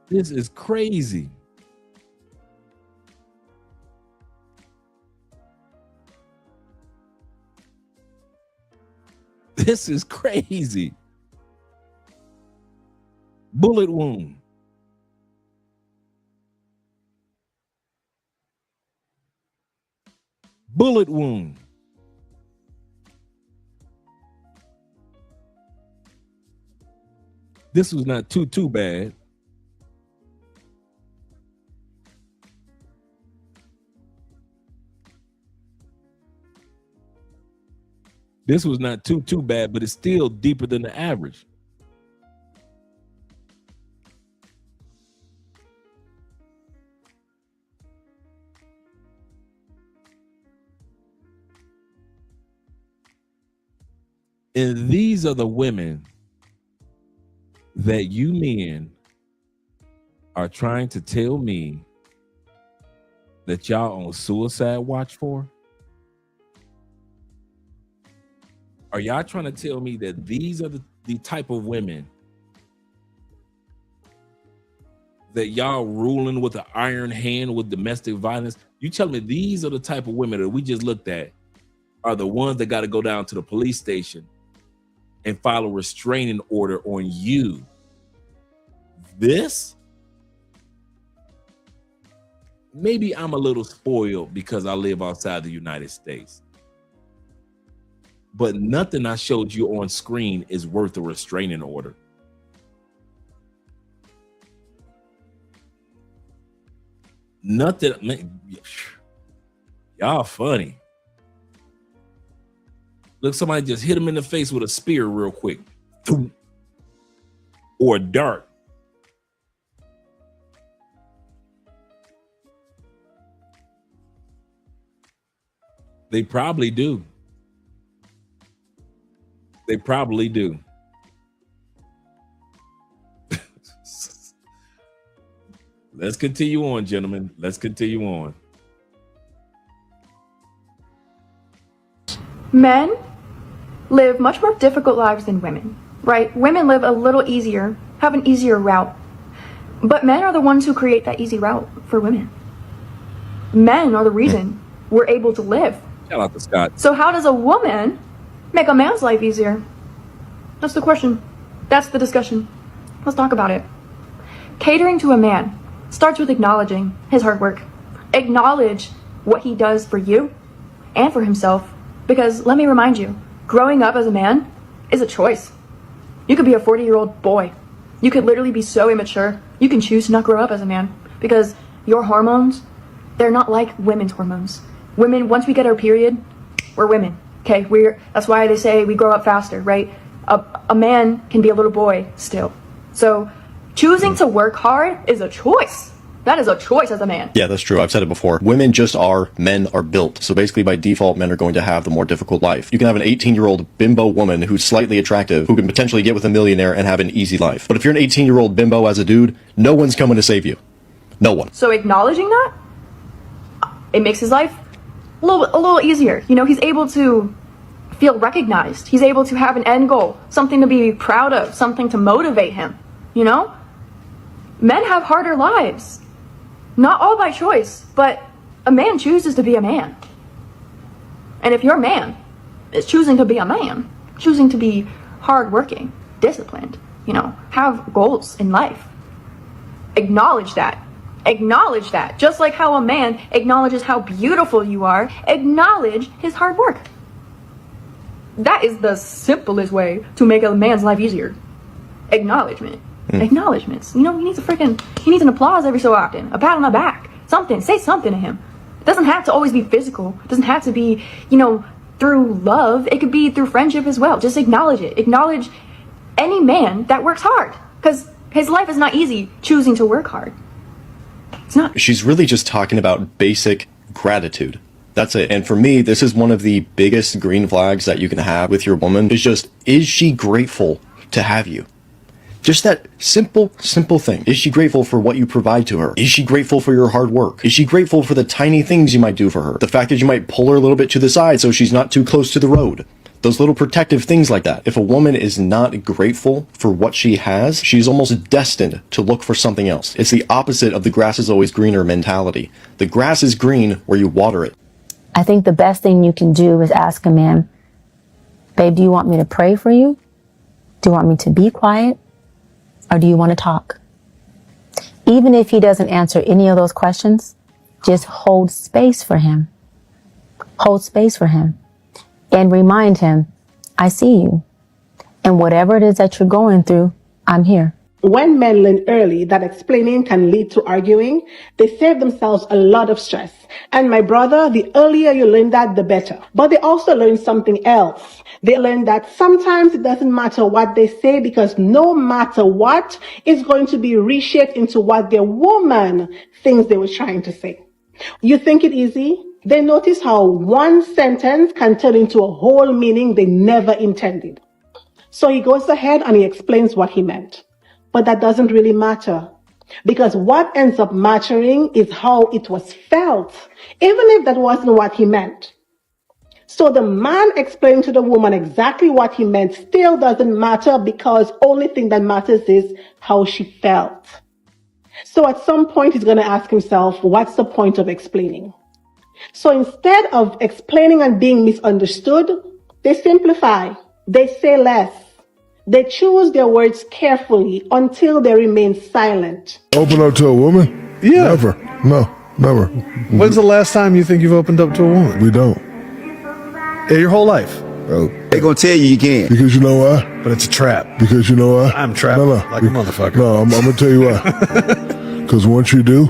This is crazy. This is crazy. Bullet wound. Bullet wound. This was not too bad. This was not too bad, but it's still deeper than the average. And these are the women that you men are trying to tell me that y'all on suicide watch for? Are y'all trying to tell me that these are the type of women that y'all ruling with an iron hand with domestic violence? You tell me these are the type of women that we just looked at are the ones that got to go down to the police station and file a restraining order on you? This? Maybe I'm a little spoiled because I live outside the United States. But nothing I showed you on screen is worth a restraining order. Nothing. Man, y'all funny. Look, somebody just hit him in the face with a spear real quick. Or a dart. They probably do. They probably do. Let's continue on, gentlemen. Let's continue on. Men live much more difficult lives than women, right? Women live a little easier, have an easier route. But men are the ones who create that easy route for women. Men are the reason we're able to live. Shout out to Scott. So how does a woman make a man's life easier? That's the question. That's the discussion. Let's talk about it. Catering to a man starts with acknowledging his hard work. Acknowledge what he does for you and for himself. Because let me remind you, growing up as a man is a choice. You could be a 40-year-old boy. You could literally be so immature. You can choose to not grow up as a man because your hormones, they're not like women's hormones. Women, once we get our period, we're women. Okay, that's why they say we grow up faster, right? A man can be a little boy still. So choosing to work hard is a choice. That is a choice as a man. Yeah, that's true. I've said it before. Women just are, men are built. So basically by default, men are going to have the more difficult life. You can have an 18-year-old bimbo woman who's slightly attractive, who can potentially get with a millionaire and have an easy life. But if you're an 18-year-old bimbo as a dude, no one's coming to save you. No one. So acknowledging that, it makes his life a little easier. You know, he's able to feel recognized. He's able to have an end goal, something to be proud of, something to motivate him, you know? Men have harder lives. Not all by choice, but a man chooses to be a man. And if your man is choosing to be a man, choosing to be hardworking, disciplined, you know, have goals in life, acknowledge that. Acknowledge that. Just like how a man acknowledges how beautiful you are, acknowledge his hard work. That is the simplest way to make a man's life easier. Acknowledgement. Acknowledgements. You know, he needs an applause every so often, a pat on the back, something. Say something to him. It doesn't have to always be physical. It doesn't have to be, you know, through love. It could be through friendship as well. Just acknowledge it. Acknowledge any man that works hard, because his life is not easy choosing to work hard. It's not. She's really just talking about basic gratitude. That's it. And for me, this is one of the biggest green flags that you can have with your woman is just, is she grateful to have you? Just that simple thing. Is she grateful for what you provide to her? Is she grateful for your hard work? Is she grateful for the tiny things you might do for her? The fact that you might pull her a little bit to the side so she's not too close to the road. Those little protective things like that. If a woman is not grateful for what she has, she's almost destined to look for something else. It's the opposite of the grass is always greener mentality. The grass is green where you water it. I think the best thing you can do is ask a man, babe, do you want me to pray for you? Do you want me to be quiet? Or do you want to talk? Even if he doesn't answer any of those questions, just hold space for him. Hold space for him. And remind him, I see you. And whatever it is that you're going through, I'm here. When men learn early that explaining can lead to arguing, they save themselves a lot of stress. And my brother, the earlier you learn that, the better. But they also learn something else. They learn that sometimes it doesn't matter what they say, because no matter what, it's going to be reshaped into what their woman thinks they were trying to say. You think it easy? They notice how one sentence can turn into a whole meaning they never intended. So he goes ahead and he explains what he meant. But that doesn't really matter, because what ends up mattering is how it was felt, even if that wasn't what he meant. So the man explaining to the woman exactly what he meant still doesn't matter, because only thing that matters is how she felt. So at some point he's going to ask himself, what's the point of explaining? So instead of explaining and being misunderstood, they simplify, they say less. They choose their words carefully until they remain silent. Open up to a woman? Yeah. Never. No, never. When's the last time you think you've opened up to a woman? We don't. Yeah, your whole life. Oh. They're going to tell you can't. Because you know why? But it's a trap. Because you know why? I'm trapped like a motherfucker. No, I'm going to tell you why. Because once you do,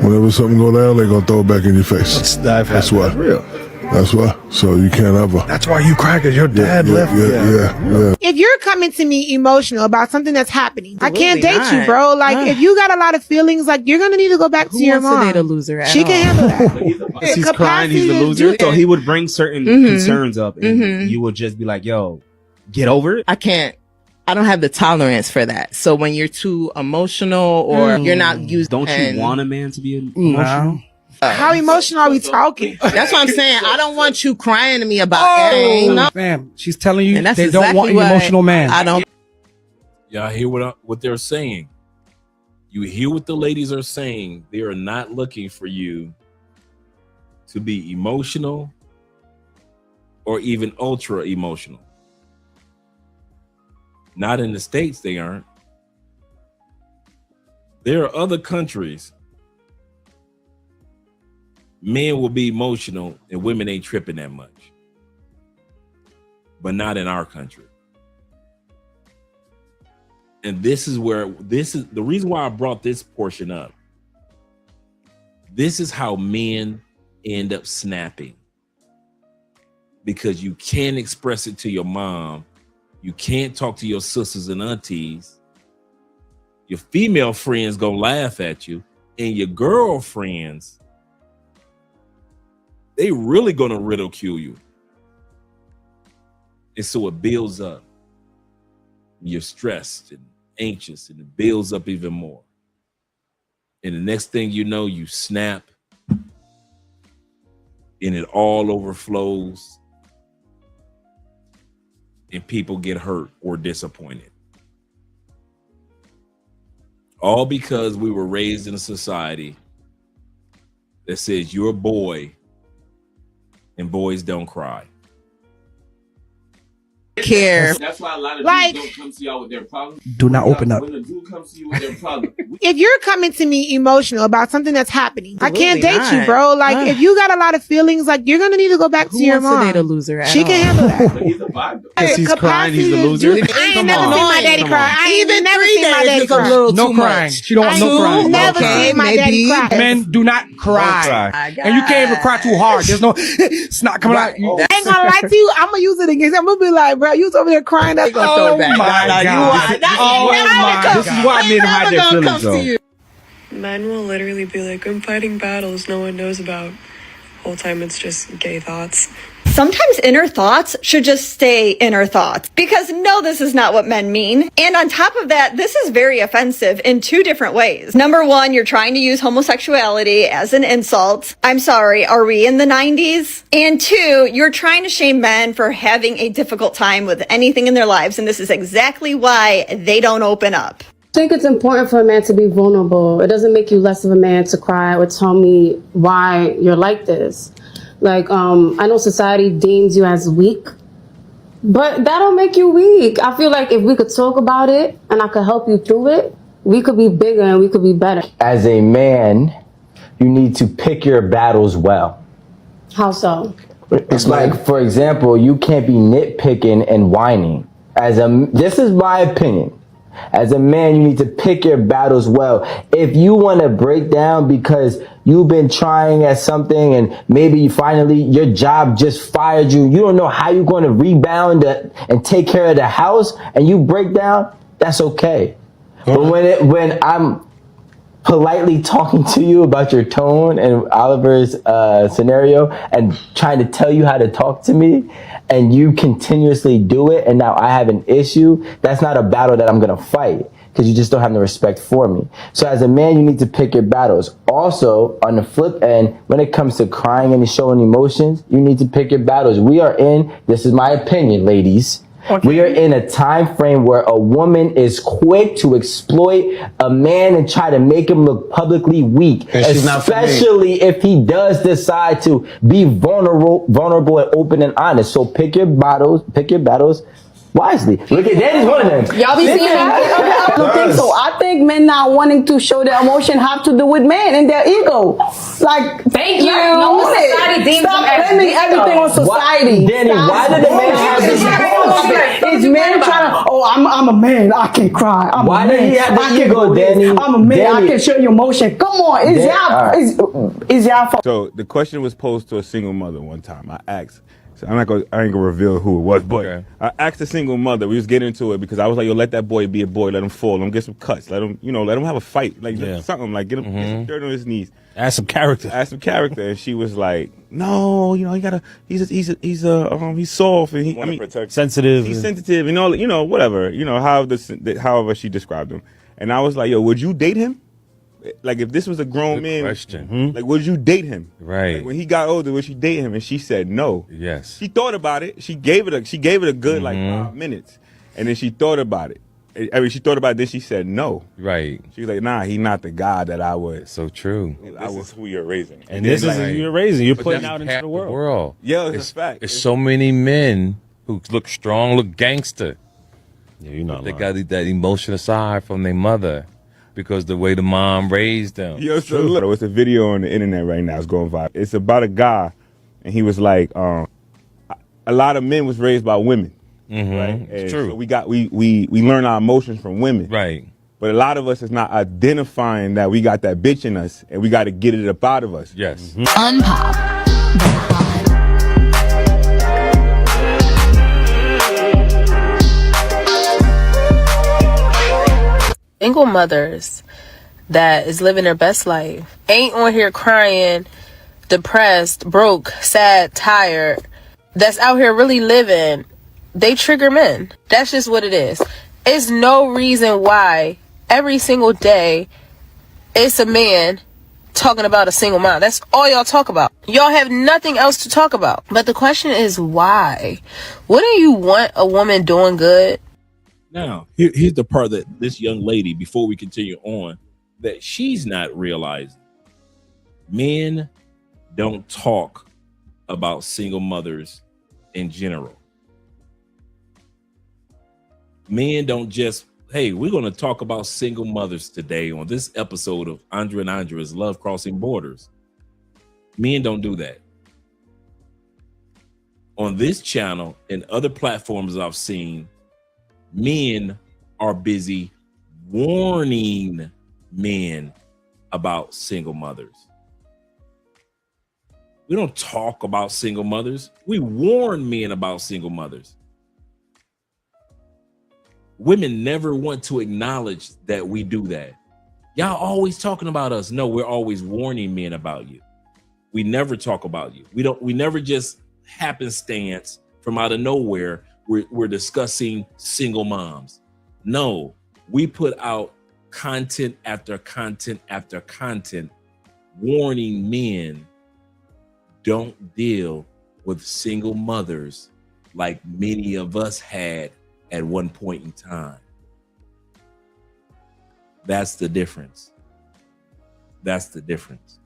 whenever something go down, they're going to throw it back in your face. That's why. That's real. That's why. So you can't ever. That's why you cry, because your dad left you. Yeah. If you're coming to me emotional about something that's happening, I can't date you, bro. Like, if you got a lot of feelings, like, you're gonna need to go back to your mom. Who wants to date a loser at She all? can handle that. He's crying, he's the loser. So he would bring certain concerns up, and you would just be like, yo, get over it. I don't have the tolerance for that. So when you're too emotional or you're not used, don't you want a man to be emotional? How emotional are we talking? That's what I'm saying. I don't want you crying to me about everything. No. Fam, she's telling you And that's they don't want exactly an what emotional man. I don't. Y'all hear what they're saying? You hear what the ladies are saying. They are not looking for you to be emotional or even ultra emotional. Not in the States, they aren't. There are other countries, men will be emotional and women ain't tripping that much. But not in our country. And this is the reason why I brought this portion up. This is how men end up snapping. Because you can't express it to your mom. You can't talk to your sisters and aunties. Your female friends gonna laugh at you. And your girlfriends, they really gonna ridicule you. And so it builds up. You're stressed and anxious, and it builds up even more. And the next thing you know, you snap, and it all overflows, and people get hurt or disappointed. All because we were raised in a society that says you're a boy and boys don't cry. Care. That's why a lot of Like- dudes don't come to y'all with their problems. Do not open up. When a dude comes to you with their problem, If you're coming to me emotional about something that's happening, I can't Absolutely date you, not. bro. Like, if you got a lot of feelings, like, you're gonna need to go back to Who your wants to mom. date a loser at She all? can handle that. but he's a vibe though. Because he's crying, he's the loser. I ain't never seen my daddy cry. I ain't Even never 3 seen my days daddy is a cry. little No too crying. much. She don't want no I crying. ain't never Okay, seen my daddy maybe. cry. Men do not cry. And you can't even cry too hard. There's no, it's not coming out. I ain't gonna lie to you. I'm gonna use it against you. I'm gonna be like, bro, you was over there crying. That's Gonna throw it back. Oh my Nah, you God. are. That's Oh never my gonna God. come- This is why men hide their never gonna feelings, come to though. you. Men will literally be like, I'm fighting battles no one knows about. Whole time it's just gay thoughts. Sometimes inner thoughts should just stay inner thoughts, because no, this is not what men mean. And on top of that, this is very offensive in 2 different ways. Number 1, you're trying to use homosexuality as an insult. I'm sorry, are we in the 90s? And 2, you're trying to shame men for having a difficult time with anything in their lives, and this is exactly why they don't open up. I think it's important for a man to be vulnerable. It doesn't make you less of a man to cry or tell me why you're like this. Like, I know society deems you as weak, but that don't make you weak. I feel like if we could talk about it and I could help you through it, we could be bigger and we could be better. As a man, you need to pick your battles well. How so? It's like, for example, you can't be nitpicking and whining. This is my opinion. As a man, you need to pick your battles well. If you want to break down because you've been trying at something and maybe finally your job just fired you, you don't know how you're going to rebound and take care of the house, and you break down, that's okay. But when I'm politely talking to you about your tone and Oliver's scenario and trying to tell you how to talk to me, and you continuously do it, and now I have an issue, that's not a battle that I'm gonna fight, because you just don't have the respect for me. So as a man, you need to pick your battles. Also, on the flip end, when it comes to crying and showing emotions, you need to pick your battles. This is my opinion, ladies, we are in a time frame where a woman is quick to exploit a man and try to make him look publicly weak, especially if he does decide to be vulnerable and open and honest. So pick your battles wisely. Look at Danny's one of them. Y'all be seeing that? I don't think so. I think men not wanting to show their emotion have to do with men and their ego. Like, Thank you. No, Society deems stop them as blaming weak, everything though. on society. Danny, why did the man have this? It's men trying to, I'm a man, I can cry. I'm Why a man, did he have I the can ego, do this. Danny? I'm a man, Danny. I can show you emotion. Come on, it's y'all fault. So the question was posed to a single mother one time. I asked, so I ain't gonna reveal who it was, but I asked a single mother. We was getting into it because I was like, "Yo, let that boy be a boy. Let him fall. Let him get some cuts. Let him have a fight. Like something. Like get him get some dirt on his knees. Add some character. And she was like, "No, he gotta. He's soft and sensitive. He's sensitive and all. Whatever. However she described him. And I was like, yo, would you date him? Like if this was a grown man, question. like would you date him? Right. Like, when he got older, would you date him? And she said no. Yes. She thought about it. She gave it a good like 5 minutes, and then she thought about it. I mean, she thought about it. Then she said no. Right. She was like, nah, he's not the guy that I would. So true. This is who you're raising. And this is who you're raising. You're putting that's out into half the world. Yeah, it's a fact. There's so many men who look strong, look gangster. Yeah, you're not They lying. got that emotional side from their mother because the way the mom raised them. Yo, so look, it's a video on the internet right now. It's going viral. It's about a guy, and he was like, a lot of men was raised by women. Right? It's And true. So we learn our emotions from women. Right. But a lot of us is not identifying that we got that bitch in us, and we got to get it up out of us. Yes. Single mothers that is living their best life ain't on here crying, depressed, broke, sad, tired, that's out here really living. They trigger men. That's just what it is. It's no reason why every single day it's a man talking about a single mom. That's all y'all talk about. Y'all have nothing else to talk about. But the question is why? Wouldn't you want a woman doing good? Now, here's the part that this young lady, before we continue on, that she's not realizing. Men don't talk about single mothers in general. Men don't just, hey, we're going to talk about single mothers today on this episode of Andrea and Andrea's Love Crossing Borders. Men don't do that. On this channel and other platforms I've seen, men are busy warning men about single mothers. We don't talk about single mothers. We warn men about single mothers. Women never want to acknowledge that we do that. Y'all always talking about us. No, we're always warning men about you. We never talk about you. We never just happenstance from out of nowhere. We're discussing single moms. No, we put out content after content after content warning men don't deal with single mothers like many of us had at one point in time. That's the difference. That's the difference.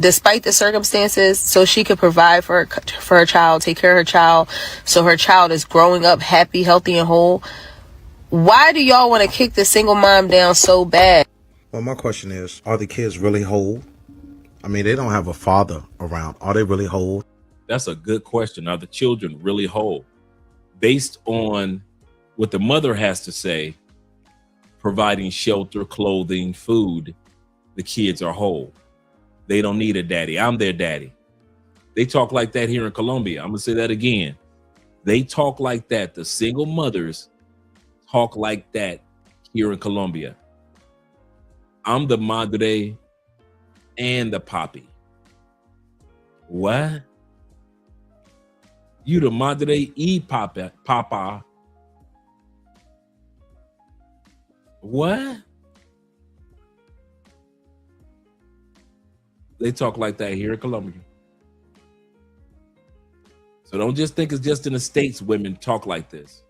Despite the circumstances, so she could provide for her child, take care of her child, so her child is growing up happy, healthy, and whole. Why do y'all want to kick the single mom down so bad? Well, my question is, are the kids really whole? I mean, they don't have a father around. Are they really whole? That's a good question. Are the children really whole? Based on what the mother has to say, providing shelter, clothing, food, the kids are whole. They don't need a daddy. I'm their daddy. They talk like that here in Colombia. I'm going to say that again. They talk like that. The single mothers talk like that here in Colombia. I'm the madre and the papi. What? You the madre y papa. What? They talk like that here in Colombia. So don't just think it's just in the States women talk like this.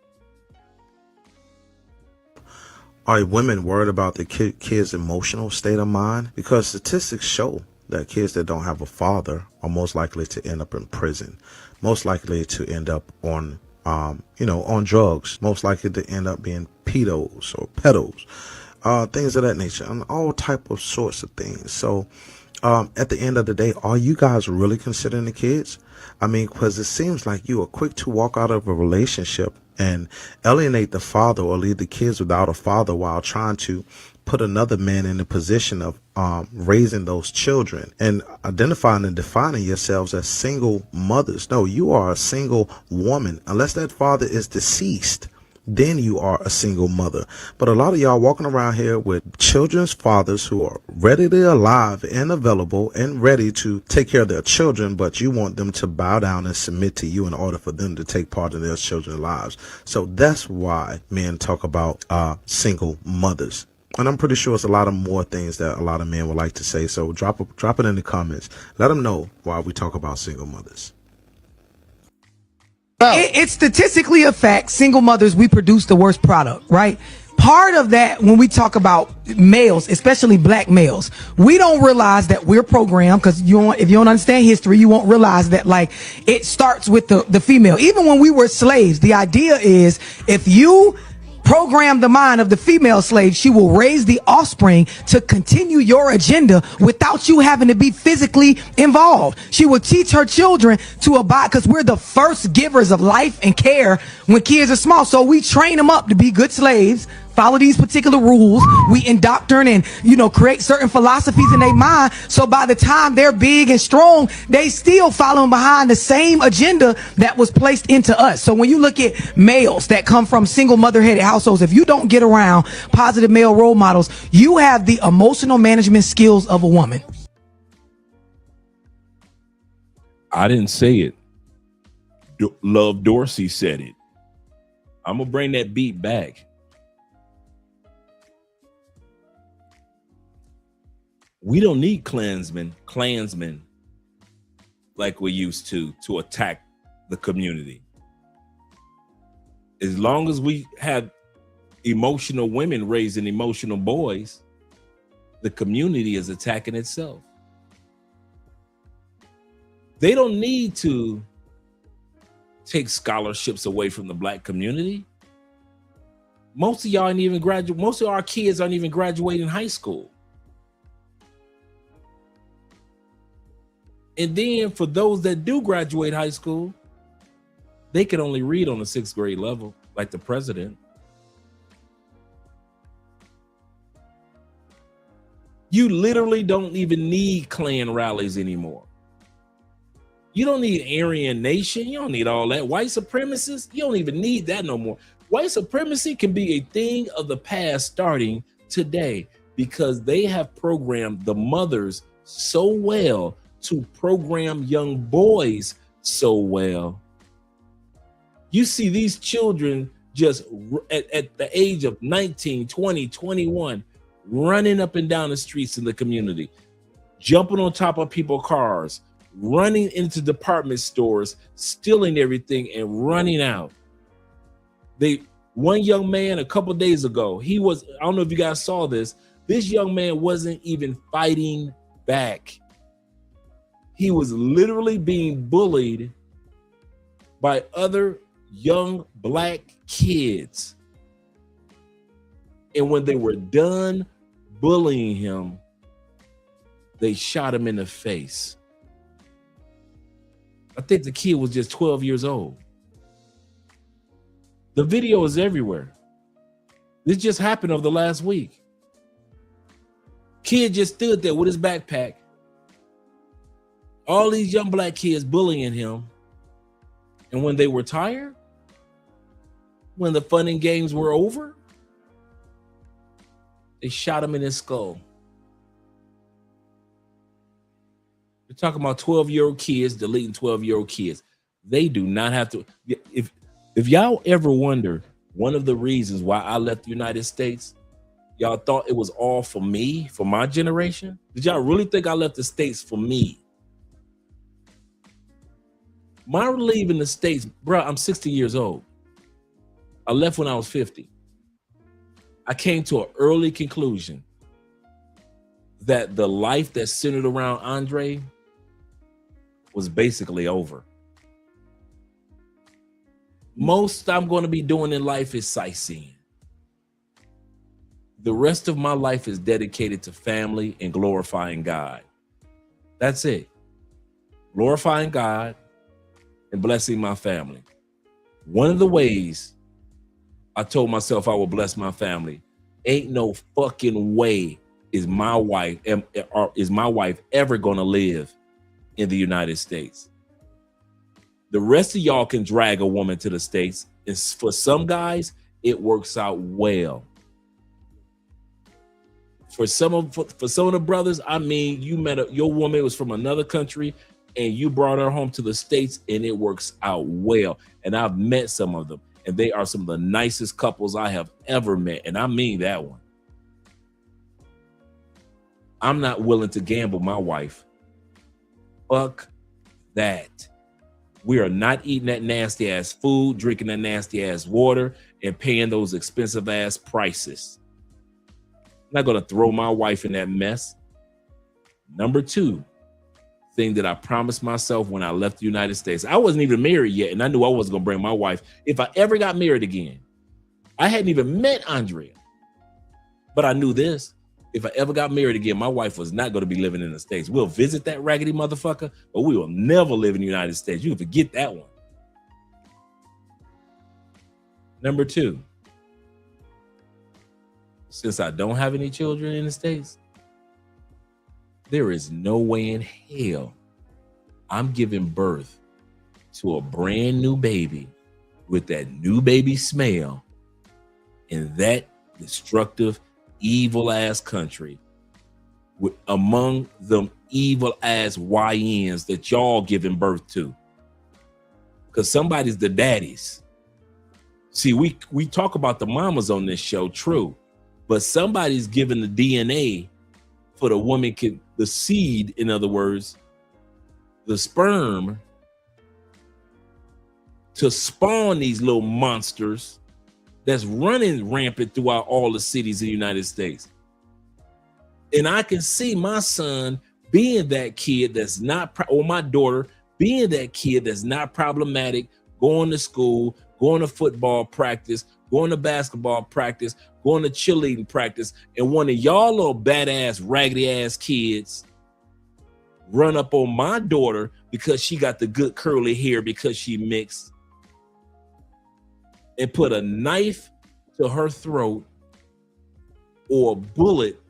Are women worried about the kids' emotional state of mind? Because statistics show that kids that don't have a father are most likely to end up in prison, most likely to end up on, on drugs, most likely to end up being pedos or pedos, things of that nature, and all type of sorts of things. So, at the end of the day, are you guys really considering the kids? I mean, because it seems like you are quick to walk out of a relationship and alienate the father or leave the kids without a father while trying to put another man in the position of raising those children and identifying and defining yourselves as single mothers. No, you are a single woman. Unless that father is deceased, then you are a single mother. But a lot of y'all walking around here with children's fathers who are readily alive and available and ready to take care of their children, but you want them to bow down and submit to you in order for them to take part in their children's lives. So that's why men talk about single mothers. And I'm pretty sure it's a lot of more things that a lot of men would like to say. So drop it in the comments. Let them know why we talk about single mothers. It's statistically a fact, single mothers, we produce the worst product, right? Part of that, when we talk about males, especially black males, we don't realize that we're programmed, because if you don't understand history, you won't realize that, like, it starts with the female. Even when we were slaves, the idea is if you program the mind of the female slave, she will raise the offspring to continue your agenda without you having to be physically involved. She will teach her children to abide, because we're the first givers of life and care when kids are small. So we train them up to be good slaves, follow these particular rules. We indoctrinate and, create certain philosophies in their mind. So by the time they're big and strong, they still following behind the same agenda that was placed into us. So when you look at males that come from single mother-headed households, if you don't get around positive male role models, you have the emotional management skills of a woman. I didn't say it. Love Dorsey said it. I'm gonna bring that beat back. We don't need Klansmen like we used to attack the community. As long as we have emotional women raising emotional boys, the community is attacking itself. They don't need to take scholarships away from the black community. Most of y'all ain't even graduate. Most of our kids aren't even graduating high school. And then for those that do graduate high school, they can only read on the 6th grade level, like the president. You literally don't even need Klan rallies anymore. You don't need Aryan Nation. You don't need all that. White supremacists, you don't even need that no more. White supremacy can be a thing of the past starting today, because they have programmed the mothers so well to program young boys so well. You see these children just at the age of 19, 20, 21, running up and down the streets in the community, jumping on top of people's cars, running into department stores, stealing everything and running out. One young man a couple days ago, I don't know if you guys saw this young man wasn't even fighting back. He was literally being bullied by other young black kids. And when they were done bullying him, they shot him in the face. I think the kid was just 12 years old. The video is everywhere. This just happened over the last week. Kid just stood there with his backpack. All these young black kids bullying him. And when they were tired, when the fun and games were over, they shot him in his skull. We're talking about 12-year-old kids deleting 12-year-old kids. They do not have to. If y'all ever wonder, one of the reasons why I left the United States, y'all thought it was all for me, for my generation? Did y'all really think I left the States for me? My leaving the States, bro, I'm 60 years old. I left when I was 50. I came to an early conclusion that the life that centered around Andre was basically over. Most I'm going to be doing in life is sightseeing. The rest of my life is dedicated to family and glorifying God. That's it. Glorifying God and blessing my family. One of the ways I told myself I would bless my family, ain't no fucking way is my wife ever gonna live in the United States. The rest of y'all can drag a woman to the States. And for some guys, it works out well. For some of the brothers, I mean, you met your woman was from another country and you brought her home to the States and it works out well. And I've met some of them and they are some of the nicest couples I have ever met. And I mean that one. I'm not willing to gamble my wife. Fuck that. We are not eating that nasty ass food, drinking that nasty ass water, and paying those expensive ass prices. I'm not gonna throw my wife in that mess. Number two thing that I promised myself when I left the United States, I wasn't even married yet, and I knew I wasn't gonna bring my wife if I ever got married again. I hadn't even met Andrea, but I knew this. If I ever got married again, my wife was not going to be living in the States. We'll visit that raggedy motherfucker, but we will never live in the United States. You can forget that one. Number two, since I don't have any children in the States, there is no way in hell I'm giving birth to a brand new baby with that new baby smell in that destructive, evil ass country among them evil ass YNs that y'all giving birth to. Because somebody's the daddies. See, we talk about the mamas on this show, true, but somebody's giving the DNA for the woman, the seed, in other words, the sperm, to spawn these little monsters that's running rampant throughout all the cities in the United States. And I can see my son being that kid that's not, or my daughter being that kid that's not problematic, going to school, going to football practice, going to basketball practice, going to cheerleading practice, and one of y'all little badass, raggedy ass kids run up on my daughter because she got the good curly hair because she mixed, and put a knife to her throat or a bullet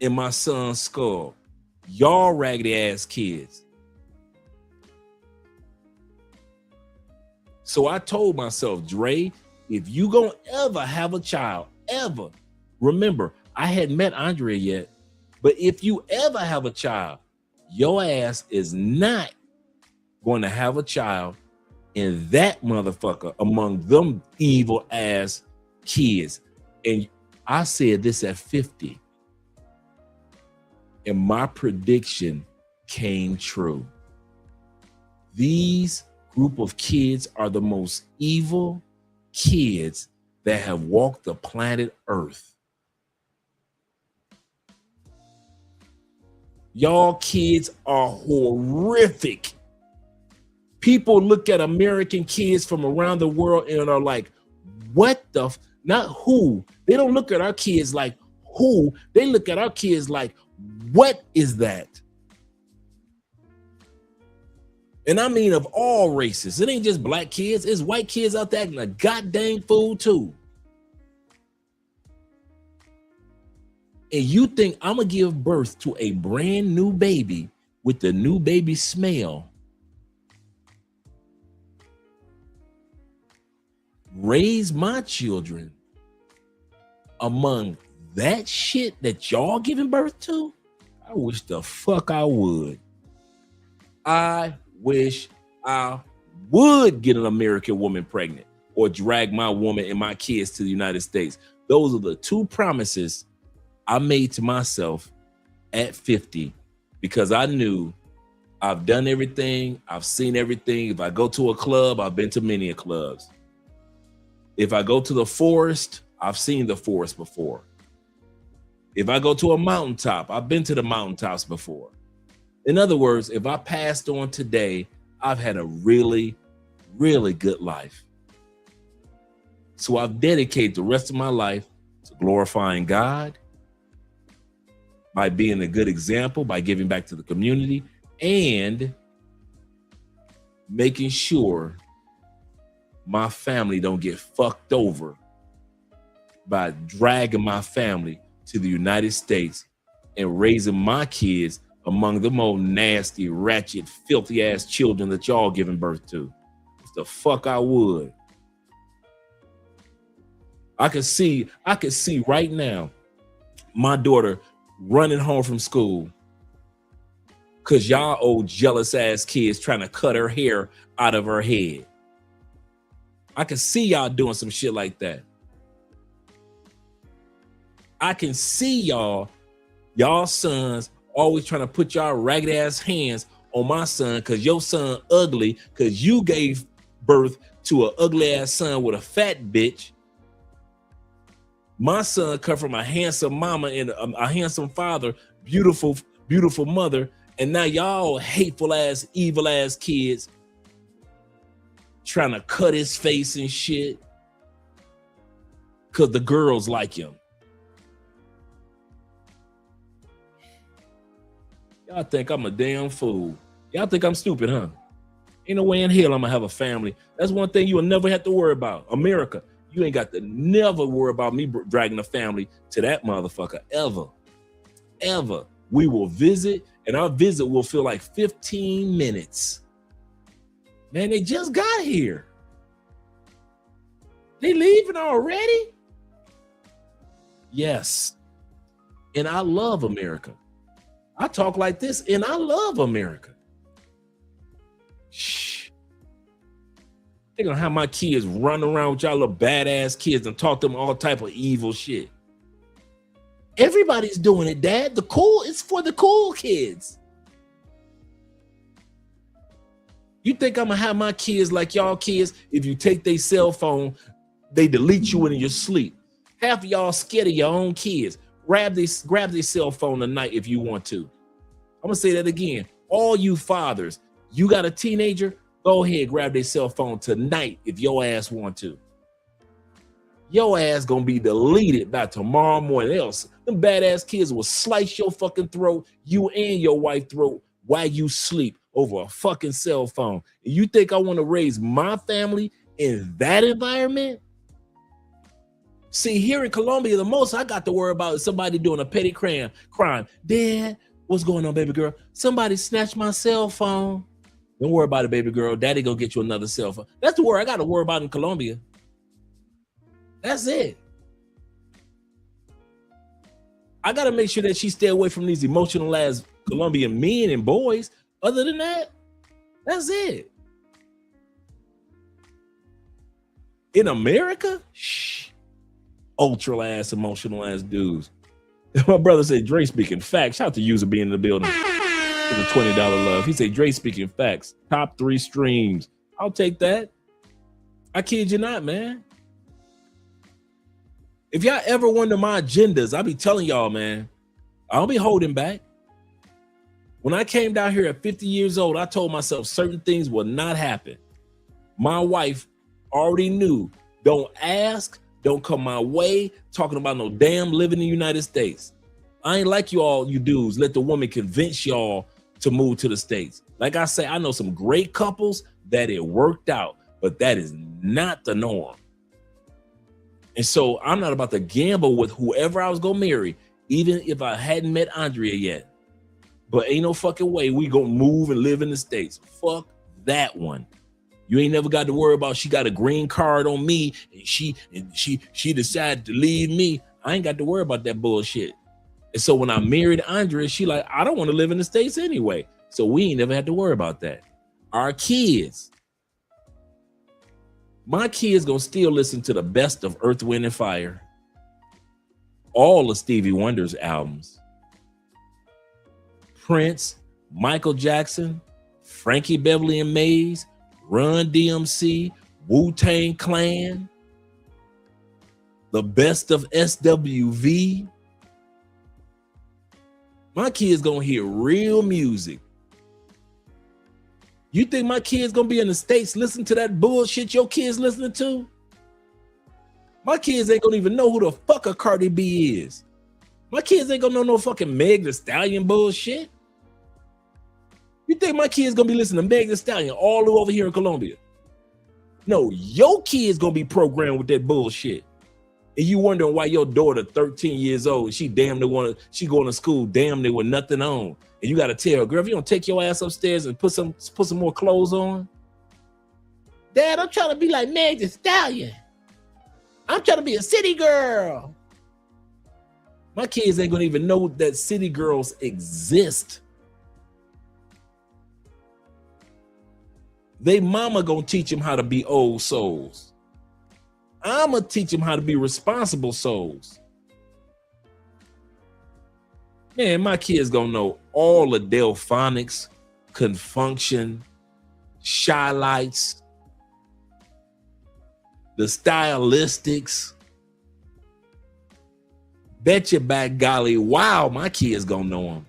in my son's skull. Y'all raggedy ass kids. So I told myself, Dre, if you gonna ever have a child, ever, remember, I hadn't met Andrea yet, but if you ever have a child, your ass is not going to have a child in that motherfucker among them evil ass kids. And I said this at 50. And my prediction came true. These group of kids are the most evil kids that have walked the planet Earth. Y'all kids are horrific. People look at American kids from around the world and are like, what the, not who. They don't look at our kids like who. They look at our kids like, what is that? And I mean of all races. It ain't just black kids. It's white kids out there acting a goddamn fool too. And you think I'm gonna give birth to a brand new baby with the new baby smell, raise my children among that shit that y'all giving birth to? I wish the fuck I would. I wish I would get an American woman pregnant or drag my woman and my kids to the United States. Those are the two promises I made to myself at 50, because I knew I've done everything. I've seen everything. If I go to a club, I've been to many clubs. If I go to the forest, I've seen the forest before. If I go to a mountaintop, I've been to the mountaintops before. In other words, if I passed on today, I've had a really, really good life. So I've dedicated the rest of my life to glorifying God, by being a good example, by giving back to the community, and making sure my family don't get fucked over by dragging my family to the United States and raising my kids among the most nasty, ratchet, filthy ass children that y'all giving birth to. The fuck I would. I could see right now my daughter running home from school because y'all old jealous ass kids trying to cut her hair out of her head. I can see y'all doing some shit like that. I can see y'all Y'all sons always trying to put y'all ragged ass hands on my son because your son ugly because you gave birth to an ugly ass son with a fat bitch. My son come from a handsome mama and a handsome father, beautiful mother, and now y'all hateful ass, evil ass kids trying to cut his face and shit because the girls like him. Y'all think I'm a damn fool. Y'all think I'm stupid, huh? Ain't no way in hell I'm gonna have a family. That's one thing you will never have to worry about. America, you ain't got to never worry about me dragging a family to that motherfucker ever. Ever. We will visit, and our visit will feel like 15 minutes. Man, they just got here. They leaving already? Yes. And I love America. I talk like this, and I love America. Shh. They're gonna have my kids run around with y'all little badass kids and talk to them all type of evil shit. Everybody's doing it, Dad. It's for the cool kids. You think I'm gonna have my kids like y'all kids? If you take their cell phone, they delete you in your sleep. Half of y'all scared of your own kids. Grab their cell phone tonight if you want to. I'm gonna say that again. All you fathers, you got a teenager, go ahead, grab their cell phone tonight if your ass want to. Your ass gonna be deleted by tomorrow morning. Else, them badass kids will slice your fucking throat, you and your wife's throat, while you sleep over a fucking cell phone. And you think I want to raise my family in that environment? See, here in Colombia, the most I got to worry about is somebody doing a petty crime. Dad, what's going on, baby girl? Somebody snatched my cell phone. Don't worry about it, baby girl. Daddy gonna get you another cell phone. That's the word I got to worry about in Colombia. That's it. I got to make sure that she stay away from these emotional ass Colombian men and boys. Other than that, that's it. In America, shh. Ultra ass, emotional ass dudes. My brother said, Dre speaking facts. Shout out to user being in the building. With a $20 love. He said, Dre speaking facts. Top 3 streams. I'll take that. I kid you not, man. If y'all ever wonder my agendas, I'll be telling y'all, man, I don't be holding back. When I came down here at 50 years old, I told myself certain things will not happen. My wife already knew. Don't ask. Don't come my way talking about no damn living in the United States. I ain't like you all, you dudes. Let the woman convince y'all to move to the States. Like I say, I know some great couples that it worked out, but that is not the norm. And so I'm not about to gamble with whoever I was gonna marry, even if I hadn't met Andrea yet. But ain't no fucking way we gonna move and live in the States. Fuck that one. You ain't never got to worry about she got a green card on me and she decided to leave me. I ain't got to worry about that bullshit. And so when I married Andrea, she like, I don't want to live in the States anyway. So we ain't never had to worry about that. Our kids, my kids gonna still listen to the best of Earth, Wind, and Fire. All of Stevie Wonder's albums. Prince, Michael Jackson, Frankie Beverly and Mays, Run DMC, Wu-Tang Clan, the best of SWV. My kids gonna hear real music. You think my kids gonna be in the States listening to that bullshit your kids listening to? My kids ain't gonna even know who the fuck a Cardi B is. My kids ain't gonna know no fucking Meg Thee Stallion bullshit. You think my kids gonna be listening to Meg Thee Stallion all over here in Colombia? No, your kids gonna be programmed with that bullshit. And you wondering why your daughter, 13 years old, she going to school damn near with nothing on. And you gotta tell her, girl, if you don't take your ass upstairs and put some more clothes on. Dad, I'm trying to be like Meg Thee Stallion. I'm trying to be a city girl. My kids ain't gonna even know that city girls exist. They mama gonna teach them how to be old souls. I'm gonna teach them how to be responsible souls. Man, my kids gonna know all the delphonics, confunction, shy lights, the stylistics. Bet you back golly, wow, my kids gonna know them.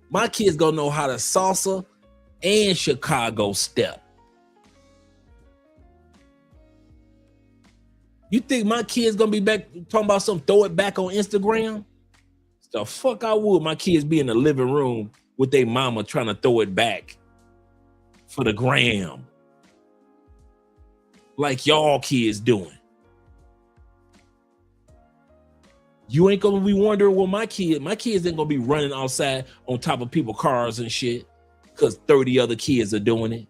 My kids gonna know how to salsa and Chicago step. You think my kids gonna be back talking about something, throw it back on Instagram? The fuck I would. My kids be in the living room with their mama trying to throw it back for the gram. Like y'all kids doing. You ain't gonna be wondering what my kids ain't gonna be running outside on top of people's cars and shit because 30 other kids are doing it.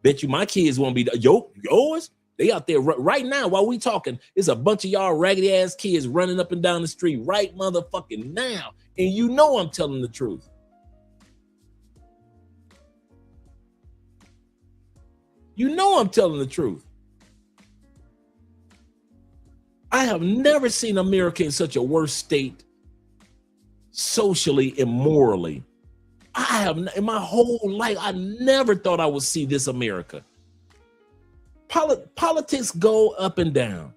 Bet you my kids won't be yours. They out there right now while we talking. It's a bunch of y'all raggedy ass kids running up and down the street right motherfucking now. And you know I'm telling the truth. You know I'm telling the truth. I have never seen America in such a worse state socially and morally. I have, in my whole life, I never thought I would see this America. Politics go up and down.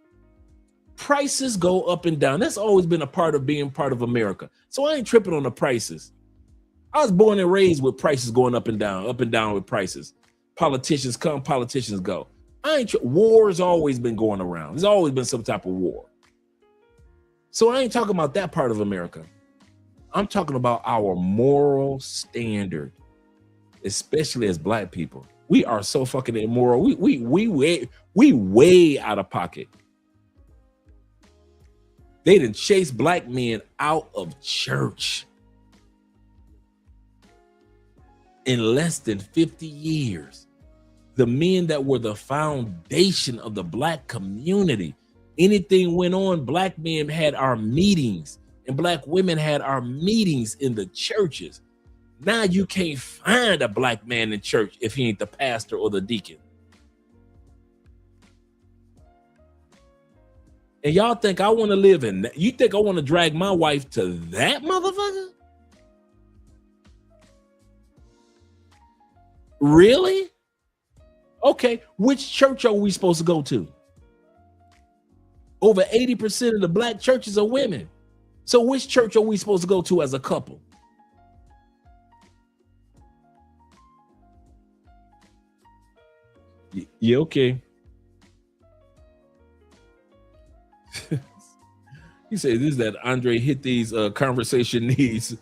Prices go up and down. That's always been a part of being part of America. So I ain't tripping on the prices. I was born and raised with prices going up and down with prices. Politicians come, politicians go. War's always been going around. There's always been some type of war. So I ain't talking about that part of America. I'm talking about our moral standard, especially as Black people. We are so fucking immoral. We way out of pocket. They done chase Black men out of church in less than 50 years. The men that were the foundation of the Black community. Anything went on, Black men had our meetings and Black women had our meetings in the churches. Now you can't find a Black man in church if he ain't the pastor or the deacon. And y'all think I want to live in that? You think I want to drag my wife to that motherfucker? Really? Okay, which church are we supposed to go to? Over 80% of the Black churches are women. So which church are we supposed to go to as a couple? Yeah, okay. He said this is that Andre hit these conversation needs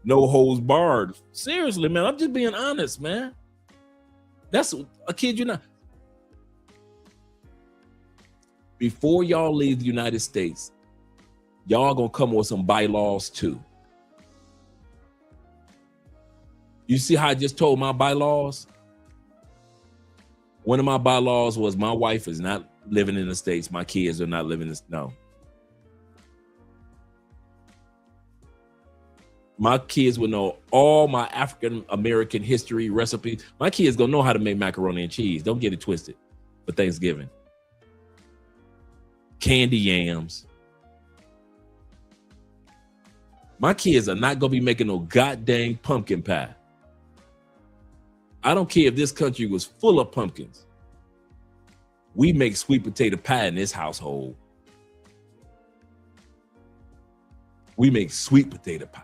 no holds barred. Seriously, man, I'm just being honest, man. That's a kid you not. Before y'all leave the United States, y'all gonna come with some bylaws too. You see how I just told my bylaws? One of my bylaws was my wife is not living in the States. My kids are not living in no. My kids will know all my African American history recipes. My kids gonna know how to make macaroni and cheese. Don't get it twisted for Thanksgiving. Candy yams. My kids are not gonna be making no goddamn pumpkin pie. I don't care if this country was full of pumpkins. We make sweet potato pie in this household. We make sweet potato pie.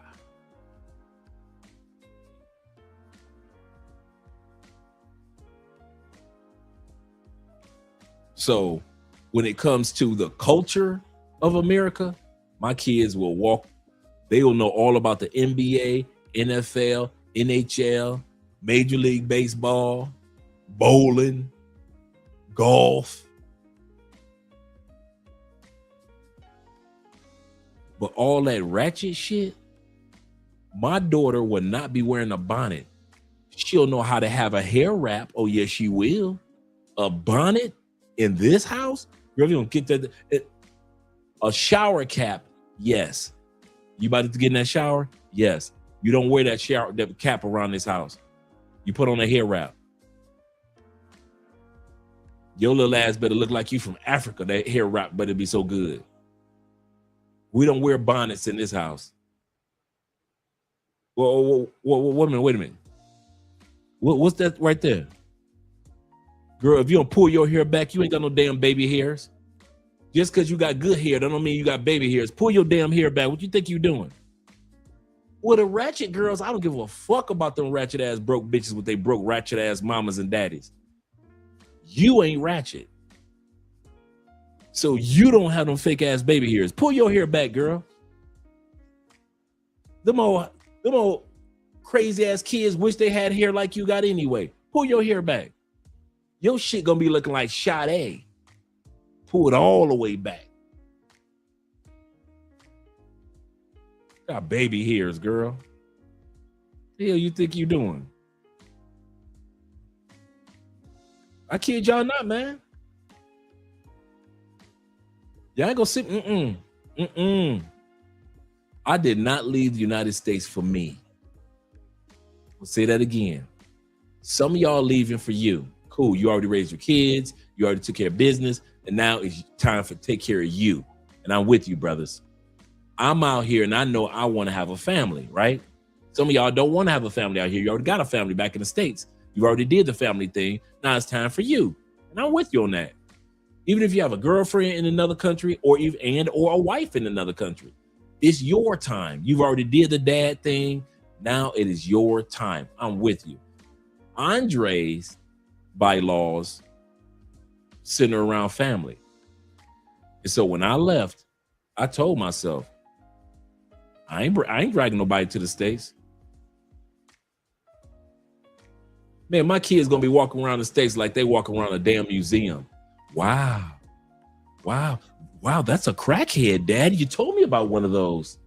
So when it comes to the culture of America, my kids will walk, they will know all about the NBA, NFL, NHL, Major League Baseball, bowling, golf. But all that ratchet shit, my daughter will not be wearing a bonnet. She'll know how to have a hair wrap. Oh, yes, she will. A bonnet in this house? Girl, you don't get that. A shower cap, yes. You about to get in that shower? Yes. You don't wear that cap around this house. You put on a hair wrap. Your little ass better look like you from Africa. That hair wrap better be so good. We don't wear bonnets in this house. Well, wait a minute. What's that right there? Girl, if you don't pull your hair back, you ain't got no damn baby hairs. Just because you got good hair, that don't mean you got baby hairs. Pull your damn hair back. What you think you doing? Well, the ratchet girls, I don't give a fuck about them ratchet ass broke bitches with they broke ratchet ass mamas and daddies. You ain't ratchet. So you don't have them fake ass baby hairs. Pull your hair back, girl. Them old crazy ass kids wish they had hair like you got anyway. Pull your hair back. Your shit gonna be looking like Sade. Pull it all the way back. Got baby hairs, girl. The hell you think you doing? I kid y'all not, man. Y'all ain't gonna sit. I did not leave the United States for me. I'll say that again. Some of y'all leaving for you. Cool, you already raised your kids, you already took care of business, and now it's time for take care of you. And I'm with you, brothers. I'm out here and I know I want to have a family, right? Some of y'all don't want to have a family out here. You already got a family back in the States. You already did the family thing. Now it's time for you. And I'm with you on that. Even if you have a girlfriend in another country or a wife in another country, it's your time. You've already did the dad thing. Now it is your time. I'm with you. Andre's bylaws center around family. And so when I left, I told myself, I ain't dragging nobody to the States. Man, my kids gonna be walking around the States like they walk around a damn museum. Wow, that's a crackhead, Dad. You told me about one of those.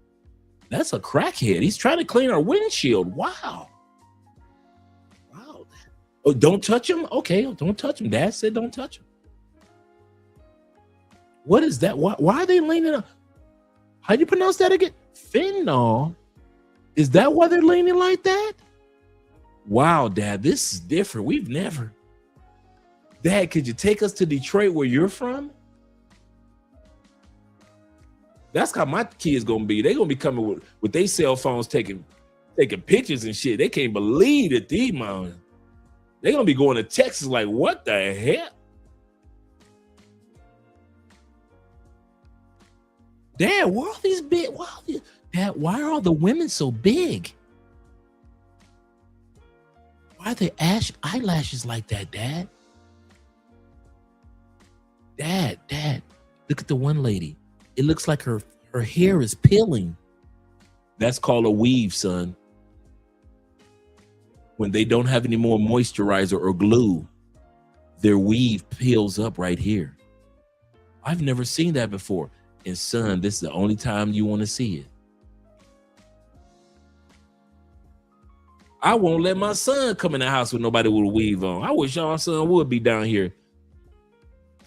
That's a crackhead. He's trying to clean our windshield. Wow. Oh, don't touch him? Okay, don't touch him. Dad said don't touch him. What is that? Why are they leaning up? How do you pronounce that again? Fentanyl? Is that why they're leaning like that? Wow, Dad, this is different. We've never. Dad, could you take us to Detroit where you're from? That's how my kids gonna be. They're gonna be coming with their cell phones taking pictures and shit. They can't believe it. They're gonna be going to Texas like, what the hell? Dad, why are these big? Dad, why are all the women so big? Why are their eyelashes like that, Dad? Dad, look at the one lady. It looks like her hair is peeling. That's called a weave, son. When they don't have any more moisturizer or glue, their weave peels up right here. I've never seen that before. And son, this is the only time you want to see it. I won't let my son come in the house with nobody with a weave on. I wish our son would be down here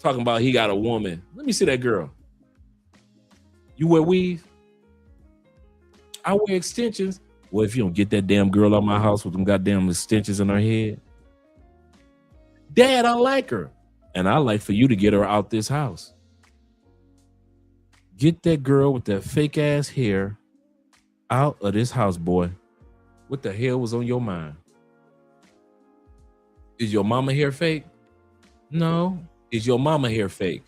talking about he got a woman. Let me see that girl. You wear weave? I wear extensions. Well, if you don't get that damn girl out of my house with them goddamn extensions in her head. Dad, I like her. And I like for you to get her out this house. Get that girl with that fake ass hair out of this house, boy. What the hell was on your mind? Is your mama hair fake? No. Is your mama hair fake?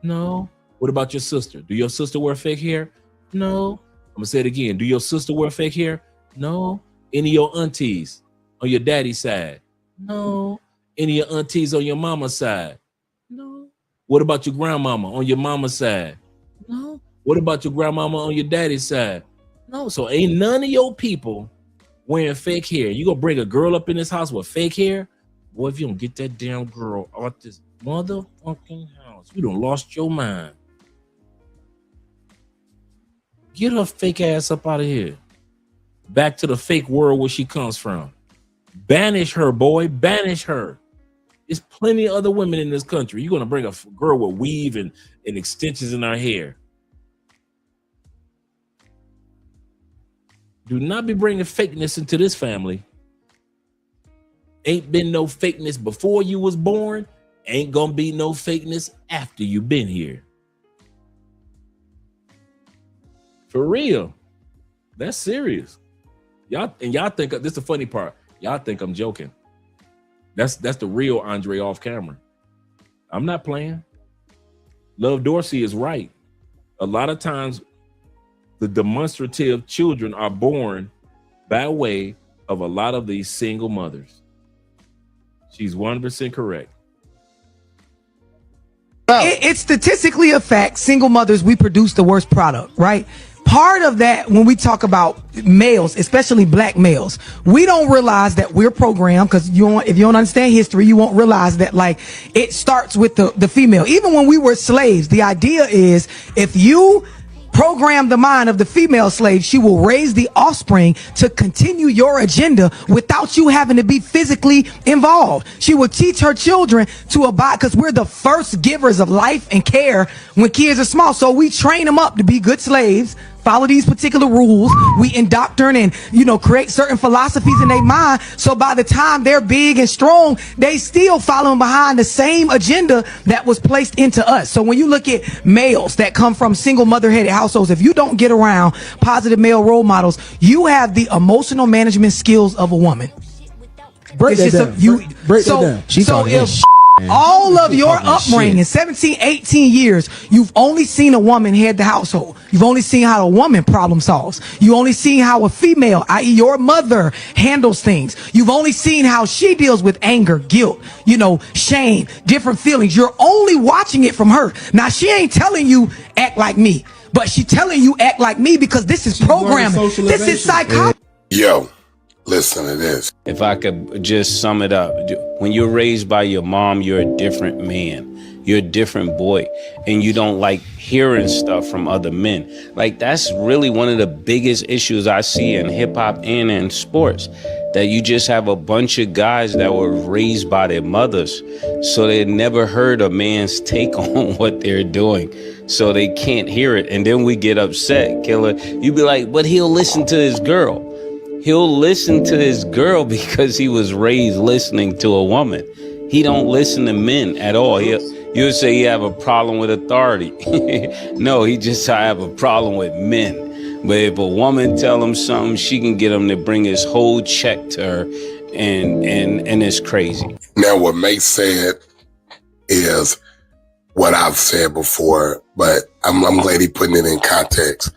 No. What about your sister? Do your sister wear fake hair? No. I'm gonna say it again. Do your sister wear fake hair? No. Any of your aunties on your daddy's side? No. Any of your aunties on your mama's side? No. What about your grandmama on your mama's side? No. What about your grandmama on your daddy's side? No. So ain't none of your people wearing fake hair. You gonna bring a girl up in this house with fake hair? Boy, if you don't get that damn girl out this motherfucking house, you done lost your mind. Get her fake ass up out of here. Back to the fake world where she comes from. Banish her, boy. Banish her. There's plenty of other women in this country. You're going to bring a girl with weave and extensions in her hair. Do not be bringing fakeness into this family. Ain't been no fakeness before you was born. Ain't going to be no fakeness after you been here. For real. That's serious. Y'all think this is the funny part. Y'all think I'm joking. That's the real Andre off camera. I'm not playing. Love Dorsey is right. A lot of times the demonstrative children are born by way of a lot of these single mothers. She's 100% correct. It's statistically a fact, single mothers, we produce the worst product, right? Part of that, when we talk about males, especially black males, we don't realize that we're programmed, because if you don't understand history, you won't realize that, like, it starts with the female. Even when we were slaves, the idea is if you program the mind of the female slave, she will raise the offspring to continue your agenda without you having to be physically involved. She will teach her children to abide, because we're the first givers of life and care when kids are small. So we train them up to be good slaves, follow these particular rules. We indoctrinate and, create certain philosophies in their mind. So by the time they're big and strong, they still following behind the same agenda that was placed into us. So when you look at males that come from single mother-headed households, if you don't get around positive male role models, you have the emotional management skills of a woman. Break that down. She talking that shit. All of your upbringing, 17, 18 years, you've only seen a woman head the household. You've only seen how a woman problem solves. You only seen how a female, i.e. your mother, handles things. You've only seen how she deals with anger, guilt, shame, different feelings. You're only watching it from her. Now, she ain't telling you act like me, but she telling you act like me because this is programming. This is psychology. Yo. Listen to this. If I could just sum it up, when you're raised by your mom, you're a different man. You're a different boy, and you don't like hearing stuff from other men. Like, that's really one of the biggest issues I see in hip hop and in sports, that you just have a bunch of guys that were raised by their mothers, so they never heard a man's take on what they're doing, so they can't hear it. And then we get upset, Killer. You be like, but he'll listen to his girl. He'll listen to his girl because he was raised listening to a woman. He don't listen to men at all. You'll say you have a problem with authority. No, I have a problem with men. But if a woman tell him something, she can get him to bring his whole check to her, and it's crazy. Now, what Mate said is what I've said before, but I'm glad he putting it in context.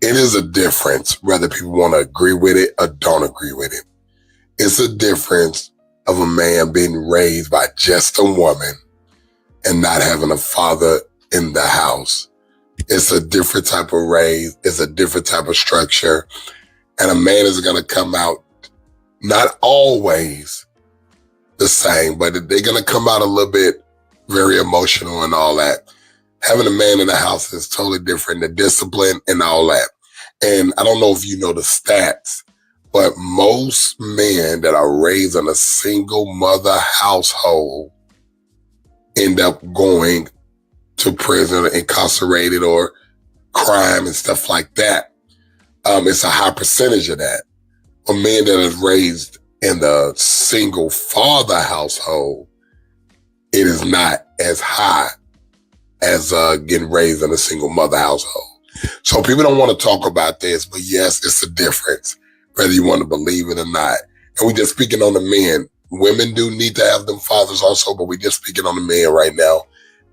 It is a difference whether people want to agree with it or don't agree with it. It's a difference of a man being raised by just a woman and not having a father in the house. It's a different type of raise. It's a different type of structure. And a man is going to come out not always the same, but they're going to come out a little bit very emotional and all that. Having a man in the house is totally different, the discipline and all that. And I don't know if you know the stats, but most men that are raised in a single mother household end up going to prison, incarcerated, or crime and stuff like that. It's a high percentage of that. A man that is raised in the single father household, it is not as high as getting raised in a single mother household. So people don't want to talk about this, but yes, it's a difference, whether you want to believe it or not. And we just speaking on the men. Women do need to have them fathers also, but we just speaking on the men right now.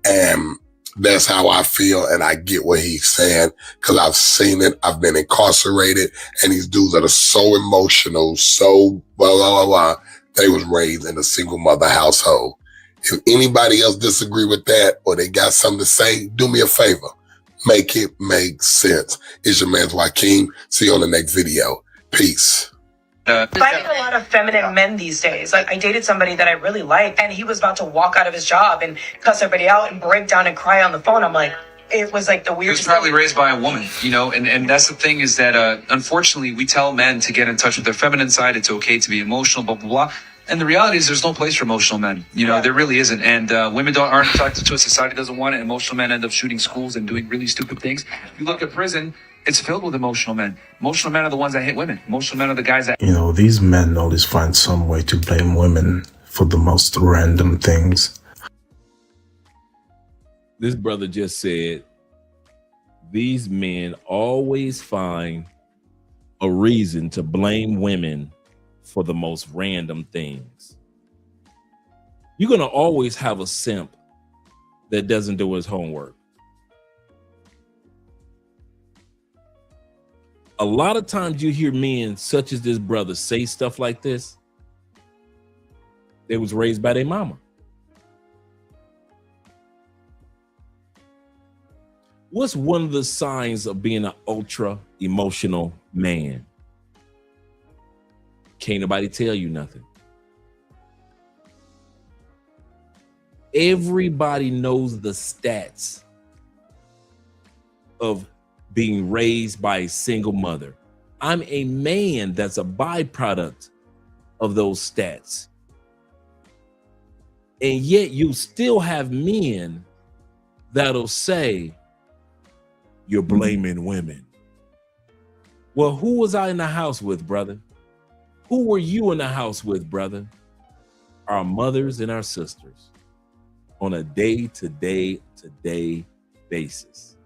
And that's how I feel, and I get what he's saying, because I've seen it. I've been incarcerated, and these dudes that are so emotional, so blah, blah, blah, blah. They was raised in a single mother household. If anybody else disagree with that, or they got something to say, do me a favor. Make it make sense. It's your man, Joaquin. See you on the next video. Peace. Finding a lot of feminine men these days. Like, I dated somebody that I really liked, and he was about to walk out of his job and cuss everybody out and break down and cry on the phone. I'm like, it was like the weirdest. He was probably raised by a woman, and that's the thing, is that unfortunately we tell men to get in touch with their feminine side. It's okay to be emotional, blah, blah, blah. And the reality is there's no place for emotional men. There really isn't. And women aren't attracted to it. Society doesn't want it. Emotional men end up shooting schools and doing really stupid things. If you look at prison, it's filled with emotional men. Emotional men are the ones that hit women. Emotional men are the guys that... These men always find some way to blame women for the most random things. This brother just said these men always find a reason to blame women for the most random things. You're going to always have a simp that doesn't do his homework. A lot of times you hear men such as this brother say stuff like this. They was raised by their mama. What's one of the signs of being an ultra emotional man? Can't nobody tell you nothing. Everybody knows the stats of being raised by a single mother. I'm a man that's a byproduct of those stats. And yet you still have men that'll say, you're blaming women. Well, who was I in the house with, brother? Who were you in the house with, brother? Our mothers and our sisters on a day-to-day basis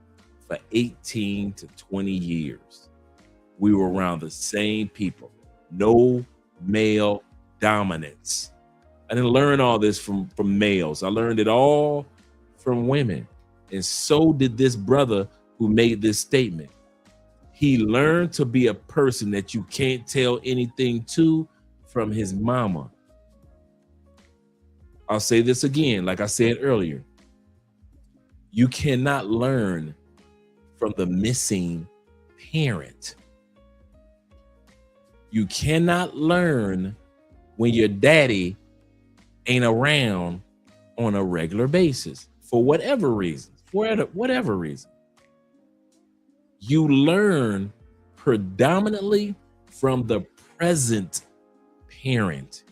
for 18 to 20 years. We were around the same people. No male dominance. I didn't learn all this from males. I learned it all from women. And so did this brother who made this statement. He learned to be a person that you can't tell anything to from his mama. I'll say this again, like I said earlier. You cannot learn from the missing parent. You cannot learn when your daddy ain't around on a regular basis for whatever reason. You learn predominantly from the present parent.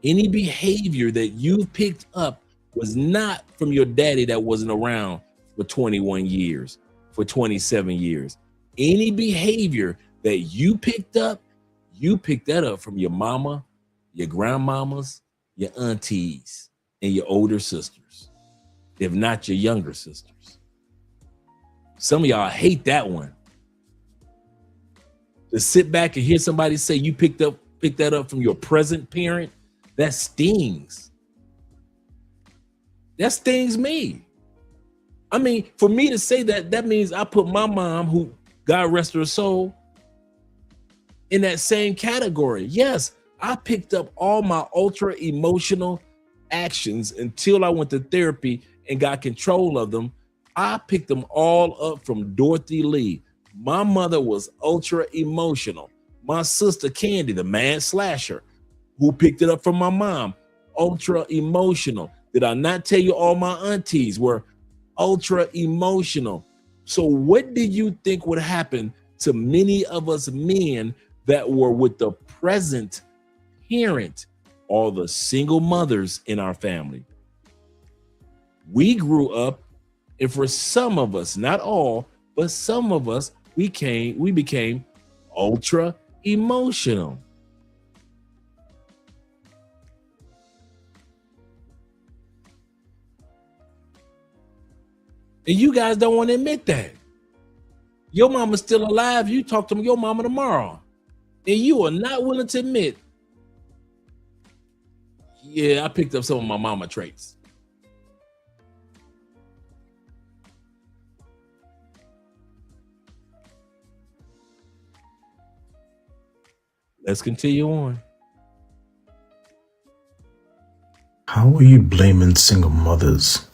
Any behavior that you picked up was not from your daddy that wasn't around for 21 years, for 27 years. Any behavior that you picked that up from your mama, your grandmamas, your aunties, and your older sisters, if not your younger sisters. Some of y'all hate that one. To sit back and hear somebody say you picked that up from your present parent, that stings. That stings me. I mean, for me to say that means I put my mom, who God rest her soul, in that same category. Yes, I picked up all my ultra emotional actions until I went to therapy and got control of them. I picked them all up from Dorothy Lee. My mother was ultra emotional. My sister Candy, the mad slasher, who picked it up from my mom, ultra emotional. Did I not tell you all my aunties were ultra emotional? So what did you think would happen to many of us men that were with the present parent, all the single mothers in our family? We grew up, and for some of us, not all, but some of us, we became ultra emotional. And you guys don't want to admit that. Your mama's still alive. You talk to your mama tomorrow, and you are not willing to admit, yeah, I picked up some of my mama traits. Let's continue on. How are you blaming single mothers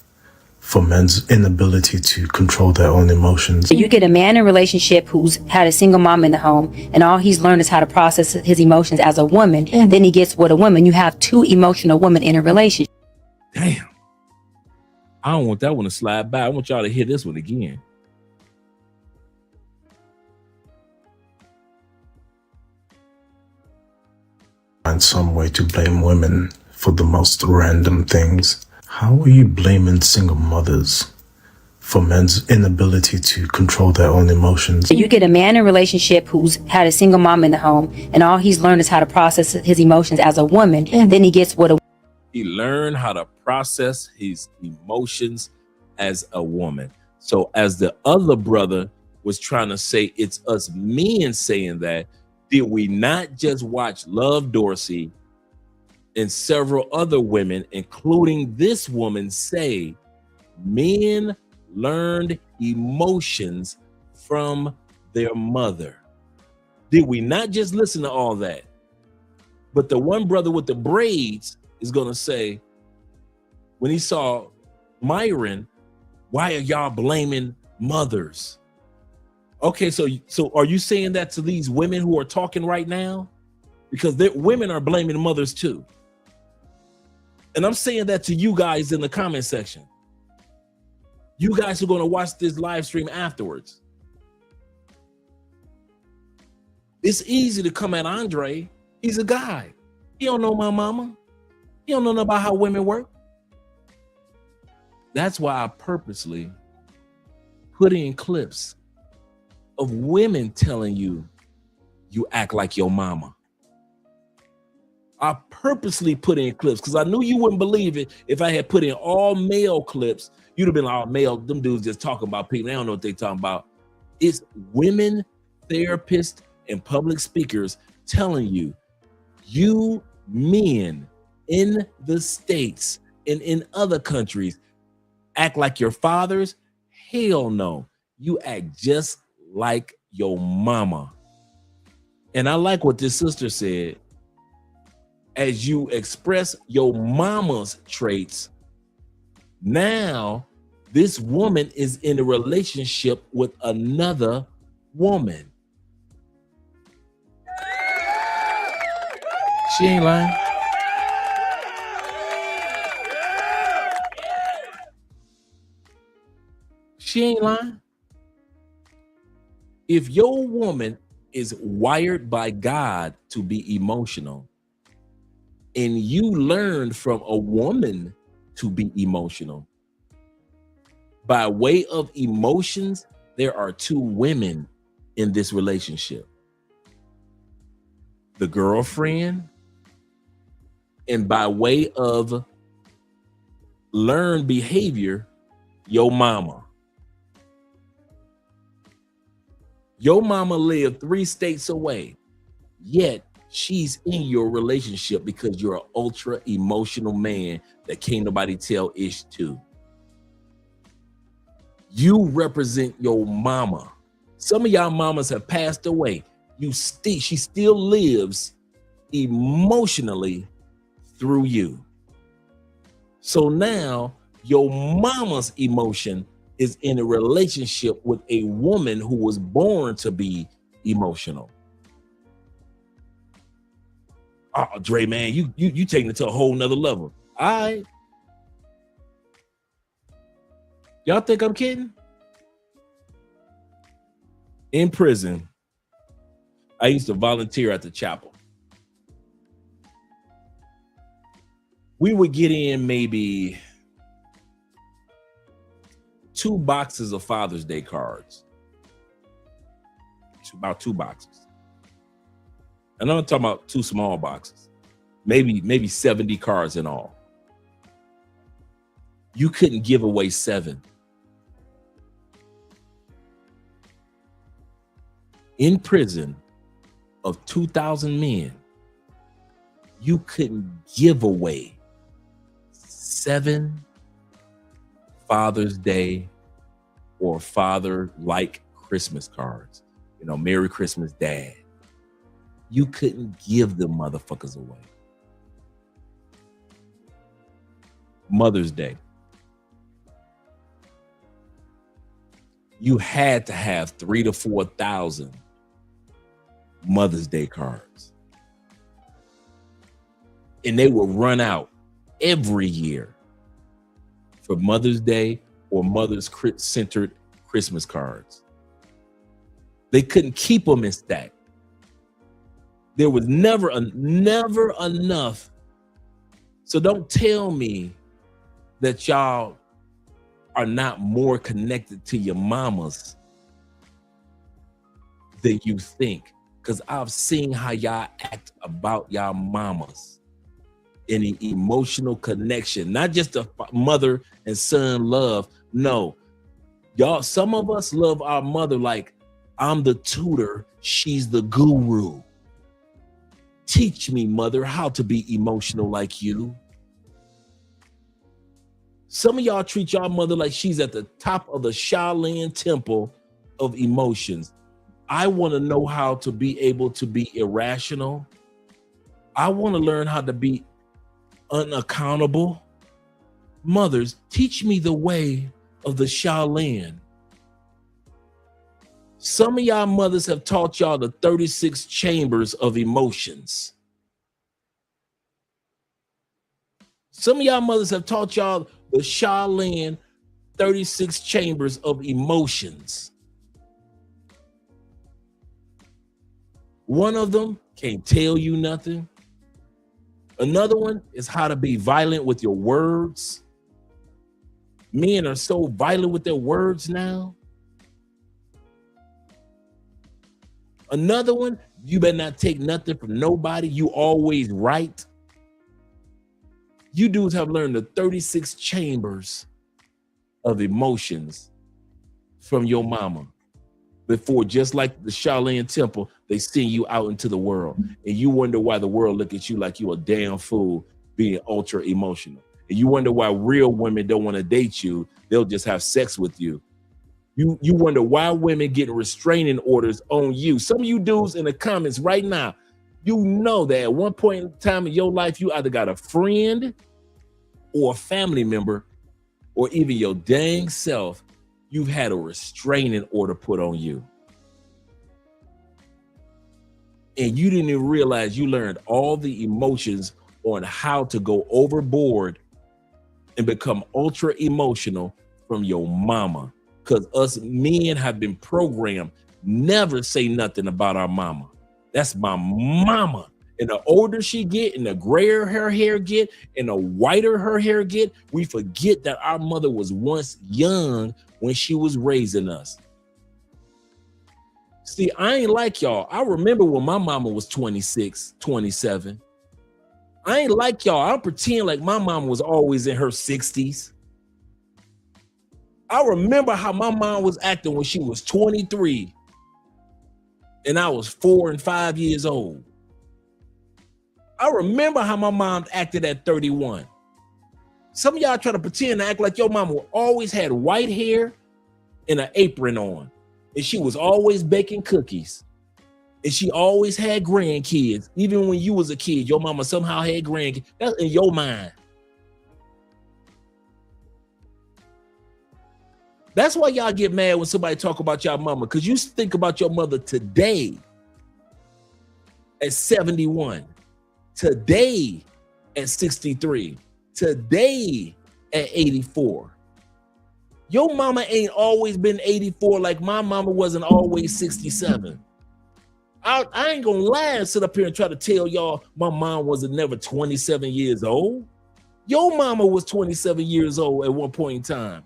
for men's inability to control their own emotions? You get a man in a relationship who's had a single mom in the home, and all he's learned is how to process his emotions as a woman. And then he gets with a woman. You have two emotional women in a relationship. Damn. I don't want that one to slide by. I want y'all to hear this one again. Find some way to blame women for the most random things. How are you blaming single mothers for men's inability to control their own emotions? You get a man in a relationship who's had a single mom in the home, and all he's learned is how to process his emotions as a woman. And then he gets with a He learned how to process his emotions as a woman. So as the other brother was trying to say it's us men saying that, did we not just watch Love Dorsey and several other women, including this woman, say men learned emotions from their mother? Did we not just listen to all that? But the one brother with the braids is going to say, when he saw Myron, why are y'all blaming mothers? Okay, so are you saying that to these women who are talking right now? Because women are blaming mothers too. And I'm saying that to you guys in the comment section. You guys are going to watch this live stream afterwards. It's easy to come at Andre. He's a guy. He don't know my mama. He don't know nothing about how women work. That's why I purposely put in clips of women telling you, you act like your mama. I purposely put in clips because I knew you wouldn't believe it if I had put in all male clips. You'd have been like, oh, male, them dudes just talking about people. They don't know what they're talking about. It's women, therapists, and public speakers telling you, you men in the States and in other countries act like your fathers. Hell no. You act just like your mama. And I like what this sister said. As you express your mama's traits, now this woman is in a relationship with another woman. She ain't lying. She ain't lying. If your woman is wired by God to be emotional, and you learned from a woman to be emotional, by way of emotions, there are two women in this relationship. The girlfriend, and by way of learned behavior, your mama. Your mama lived 3 states away, yet she's in your relationship because you're an ultra emotional man that can't nobody tell ish to. You represent your mama. Some of y'all mamas have passed away. She still lives emotionally through you. So now your mama's emotion is in a relationship with a woman who was born to be emotional. Oh, Dre, man, you taking it to a whole nother level. All right. Y'all think I'm kidding? In prison, I used to volunteer at the chapel. We would get in maybe 2 boxes of Father's Day cards. About 2 boxes. And I'm talking about 2 small boxes. Maybe 70 cards in all. You couldn't give away 7. In prison of 2,000 men, you couldn't give away 7 Father's Day or father-like Christmas cards. You know, Merry Christmas, Dad. You couldn't give them motherfuckers away. Mother's Day. You had to have 3,000 to 4,000 Mother's Day cards. And they would run out every year for Mother's Day or mother's-centered Christmas cards. They couldn't keep them in stack. There was never enough. So don't tell me that y'all are not more connected to your mamas than you think. Because I've seen how y'all act about y'all mamas. Any emotional connection, not just a mother and son love. No, Y'all, some of us love our mother like I'm the tutor, she's the guru. Teach me, mother, how to be emotional like you. Some of y'all treat y'all mother like she's at the top of the Shaolin temple of emotions. I want to know how to be able to be irrational. I want to learn how to be unaccountable. Mothers, teach me the way of the Shaolin. Some of y'all mothers have taught y'all the 36 chambers of emotions. Some of y'all mothers have taught y'all the Shaolin 36 chambers of emotions. One of them can't tell you nothing. Another one is how to be violent with your words. Men are so violent with their words now. Another one, you better not take nothing from nobody. You always right. You dudes have learned the 36 chambers of emotions from your mama before, just like the Shaolin temple, they send you out into the world. And you wonder why the world look at you like you a damn fool being ultra emotional. And you wonder why real women don't want to date you. They'll just have sex with you. You wonder why women get restraining orders on you. Some of you dudes in the comments right now, you know that at one point in time in your life, you either got a friend or a family member or even your dang self, you've had a restraining order put on you. And you didn't even realize you learned all the emotions on how to go overboard and become ultra emotional from your mama. Because us men have been programmed, never say nothing about our mama. That's my mama. And the older she get and the grayer her hair get and the whiter her hair get, we forget that our mother was once young when she was raising us. See, I ain't like y'all. I remember when my mama was 26, 27. I ain't like y'all. I don't pretend like my mama was always in her 60s. I remember how my mom was acting when she was 23 and I was 4 and 5 years old. I remember how my mom acted at 31. Some of y'all try to pretend to act like your mama always had white hair and an apron on. And she was always baking cookies. And she always had grandkids. Even when you was a kid, your mama somehow had grandkids. That's in your mind. That's why y'all get mad when somebody talk about y'all mama, because you think about your mother today at 71, today at 63, today at 84. Your mama ain't always been 84 like my mama wasn't always 67. I ain't gonna lie and sit up here and try to tell y'all my mom wasn't never 27 years old. Your mama was 27 years old at one point in time.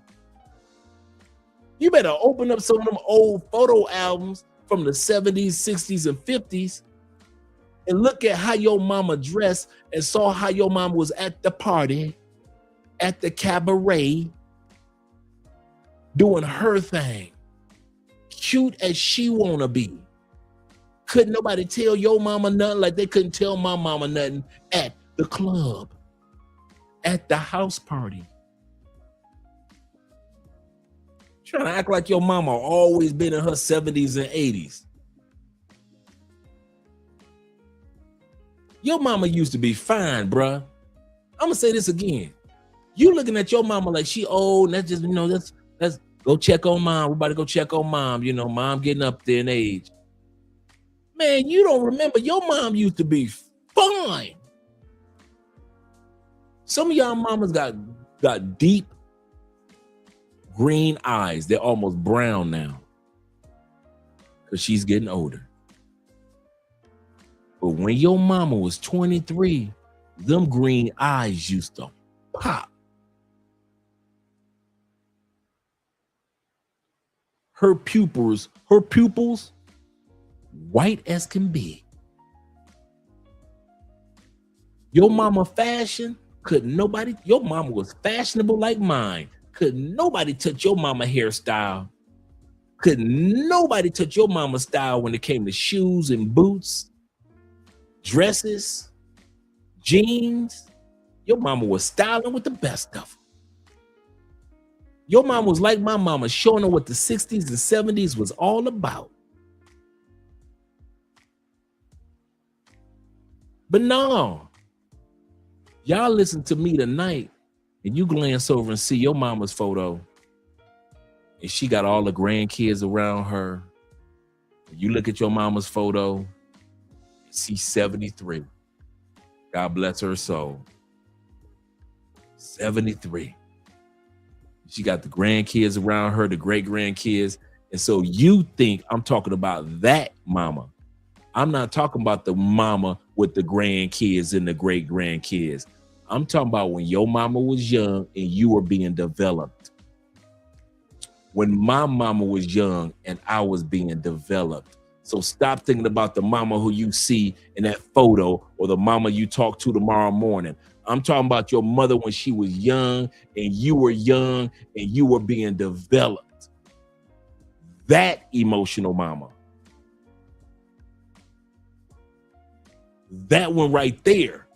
You better open up some of them old photo albums from the 70s, 60s, and 50s and look at how your mama dressed and saw how your mama was at the party, at the cabaret, doing her thing, cute as she wanna be. Couldn't nobody tell your mama nothing like they couldn't tell my mama nothing at the club, at the house party. Trying to act like your mama always been in her 70s and 80s. Your mama used to be fine, bruh. I'm gonna say this again. You looking at your mama like she old, and that's just, let's go check on mom. We're about to go check on mom. Mom getting up there in age. Man, you don't remember your mom used to be fine. Some of y'all mamas got deep green eyes. They're almost brown now because she's getting older. But when your mama was 23, them green eyes used to pop. Her pupils, white as can be. Your mama fashion, your mama was fashionable like mine. Couldn't nobody touch your mama hairstyle. Couldn't nobody touch your mama's style when it came to shoes and boots, dresses, jeans. Your mama was styling with the best of them. Your mama was like my mama, showing her what the 60s and 70s was all about. But no, y'all listen to me tonight and you glance over and see your mama's photo and she got all the grandkids around her. You look at your mama's photo and see 73. God bless her soul. 73. She got the grandkids around her, the great grandkids. And so you think I'm talking about that mama. I'm not talking about the mama with the grandkids and the great grandkids. I'm talking about when your mama was young and you were being developed. When my mama was young and I was being developed. So stop thinking about the mama who you see in that photo or the mama you talk to tomorrow morning. I'm talking about your mother when she was young and you were young and you were being developed. That emotional mama. That one right there.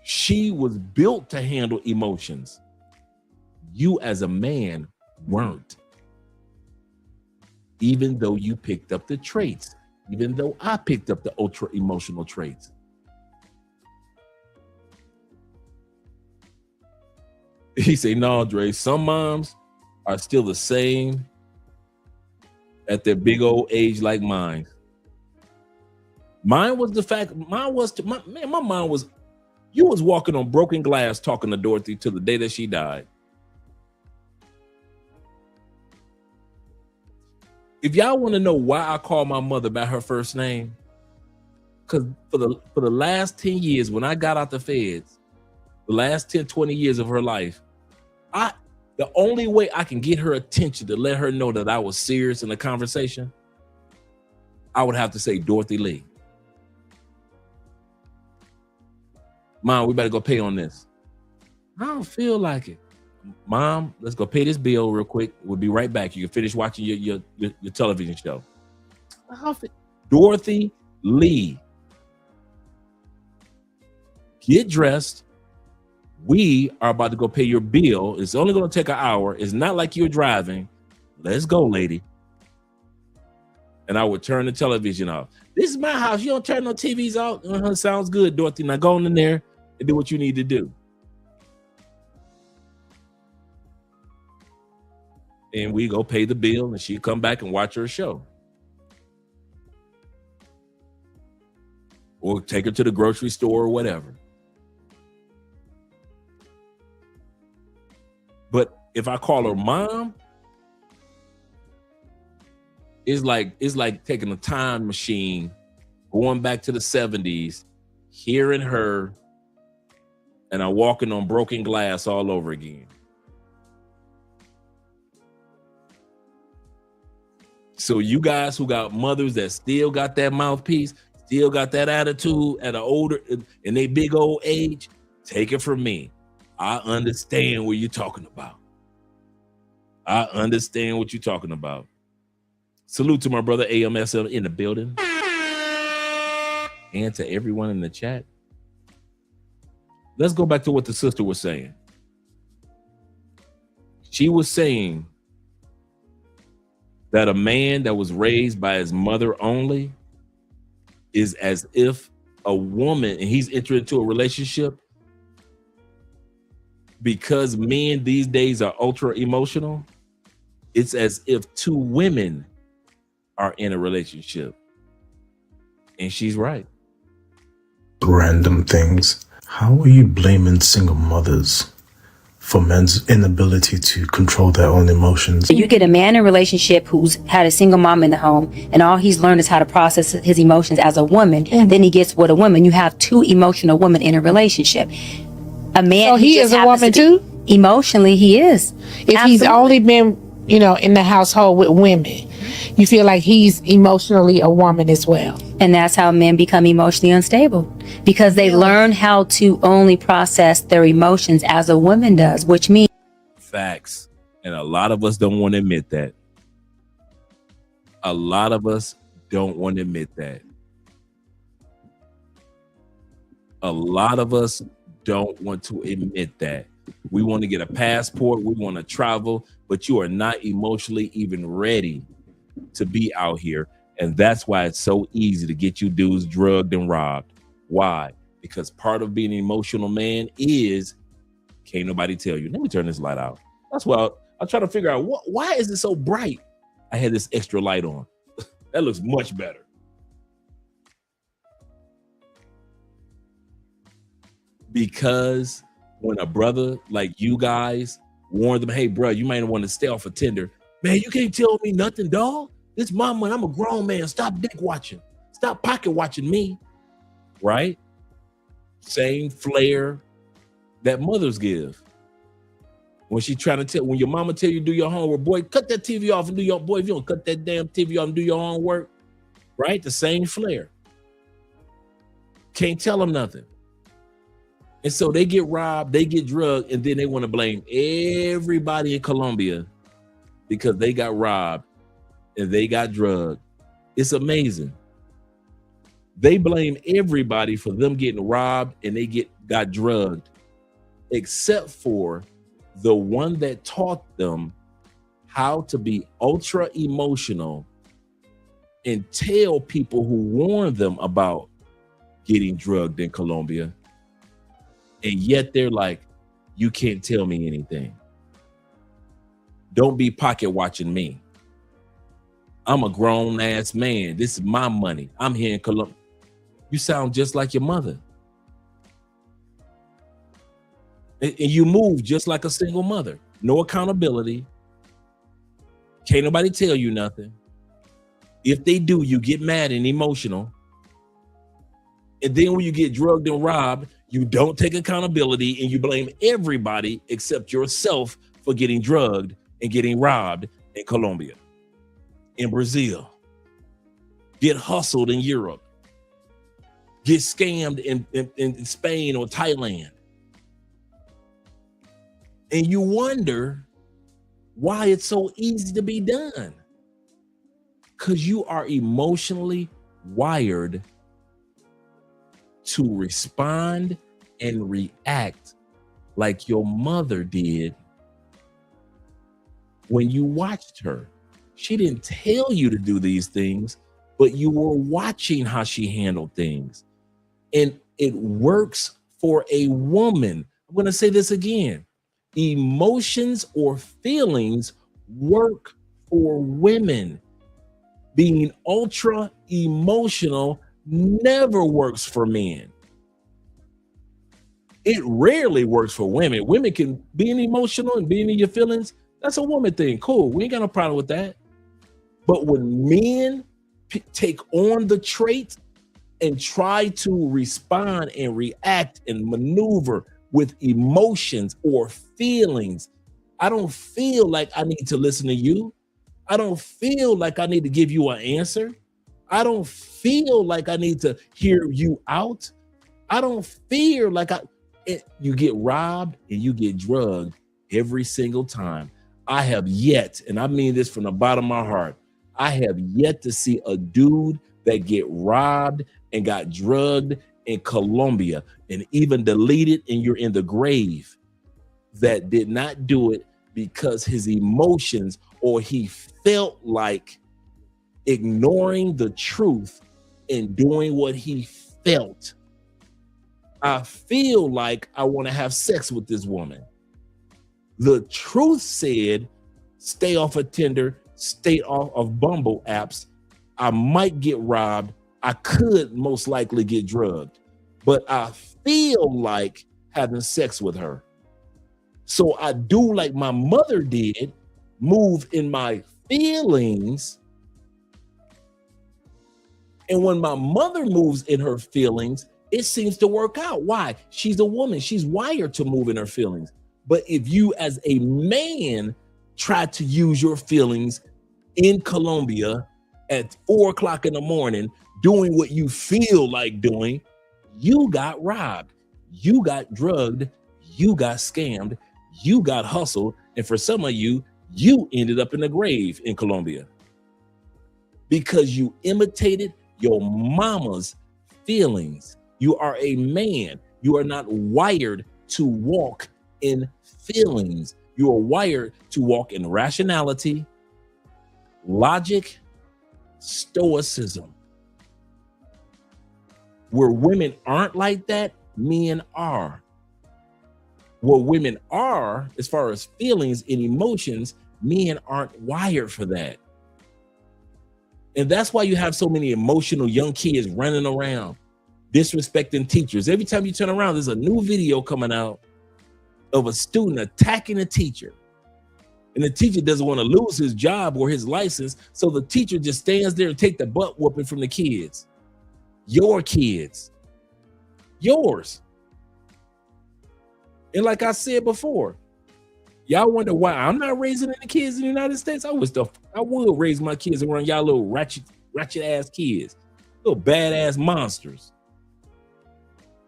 She was built to handle emotions. You as a man weren't. Even though you picked up the traits, even though I picked up the ultra emotional traits. He say, no, Dre, some moms are still the same at their big old age like mine. Mine was the fact, my mom was, you was walking on broken glass talking to Dorothy till the day that she died. If y'all want to know why I call my mother by her first name, because for the last 10 years, when I got out the feds, the last 10, 20 years of her life, the only way I can get her attention to let her know that I was serious in the conversation, I would have to say, Dorothy Lee. Mom, we better go pay on this. I don't feel like it. Mom, let's go pay this bill real quick. We'll be right back. You can finish watching your television show. Dorothy Lee. Get dressed. We are about to go pay your bill. It's only going to take an hour. It's not like you're driving. Let's go, lady. And I would turn the television off. This is my house. You don't turn no TVs off. Sounds good, Dorothy. Now go on in there and do what you need to do. And we go pay the bill and she'd come back and watch her show. Or take her to the grocery store or whatever. But if I call her mom, it's like taking a time machine, going back to the 70s, hearing her, and I'm walking on broken glass all over again. So you guys who got mothers that still got that mouthpiece, still got that attitude at an older, in a big old age, take it from me. I understand what you're talking about. I understand what you're talking about. Salute to my brother AMSL in the building. And to everyone in the chat. Let's go back to what the sister was saying. She was saying that a man that was raised by his mother only is as if a woman, and he's entered into a relationship, because men these days are ultra emotional, it's as if two women are in a relationship. And she's right. Random things. How are you blaming single mothers for men's inability to control their own emotions? You get a man in a relationship who's had a single mom in the home and all he's learned is how to process his emotions as a woman. And then he gets with a woman. You have two emotional women in a relationship. A man, so he is a woman too? Emotionally, he is. If Absolutely. He's only been, in the household with women, you feel like he's emotionally a woman as well. And that's how men become emotionally unstable, because they learn how to only process their emotions as a woman does, which means Facts. And a lot of us don't want to admit that. A lot of us don't want to admit that. A lot of us don't want to admit that. We want to get a passport, we want to travel, but you are not emotionally even ready to be out here. And that's why it's so easy to get you dudes drugged and robbed. Why? Because part of being an emotional man is can't nobody tell you. Let me turn this light out. That's why I try to figure out why is it so bright? I had this extra light on. That looks much better. Because when a brother like you guys warn them, hey, bro, you might want to stay off of Tinder. Man, you can't tell me nothing, dog. This my money. I'm a grown man. Stop dick watching. Stop pocket watching me. Right? Same flair that mothers give. When she trying to tell, when your mama tell you do your homework, boy, cut that TV off and do your, boy, if you don't cut that damn TV off and do your homework, right? The same flair. Can't tell them nothing. And so they get robbed, they get drugged, and then they want to blame everybody in Colombia because they got robbed and they got drugged. It's amazing. They blame everybody for them getting robbed and they got drugged, except for the one that taught them how to be ultra emotional and tell people who warned them about getting drugged in Colombia. And yet they're like, you can't tell me anything. Don't be pocket watching me. I'm a grown ass man. This is my money. I'm here in Colombia. You sound just like your mother. And you move just like a single mother. No accountability. Can't nobody tell you nothing. If they do, you get mad and emotional. And then when you get drugged and robbed, you don't take accountability and you blame everybody except yourself for getting drugged and getting robbed in Colombia, in Brazil, get hustled in Europe, get scammed in Spain or Thailand. And you wonder why it's so easy to be done. Because you are emotionally wired to respond and react like your mother did when you watched her. She didn't tell you to do these things, but you were watching how she handled things. And it works for a woman. I'm going to say this again. Emotions or feelings work for women. Being ultra emotional never works for men. It rarely works for women. Women can be emotional and being in your feelings. That's a woman thing. Cool. We ain't got no problem with that. But when men take on the trait and try to respond and react and maneuver with emotions or feelings, I don't feel like I need to listen to you. I don't feel like I need to give you an answer. I don't feel like I need to hear you out. I don't feel like you get robbed and you get drugged every single time. I have yet, and I mean this from the bottom of my heart, I have yet to see a dude that get robbed and got drugged in Colombia and even deleted and you're in the grave that did not do it because his emotions or he felt like ignoring the truth and doing what he felt. I feel like I want to have sex with this woman. The truth said, stay off of Tinder, stay off of Bumble apps. I might get robbed. I could most likely get drugged, but I feel like having sex with her. So I do like my mother did, move in my feelings. And when my mother moves in her feelings, it seems to work out. Why? She's a woman. She's wired to move in her feelings. But if you as a man try to use your feelings in Colombia at 4 o'clock in the morning, doing what you feel like doing, you got robbed, you got drugged, you got scammed, you got hustled, and for some of you, you ended up in the grave in Colombia because you imitated your mama's feelings. You are a man. You are not wired to walk in feelings. You are wired to walk in rationality, logic, stoicism. Where women aren't like that, men are. Where women are, as far as feelings and emotions, men aren't wired for that. And that's why you have so many emotional young kids running around, disrespecting teachers. Every time you turn around, there's a new video coming out of a student attacking a teacher. And the teacher doesn't want to lose his job or his license, so the teacher just stands there and take the butt whooping from the kids. Your kids. Yours. And like I said before, y'all wonder why I'm not raising any kids in the United States. I would raise my kids around y'all little ratchet ass kids, little badass monsters.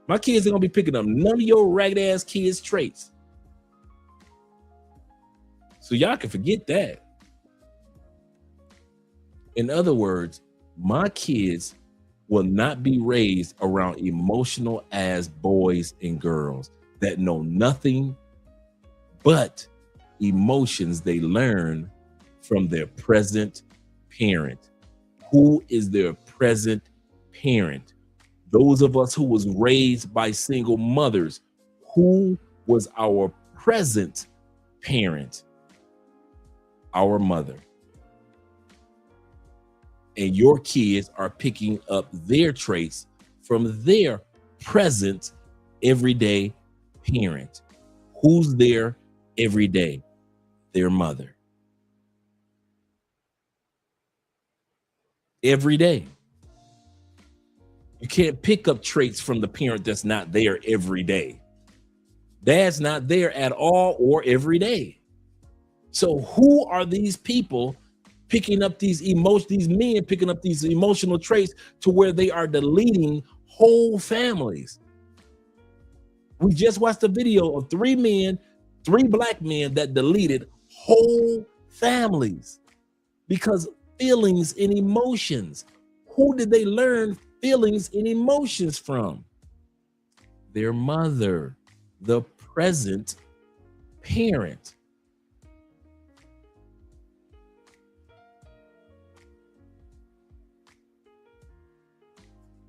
My kids are gonna be picking up none of your ragged ass kids' traits. So y'all can forget that. In other words, my kids will not be raised around emotional ass boys and girls that know nothing but emotions they learn from their present parent. Who is their present parent? Those of us who was raised by single mothers, who was our present parent? Our mother. And your kids are picking up their traits from their present everyday parent. Who's there every day? Their mother. Every day. You can't pick up traits from the parent that's not there every day. Dad's not there at all or every day. So who are these people picking up these men picking up these emotional traits to where they are deleting whole families? We just watched a video of 3 black men that deleted whole families because feelings and emotions. Who did they learn feelings and emotions from? Their mother, the present parent.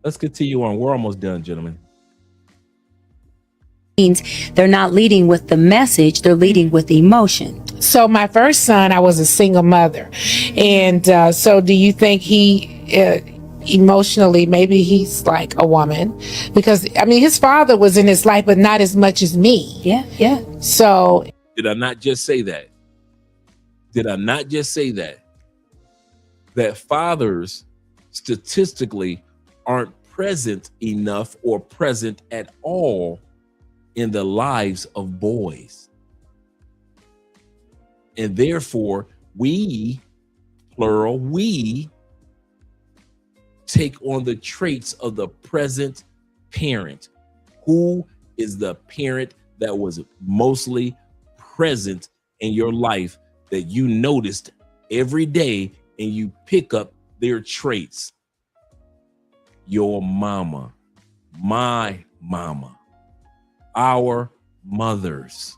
Let's continue on. We're almost done, gentlemen. They're not leading with the message, they're leading with emotion. So my first son, I was a single mother. And so do you think he emotionally, maybe he's like a woman? Because, I mean, his father was in his life, but not as much as me. Yeah. So. Did I not just say that? That fathers statistically aren't present enough or present at all in the lives of boys. And therefore, we, plural, we take on the traits of the present parent. Who is the parent that was mostly present in your life that you noticed every day and you pick up their traits? Your mama, my mama, our mothers.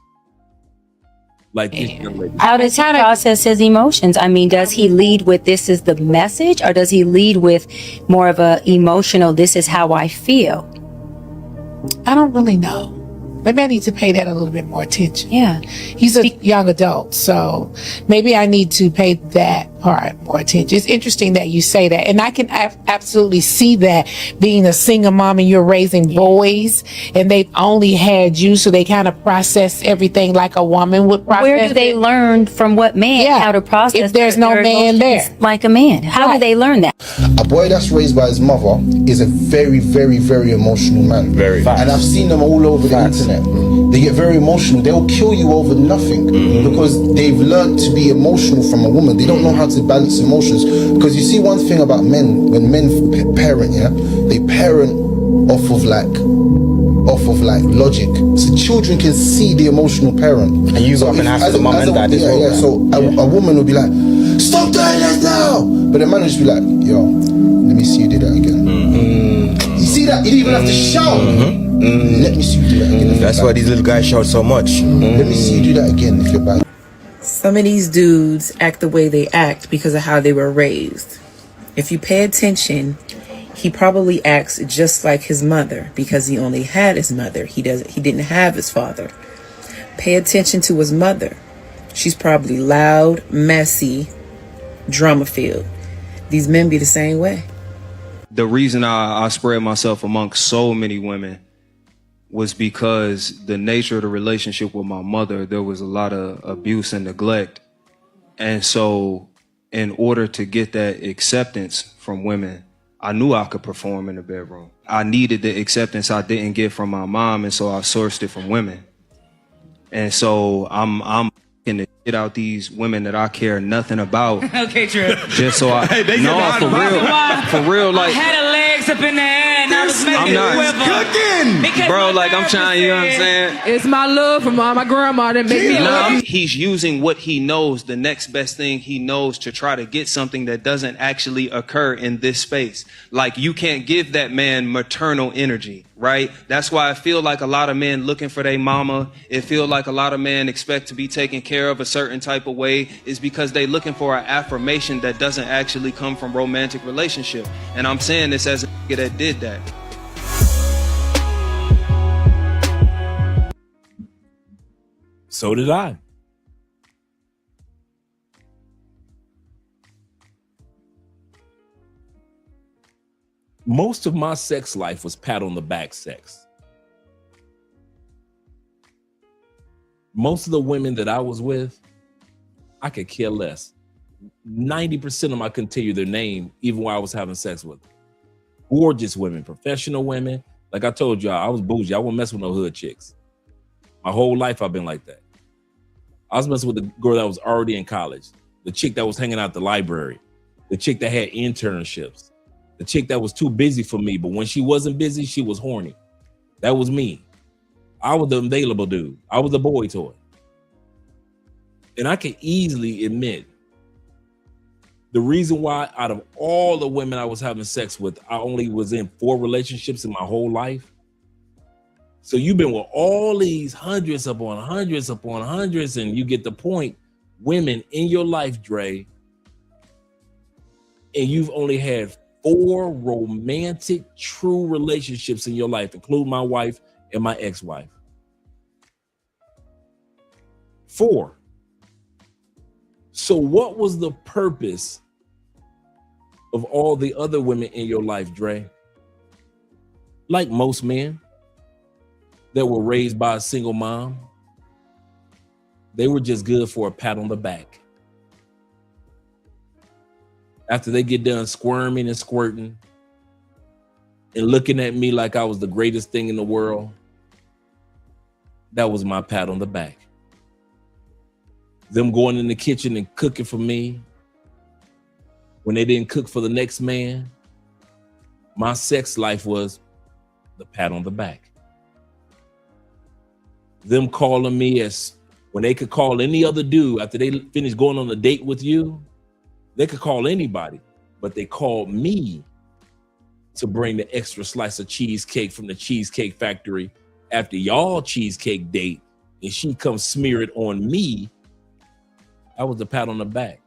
Like this young lady. How does he process his emotions? I mean, does he lead with this is the message, or does he lead with more of a emotional, this is how I feel? I don't really know. Maybe I need to pay that a little bit more attention. Yeah. He's a young adult, so maybe I need to pay that part more attention. It's interesting that you say that. And I can absolutely see that being a single mom and you're raising boys and they've only had you, so they kind of process everything like a woman would process. Where do they learn from what man how to process if there's no man there? Like a man. How do they learn that? A boy that's raised by his mother is a very, very, very emotional man. Very. And I've seen them all over the internet. They get very emotional. They'll kill you over nothing because they've learned to be emotional from a woman. They don't know how to balance emotions. Because you see one thing about men, when men parent, they parent off of logic. So children can see the emotional parent. And you go up and ask the mom and dad as well. Yeah. So a woman will be like, stop doing this now. But the man will just be like, yo, let me see you do that again. You see that? You didn't even have to shout. Let me see you do that again. That's why these little guys shout so much. Let me see you do that again if you're bad. Some of these dudes act the way they act because of how they were raised. If you pay attention, he probably acts just like his mother because he only had his mother. He didn't have his father. Pay attention to his mother. She's probably loud, messy, drama-filled. These men be the same way. The reason I spread myself amongst so many women was because the nature of the relationship with my mother, there was a lot of abuse and neglect. And so in order to get that acceptance from women, I knew I could perform in the bedroom. I needed the acceptance I didn't get from my mom, and so I sourced it from women. And so I'm in the shit out these women that I care nothing about. Okay, true. Just so I for real, like I had her legs up in the air and I was making I'm not cooking. Bro, like I'm trying, you know what I'm saying? It's my love from my grandma that made me love. He's using what he knows, the next best thing he knows, to try to get something that doesn't actually occur in this space. Like, you can't give that man maternal energy, right? That's why I feel like a lot of men looking for their mama, it feel like a lot of men expect to be taken care of a certain type of way, is because they looking for an affirmation that doesn't actually come from romantic relationship. And I'm saying this as a nigga that did that. So did I. Most of my sex life was pat on the back sex. Most of the women that I was with, I could care less. 90% of them I couldn't tell you their name, even while I was having sex with them. Gorgeous women, professional women. Like I told y'all, I was bougie. I won't mess with no hood chicks. My whole life I've been like that. I was messing with the girl that was already in college, the chick that was hanging out at the library, the chick that had internships, the chick that was too busy for me, but when she wasn't busy, she was horny. That was me. I was the available dude. I was the boy toy. And I can easily admit the reason why out of all the women I was having sex with, I only was in 4 relationships in my whole life. So you've been with all these hundreds upon hundreds upon hundreds, and you get the point, women in your life, Dre, and you've only had 4 romantic, true relationships in your life, including my wife and my ex-wife. 4. So what was the purpose of all the other women in your life, Dre? Like most men that were raised by a single mom, they were just good for a pat on the back. After they get done squirming and squirting and looking at me like I was the greatest thing in the world, that was my pat on the back. Them going in the kitchen and cooking for me when they didn't cook for the next man, my sex life was the pat on the back. Them calling me as when they could call any other dude after they finished going on a date with you, they could call anybody, but they called me to bring the extra slice of cheesecake from the Cheesecake Factory after y'all cheesecake date, and she comes smear it on me. That was the pat on the back.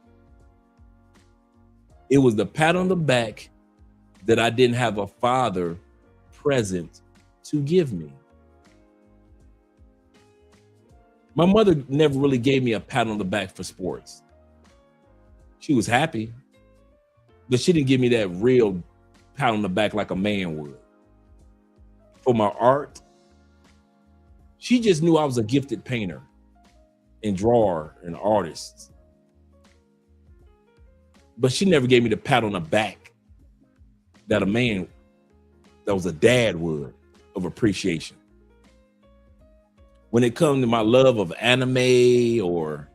It was the pat on the back that I didn't have a father present to give me. My mother never really gave me a pat on the back for sports. She was happy, but she didn't give me that real pat on the back like a man would. For my art, she just knew I was a gifted painter and drawer and artist. But she never gave me the pat on the back that a man that was a dad would of appreciation. When it comes to my love of anime or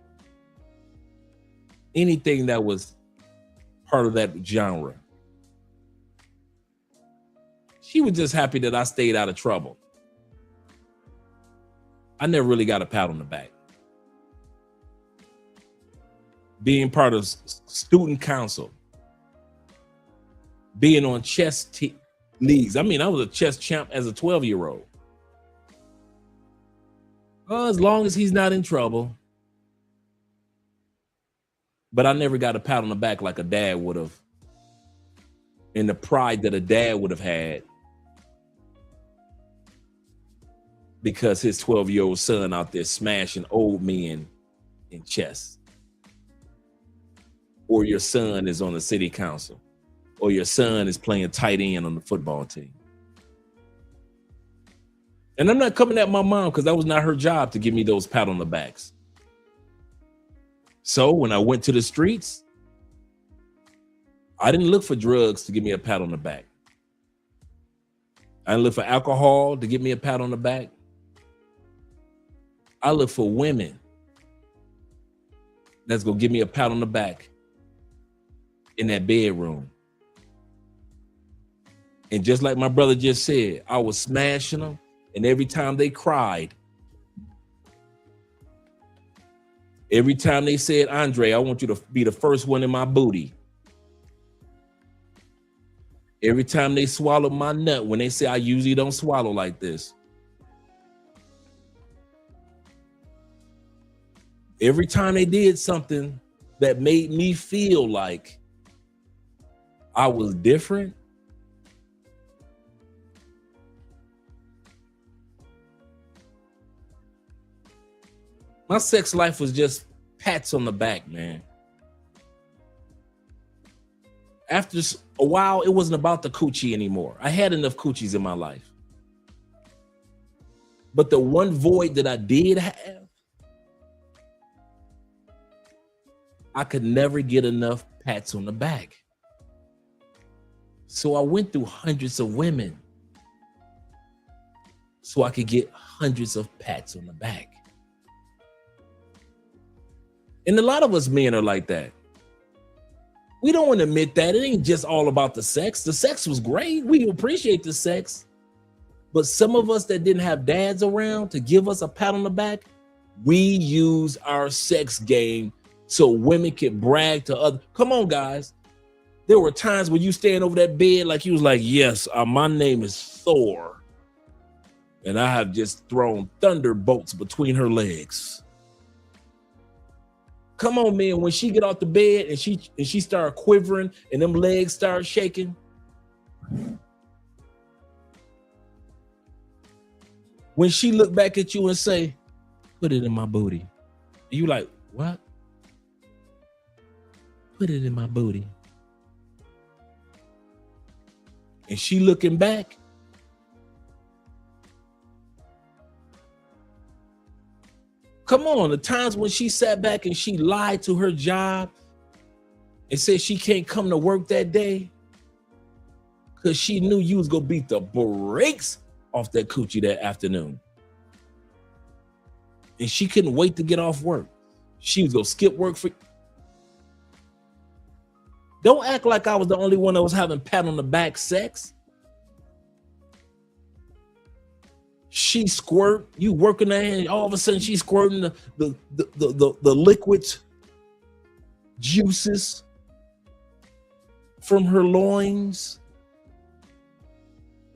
anything that was part of that genre, she was just happy that I stayed out of trouble. I never really got a pat on the back. Being part of student council, being on chess leagues. I mean, I was a chess champ as a 12-year-old. Well, as long as he's not in trouble. But I never got a pat on the back like a dad would have, and the pride that a dad would have had because his 12-year-old son out there smashing old men in chess. Or your son is on the city council. Or your son is playing tight end on the football team. And I'm not coming at my mom because that was not her job to give me those pat on the backs. So when I went to the streets, I didn't look for drugs to give me a pat on the back. I didn't look for alcohol to give me a pat on the back. I look for women that's going to give me a pat on the back in that bedroom. And just like my brother just said, I was smashing them. And every time they cried, every time they said, Andre, I want you to be the first one in my booty. Every time they swallowed my nut, when they say I usually don't swallow like this. Every time they did something that made me feel like I was different, my sex life was just pats on the back, man. After a while, it wasn't about the coochie anymore. I had enough coochies in my life. But the one void that I did have, I could never get enough pats on the back. So I went through hundreds of women so I could get hundreds of pats on the back. And a lot of us men are like that. We don't want to admit that. It ain't just all about the sex. The sex was great. We appreciate the sex. But some of us that didn't have dads around to give us a pat on the back, we use our sex game so women can brag to others. Come on, guys. There were times when you stand over that bed like you was like, yes, my name is Thor. And I have just thrown thunderbolts between her legs. Come on, man, when she get off the bed and she start quivering and them legs start shaking. When she look back at you and say, put it in my booty. And you like, what? Put it in my booty. And she looking back. Come on, the times when she sat back and she lied to her job and said she can't come to work that day because she knew you was gonna beat the brakes off that coochie that afternoon. And she couldn't wait to get off work. She was gonna skip work for. Don't act like I was the only one that was having pat on the back sex. She squirt, you working there, and all of a sudden she's squirting the liquids, juices from her loins.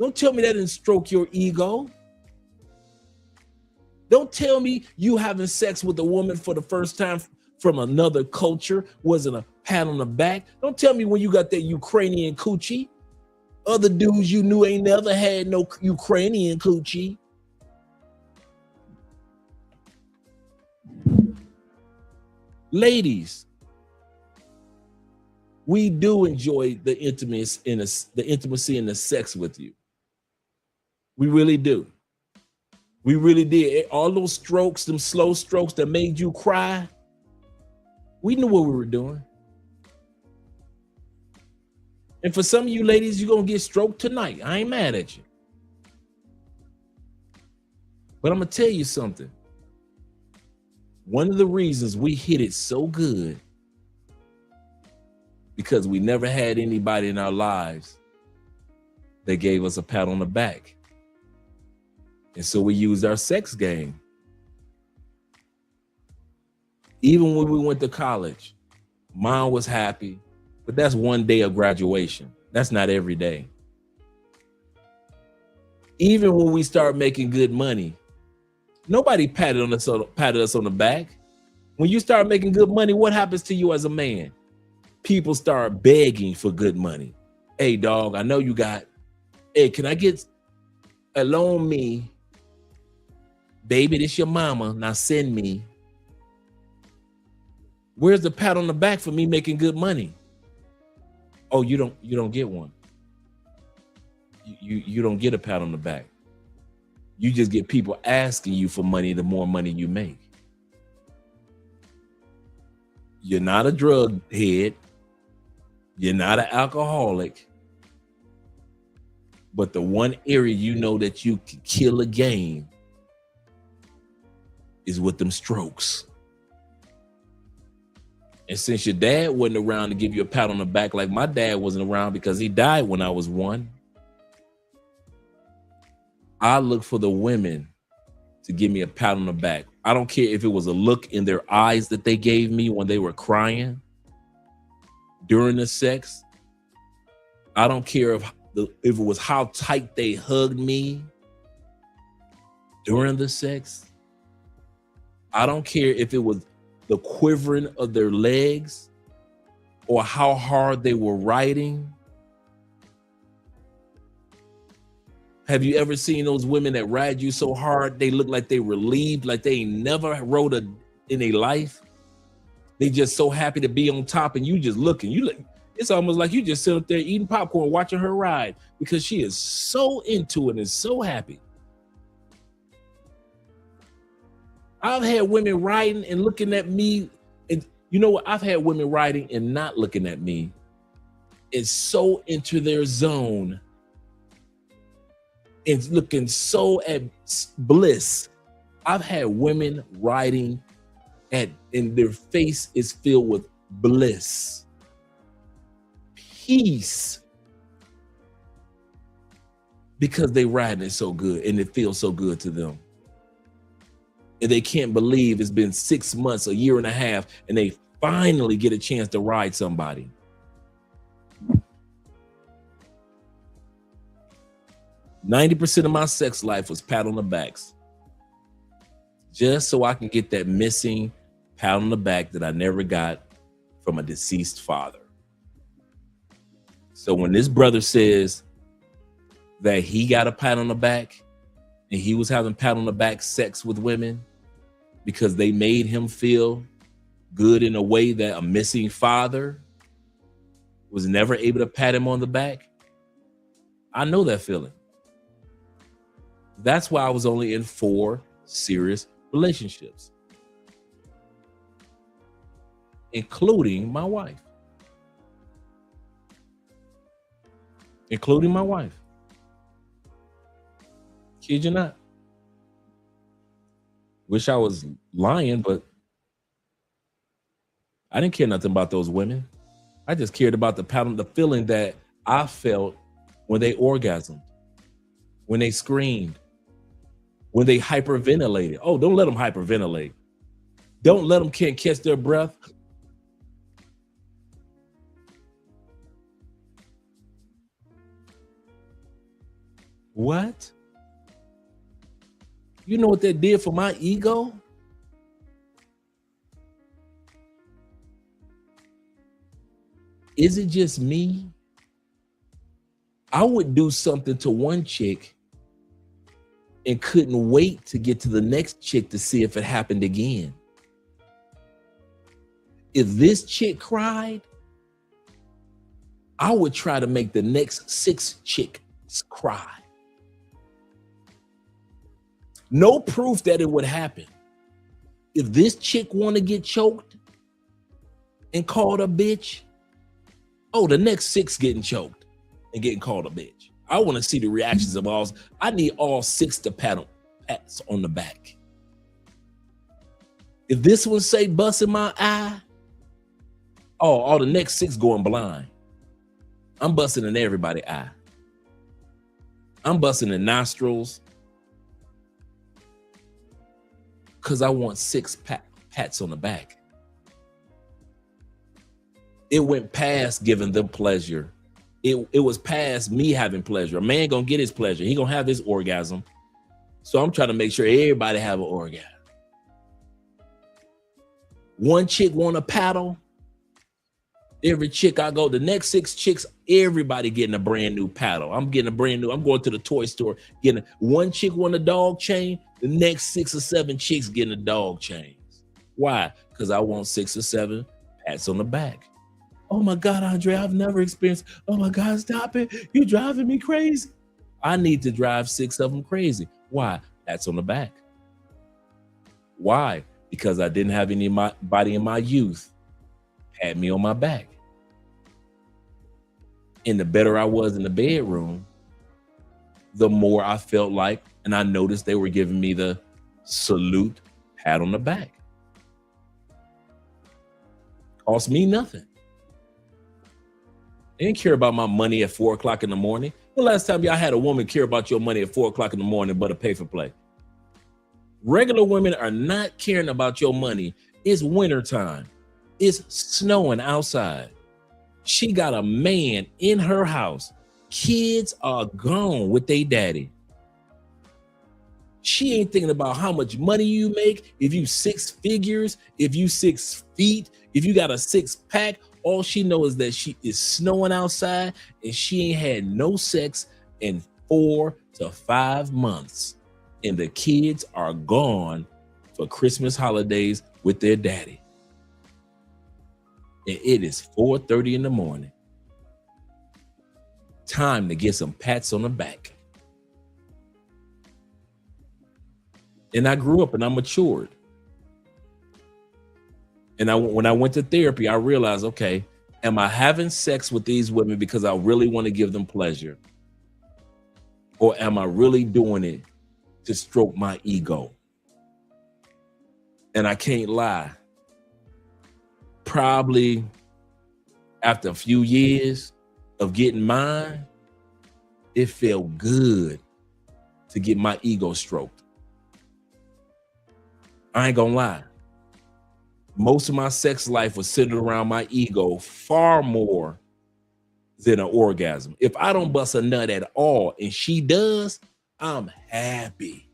Don't tell me that didn't stroke your ego. Don't tell me you having sex with a woman for the first time from another culture wasn't a pat on the back. Don't tell me when you got that Ukrainian coochie. Other dudes you knew ain't never had no Ukrainian coochie. Ladies, we do enjoy the intimacy and the sex with you. We really do. We really did. All those strokes, them slow strokes that made you cry, we knew what we were doing. And for some of you ladies, you're going to get stroked tonight. I ain't mad at you. But I'm gonna tell you something. One of the reasons we hit it so good, because we never had anybody in our lives that gave us a pat on the back. And so we used our sex game. Even when we went to college, mom was happy, but that's one day of graduation. That's not every day. Even when we start making good money, nobody patted us on the back. When you start making good money, what happens to you as a man? People start begging for good money. Hey, dog, I know you got, hey, can I get a loan me? Baby, this your mama, now send me. Where's the pat on the back for me making good money? Oh, you don't get one. You don't get a pat on the back. You just get people asking you for money the more money you make. You're not a drug head. You're not an alcoholic. But the one area you know that you can kill a game is with them strokes. And since your dad wasn't around to give you a pat on the back, like my dad wasn't around because he died when I was 1, I look for the women to give me a pat on the back. I don't care if it was a look in their eyes that they gave me when they were crying during the sex. I don't care if it was how tight they hugged me during the sex. I don't care if it was the quivering of their legs or how hard they were riding. Have you ever seen those women that ride you so hard they look like they relieved, like they ain't never rode in their life? They just so happy to be on top, and you just looking. It's almost like you just sit up there eating popcorn, watching her ride, because she is so into it and so happy. I've had women riding and looking at me, and you know what? I've had women riding and not looking at me. It's so into their zone. It's looking so at bliss. I've had women riding and their face is filled with bliss, peace, because they riding it so good and it feels so good to them. And they can't believe it's been 6 months, a year and a half, and they finally get a chance to ride somebody. "90% of my sex life was pat on the backs, just so I can get that missing pat on the back that I never got from a deceased father." So when this brother says that he got a pat on the back and he was having pat on the back sex with women because they made him feel good in a way that a missing father was never able to pat him on the back, I know that feeling. That's why I was only in 4 serious relationships, including my wife. Kid you not. Wish I was lying, but I didn't care nothing about those women. I just cared about the feeling that I felt when they orgasmed, when they screamed, when they hyperventilated. Oh, don't let them hyperventilate. Don't let them can't catch their breath. What? You know what that did for my ego? Is it just me? I would do something to one chick and couldn't wait to get to the next chick to see if it happened again. If this chick cried, I would try to make the next 6 chicks cry. No proof that it would happen. If this chick want to get choked and called a bitch, oh, the next 6 getting choked and getting called a bitch. I want to see the reactions of all. I need all 6 to pat pats on the back. If this one say bust in my eye, oh, all the next 6 going blind. I'm busting in everybody's eye. I'm busting in nostrils because I want 6 pats on the back. It went past giving them pleasure. It was past me having pleasure. A man gonna get his pleasure. He gonna have his orgasm. So I'm trying to make sure everybody have an orgasm. One chick want a paddle. Every chick I go, the next 6 chicks, everybody getting a brand new paddle. I'm getting a brand new, I'm going to the toy store, getting one chick want a dog chain, the next 6 or 7 chicks getting a dog chains. Why? Because I want 6 or 7 pats on the back. Oh my God, Andre, I've never experienced, oh my God, stop it. You're driving me crazy. I need to drive 6 of them crazy. Why? Pats on the back. Why? Because I didn't have anybody in my youth pat me on my back. And the better I was in the bedroom, the more I felt like, and I noticed they were giving me the salute pat on the back. Cost me nothing. They didn't care about my money at 4 o'clock in the morning. The last time y'all had a woman care about your money at 4 o'clock in the morning but a pay for play? Regular women are not caring about your money. It's wintertime. It's snowing outside. She got a man in her house. Kids are gone with their daddy. She ain't thinking about how much money you make, if you 6 figures, if you 6 feet, if you got a 6-pack. All she knows is that she is snowing outside and she ain't had no sex in 4 to 5 months. And the kids are gone for Christmas holidays with their daddy. And it is 4:30 in the morning. Time to get some pats on the back. And I grew up and I matured. And when I went to therapy, I realized, okay, am I having sex with these women because I really want to give them pleasure? Or am I really doing it to stroke my ego? And I can't lie. Probably after a few years of getting mine, it felt good to get my ego stroked. I ain't gonna lie. Most of my sex life was centered around my ego far more than an orgasm. If I don't bust a nut at all and she does, I'm happy.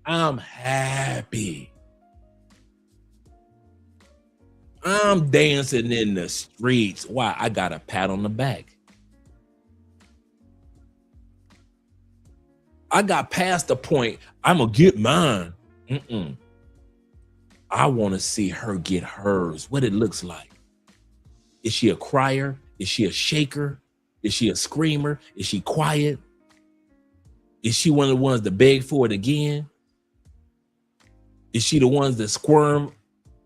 I'm happy. I'm dancing in the streets. Why? I got a pat on the back. I got past the point, I'm gonna get mine. I want to see her get hers, what it looks like. Is she a crier? Is she a shaker? Is she a screamer? Is she quiet? Is she one of the ones that beg for it again? Is she the ones that squirm?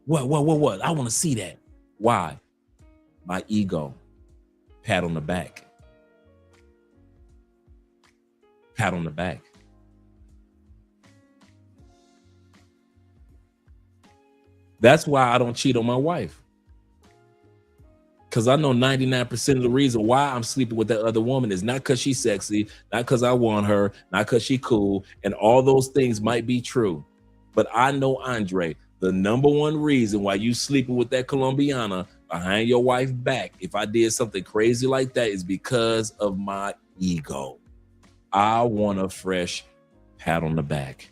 What? I want to see that. Why? My ego. Pat on the back. Pat on the back. That's why I don't cheat on my wife. Because I know 99% of the reason why I'm sleeping with that other woman is not because she's sexy, not because I want her, not because she cool, and all those things might be true. But I know, Andre, the number one reason why you sleeping with that Colombiana behind your wife's back, if I did something crazy like that, is because of my ego. I want a fresh pat on the back.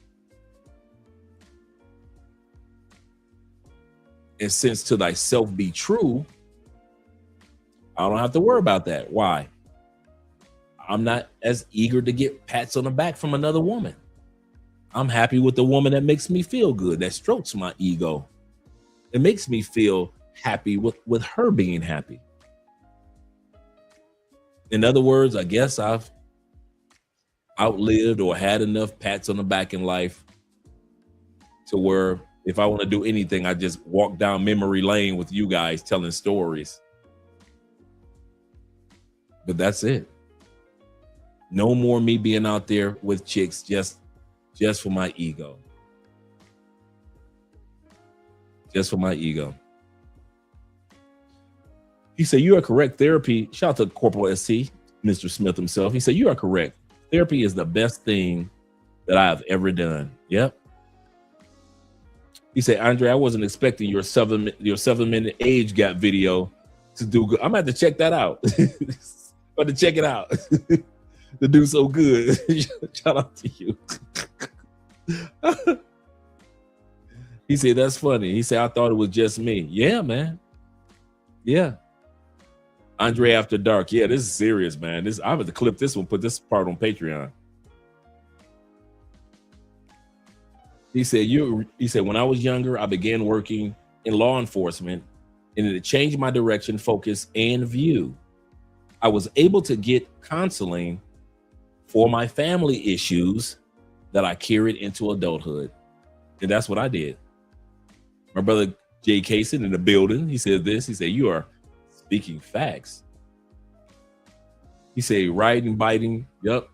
And since to thyself be true, I don't have to worry about that. Why? I'm not as eager to get pats on the back from another woman. I'm happy with the woman that makes me feel good, that strokes my ego. It makes me feel happy with her being happy. In other words, I guess I've outlived or had enough pats on the back in life to where if I want to do anything, I just walk down memory lane with you guys telling stories. But that's it. No more me being out there with chicks just just for my ego. Just for my ego. He said, you are correct. Therapy, shout out to Corporal SC, Mr. Smith himself. He said, you are correct. Therapy is the best thing that I have ever done. Yep. He said, Andre, I wasn't expecting your 7-minute age gap video to do good. I'm gonna have to check that out. I'm going to check it out. To do so good. Shout out to you. He said, that's funny. He said, I thought it was just me. Yeah, man. Yeah. Andre After Dark. Yeah, this is serious, man. I have to clip this one, put this part on Patreon. He said, when I was younger, I began working in law enforcement, and it changed my direction, focus, and view. I was able to get counseling for my family issues that I carried into adulthood. And that's what I did. My brother Jay Kaysen in the building, he said this. He said, you are speaking facts. He said, riding, biting, yep.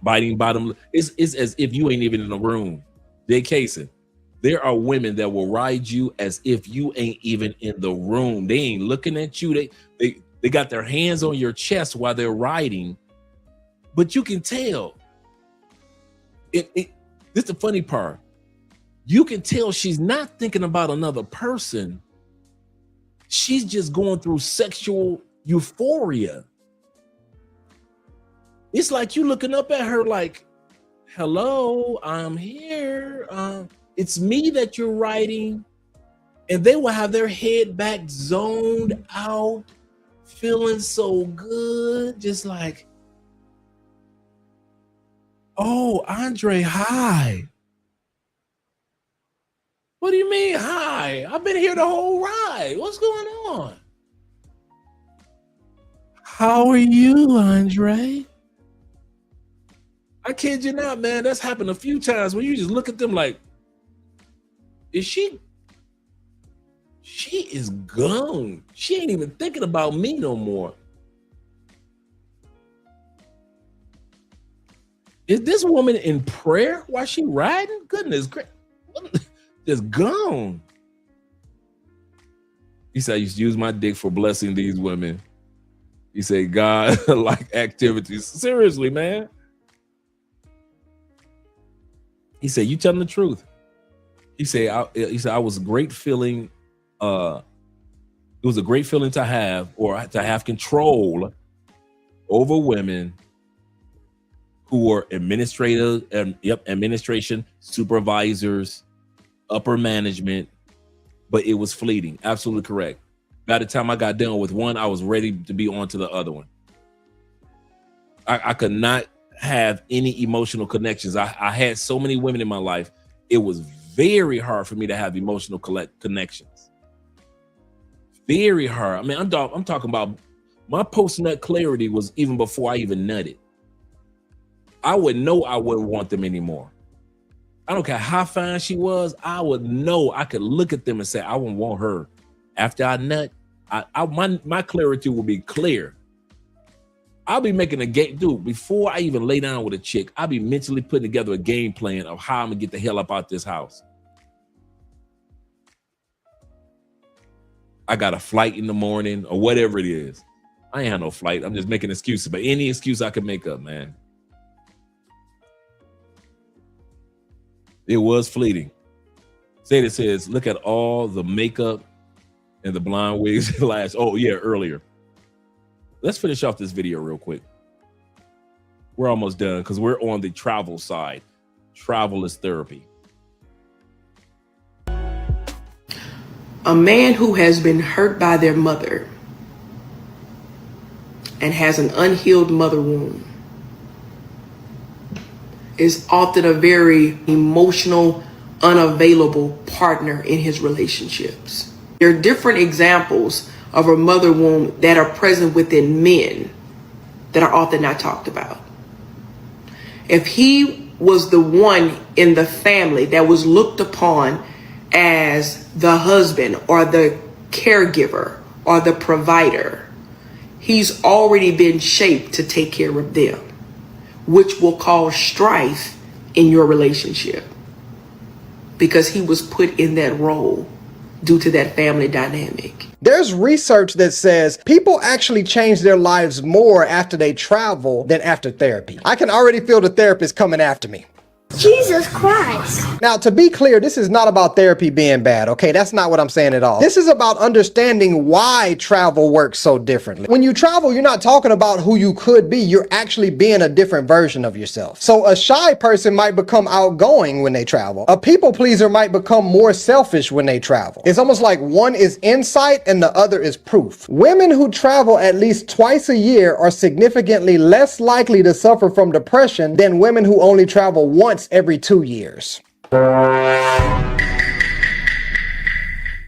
Biting bottom. It's as if you ain't even in the room. Jay Kaysen, there are women that will ride you as if you ain't even in the room. They ain't looking at you. They got their hands on your chest while they're riding, but you can tell. This is the funny part. You can tell she's not thinking about another person. She's just going through sexual euphoria. It's like you looking up at her like, hello, I'm here. It's me that you're writing. And they will have their head back, zoned out, feeling so good. Just like, oh, Andre, hi. What do you mean, hi? I've been here the whole ride. What's going on? How are you, Andre? I kid you not, man. That's happened a few times where you just look at them like, is she is gone. She ain't even thinking about me no more. Is this woman in prayer while she riding? Goodness gracious. Just gone. He said, I used to use my dick for blessing these women. He said, God like activities. Seriously, man. He said, you telling the truth. He said, I was a great feeling. It was a great feeling to have, or to have control over women who were administration, supervisors, upper management, but it was fleeting. Absolutely correct. By the time I got done with one, I was ready to be on to the other one. I could not have any emotional connections. I had so many women in my life. It was very hard for me to have emotional connections. Very hard. I mean, I'm talking about my post-nut clarity was even before I even nutted. I would know I wouldn't want them anymore. I don't care how fine she was. I would know. I could look at them and say, I wouldn't want her. After I nut, my clarity will be clear. I'll be making a game, dude. Before I even lay down with a chick, I'll be mentally putting together a game plan of how I'm gonna get the hell up out this house. I got a flight in the morning or whatever it is. I ain't have no flight. I'm just making excuses, but any excuse I can make up, man. It was fleeting. Seda says, look at all the makeup and the blonde wigs and lashes. Oh yeah, earlier. Let's finish off this video real quick. We're almost done because we're on the travel side. Travel is therapy. A man who has been hurt by their mother and has an unhealed mother wound is often a very emotional, unavailable partner in his relationships. There are different examples of a mother wound that are present within men that are often not talked about. If he was the one in the family that was looked upon as the husband or the caregiver or the provider, he's already been shaped to take care of them, which will cause strife in your relationship because he was put in that role due to that family dynamic. There's research that says people actually change their lives more after they travel than after therapy. I can already feel the therapist coming after me. Jesus Christ. Now, to be clear, this is not about therapy being bad, okay? That's not what I'm saying at all. This is about understanding why travel works so differently. When you travel, you're not talking about who you could be. You're actually being a different version of yourself. So a shy person might become outgoing when they travel. A people pleaser might become more selfish when they travel. It's almost like one is insight and the other is proof. Women who travel at least twice a year are significantly less likely to suffer from depression than women who only travel once every 2 years.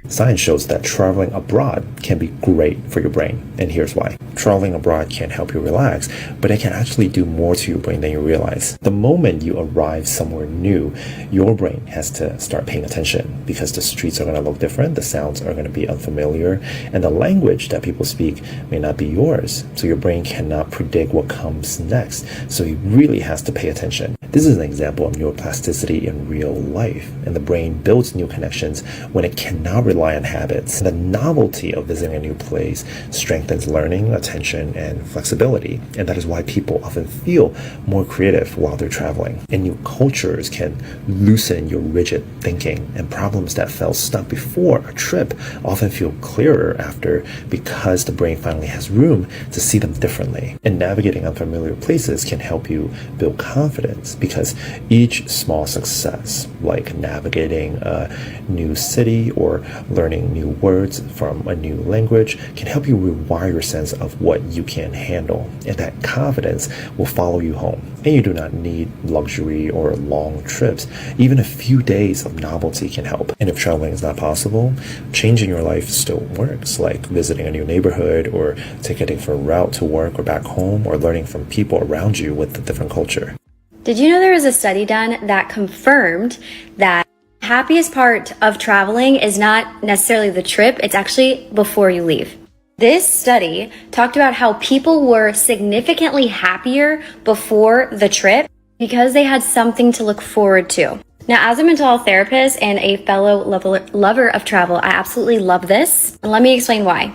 Science shows that traveling abroad can be great for your brain, and here's why. Traveling abroad can help you relax, but it can actually do more to your brain than you realize. The moment you arrive somewhere new, your brain has to start paying attention because the streets are going to look different, the sounds are going to be unfamiliar, and the language that people speak may not be yours. So your brain cannot predict what comes next, so it really has to pay attention. This is an example of neuroplasticity in real life, and the brain builds new connections when it cannot rely on habits. The novelty of visiting a new place strengthens learning, attention, and flexibility, and that is why people often feel more creative while they're traveling. And new cultures can loosen your rigid thinking, and problems that felt stuck before a trip often feel clearer after, because the brain finally has room to see them differently. And navigating unfamiliar places can help you build confidence, because each small success, like navigating a new city or learning new words from a new language, can help you rewire your sense of what you can handle, and that confidence will follow you home. And you do not need luxury or long trips. Even a few days of novelty can help. And if traveling is not possible, changing your life still works, like visiting a new neighborhood or ticketing for a route to work or back home, or learning from people around you with a different culture. Did you know there was a study done that confirmed that the happiest part of traveling is not necessarily the trip, it's actually before you leave? This study talked about how people were significantly happier before the trip because they had something to look forward to. Now, as a mental health therapist and a fellow lover of travel, I absolutely love this. And let me explain why.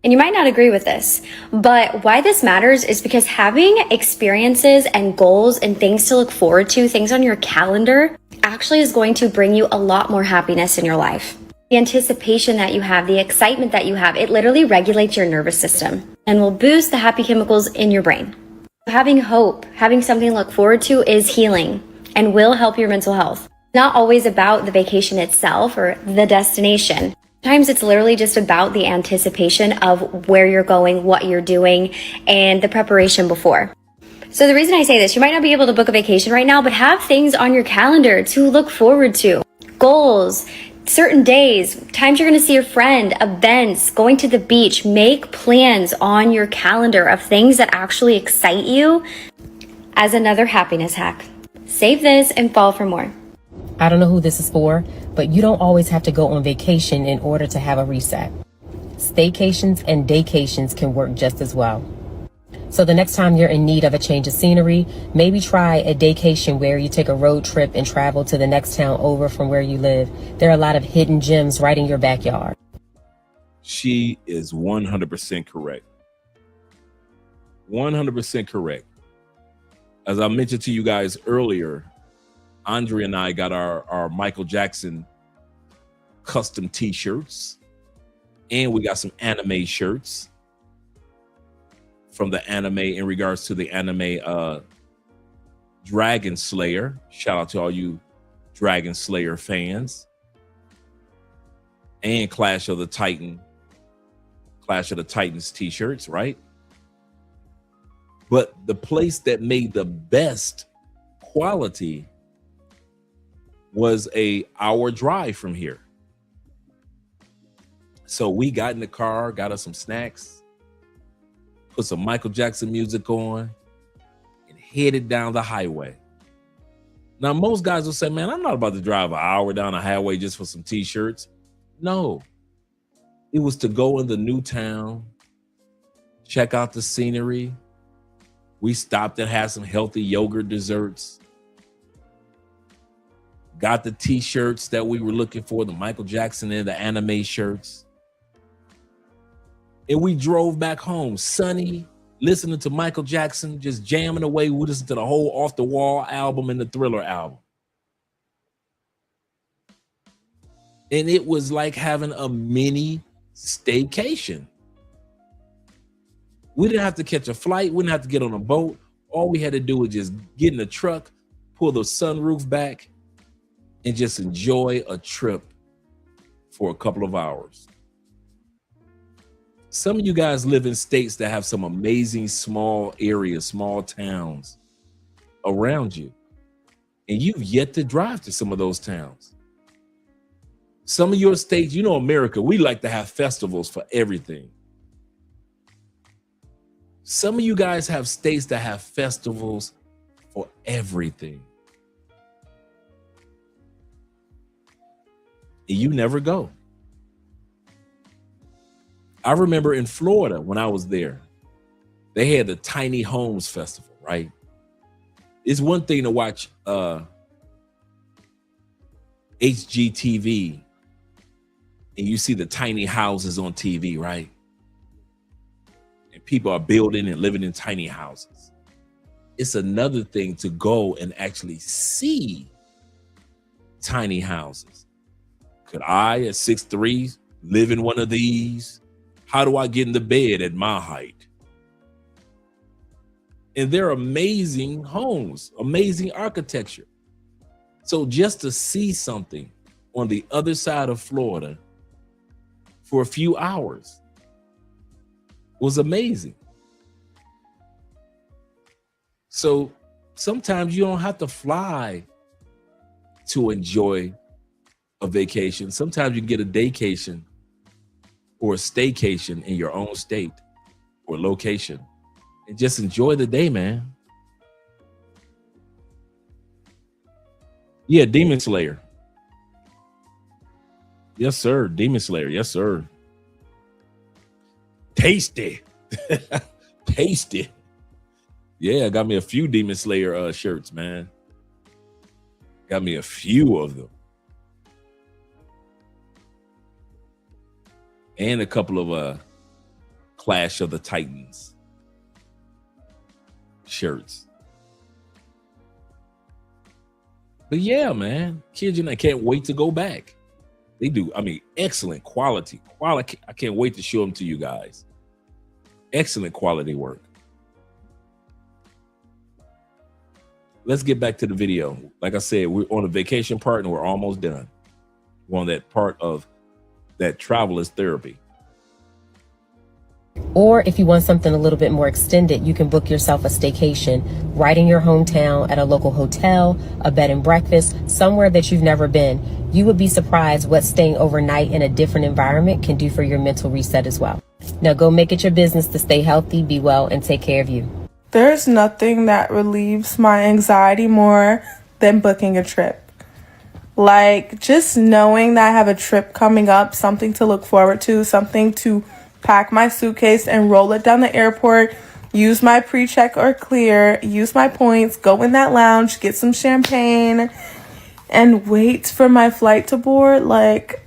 And you might not agree with this, but why this matters is because having experiences and goals and things to look forward to, things on your calendar, actually is going to bring you a lot more happiness in your life. The anticipation that you have, the excitement that you have, it literally regulates your nervous system and will boost the happy chemicals in your brain. Having hope, having something to look forward to is healing and will help your mental health. It's not always about the vacation itself or the destination. Sometimes it's literally just about the anticipation of where you're going, what you're doing, and the preparation before. So the reason I say this, you might not be able to book a vacation right now, but have things on your calendar to look forward to. Goals, certain days, times you're going to see your friend, events, going to the beach. Make plans on your calendar of things that actually excite you as another happiness hack. Save this and fall for more. I don't know who this is for, but you don't always have to go on vacation in order to have a reset. Staycations and daycations can work just as well. So the next time you're in need of a change of scenery, maybe try a daycation where you take a road trip and travel to the next town over from where you live. There are a lot of hidden gems right in your backyard. She is 100% correct. 100% correct. As I mentioned to you guys earlier, Andre and I got our Michael Jackson custom t-shirts, and we got some anime shirts from the anime, in regards to the anime Dragon Slayer. Shout out to all you Dragon Slayer fans. And Clash of the Titans t-shirts, right? But the place that made the best quality was an hour drive from here. So we got in the car, got us some snacks, put some Michael Jackson music on, and headed down the highway. Now, most guys will say, man, I'm not about to drive an hour down the highway just for some t-shirts. No, it was to go in the new town, check out the scenery. We stopped and had some healthy yogurt desserts. got the t-shirts that we were looking for, the Michael Jackson and the anime shirts. And we drove back home, sunny, listening to Michael Jackson, just jamming away. We listened to the whole Off the Wall album and the Thriller album. And it was like having a mini staycation. We didn't have to catch a flight. We didn't have to get on a boat. All we had to do was just get in the truck, pull the sunroof back, and just enjoy a trip for a couple of hours. Some of you guys live in states that have some amazing small areas, small towns around you. And you've yet to drive to some of those towns. Some of your states, you know, America, we like to have festivals for everything. Some of you guys have states that have festivals for everything. And you never go. I remember in Florida when I was there, they had the Tiny Homes Festival, right? It's one thing to watch HGTV and you see the tiny houses on TV, right? And people are building and living in tiny houses. It's another thing to go and actually see tiny houses. Could I, at 6'3", live in one of these? How do I get in the bed at my height? And they're amazing homes, amazing architecture. So just to see something on the other side of Florida for a few hours was amazing. So sometimes you don't have to fly to enjoy a vacation. Sometimes you can get a daycation or a staycation in your own state or location and just enjoy the day, man. Yeah, Demon Slayer. Yes, sir. Demon Slayer. Yes, sir. Tasty. Tasty. Yeah, got me a few Demon Slayer shirts, man. Got me a few of them. And a couple of Clash of the Titans shirts. But yeah, man, kids, I can't wait to go back. They do, I mean, excellent quality. I can't wait to show them to you guys. Excellent quality work. Let's get back to the video. Like I said, we're on a vacation part and we're almost done. We're on that part of that travel is therapy. Or if you want something a little bit more extended, you can book yourself a staycation right in your hometown at a local hotel, a bed and breakfast, somewhere that you've never been. You would be surprised what staying overnight in a different environment can do for your mental reset as well. Now go make it your business to stay healthy, be well, and take care of you. There's nothing that relieves my anxiety more than booking a trip. Like, just knowing that I have a trip coming up, something to look forward to, something to pack my suitcase and roll it down the airport, use my pre-check or clear, use my points, go in that lounge, get some champagne, and wait for my flight to board. Like,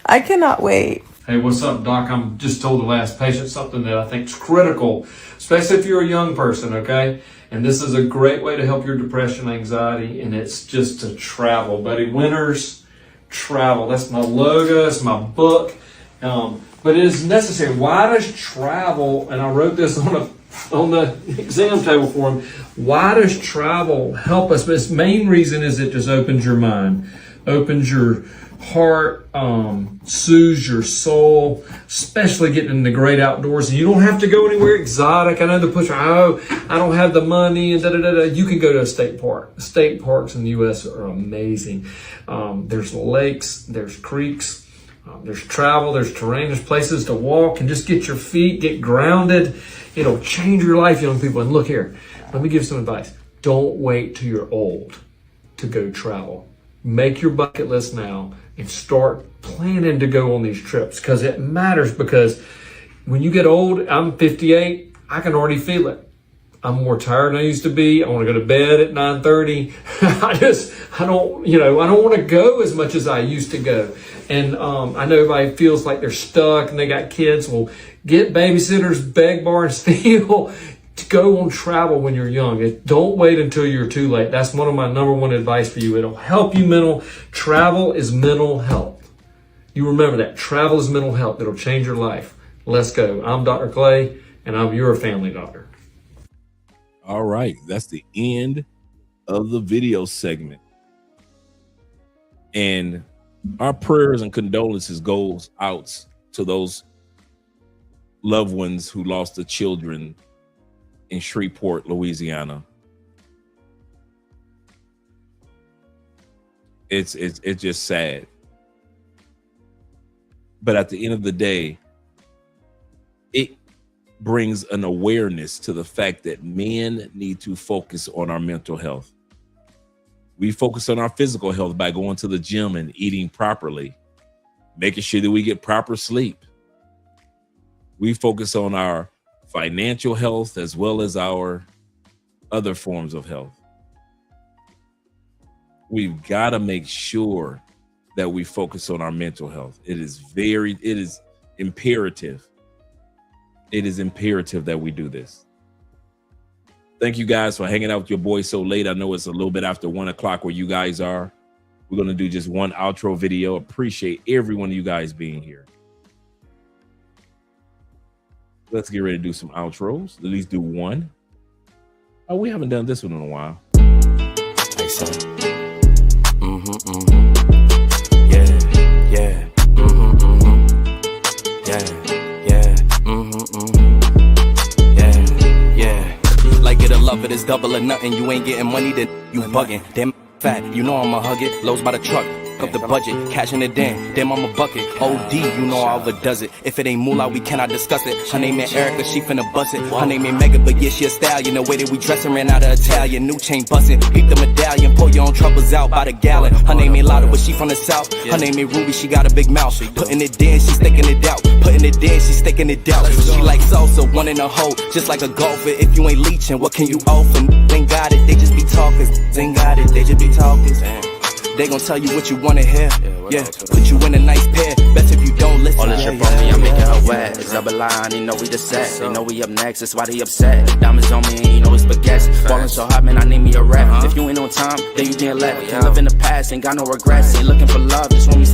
I cannot wait. Hey, what's up, Doc? I'm just told the last patient something that I think is critical, especially if you're a young person, okay? And this is a great way to help your depression, anxiety, and it's just to travel. Buddy Winters, travel. That's my logo, that's my book. But it is necessary. Why does travel, and I wrote this on the exam table for him, why does travel help us? But its main reason is it just opens your mind, opens your heart, soothes your soul, especially getting in the great outdoors. And you don't have to go anywhere exotic. I know the pusher, I don't have the money, and da-da-da-da. You can go to a state park. State parks in the U.S. are amazing. There's lakes, there's creeks, there's travel, there's terrain, there's places to walk and just get your feet, get grounded. It'll change your life, young people. And look here, let me give some advice. Don't wait till you're old to go travel. Make your bucket list now and start planning to go on these trips, because it matters. Because when you get old, I'm 58, I can already feel it. I'm more tired than I used to be. I want to go to bed at 9:30. I don't want to go as much as I used to go. And I know everybody feels like they're stuck and they got kids. Well, get babysitters, beg, borrow, and steal. To go on travel when you're young. Don't wait until you're too late. That's one of my number one advice for you. It'll help you travel is mental health. You remember that. Travel is mental health. It'll change your life. Let's go. I'm Dr. Clay, and I'm your family doctor. All right. That's the end of the video segment. And our prayers and condolences goes out to those loved ones who lost their children in Shreveport, Louisiana. It's just sad. But at the end of the day, it brings an awareness to the fact that men need to focus on our mental health. We focus on our physical health by going to the gym and eating properly, making sure that we get proper sleep. We focus on our financial health as well as our other forms of health. We've got to make sure that we focus on our mental health. It is imperative. It is imperative that we do this. Thank you guys for hanging out with your boy so late. I know it's a little bit after 1 o'clock where you guys are. We're going to do just one outro video. Appreciate every one of you guys being here. Let's get ready to do some outros. At least do one. Oh, we haven't done this one in a while. Hey, son. Yeah. Yeah. Like it or love it, it's double or nothing. You ain't getting money, then you bugging. Damn fat, you know I'ma hug it. Lows by the truck. Up the budget, cashing it in, damn I'm a bucket. OD, you know I overdoes it. If it ain't moolah, we cannot discuss it. Her name ain't Erica, she finna bust it. Her name ain't Mega, but yeah, she a stallion. The way that we dress her ran out of Italian. New chain bustin', peep the medallion. Pull your own troubles out by the gallon. Her name ain't Lotta, but she from the south. Her name ain't Ruby, she got a big mouth. Putting it in, she sticking it out. Putting it in, she sticking it out. She like salsa, one in a hole, just like a golfer. If you ain't leeching, what can you offer? Ain't got it, they just be talkers. Ain't got it, they just be talkers. They gon' tell you what you wanna hear. Yeah, put you in a nice pair. Best if you don't listen. All this shit from me, I'm making her wet. It's double line, they know we the set. They know we up next, that's why they upset. Diamonds on me, and you know it's baguettes. Falling so hot, man, I need me a rap. If you ain't on time, then you getting left. Can't live in the past, ain't got no regrets. Ain't looking for love, just when we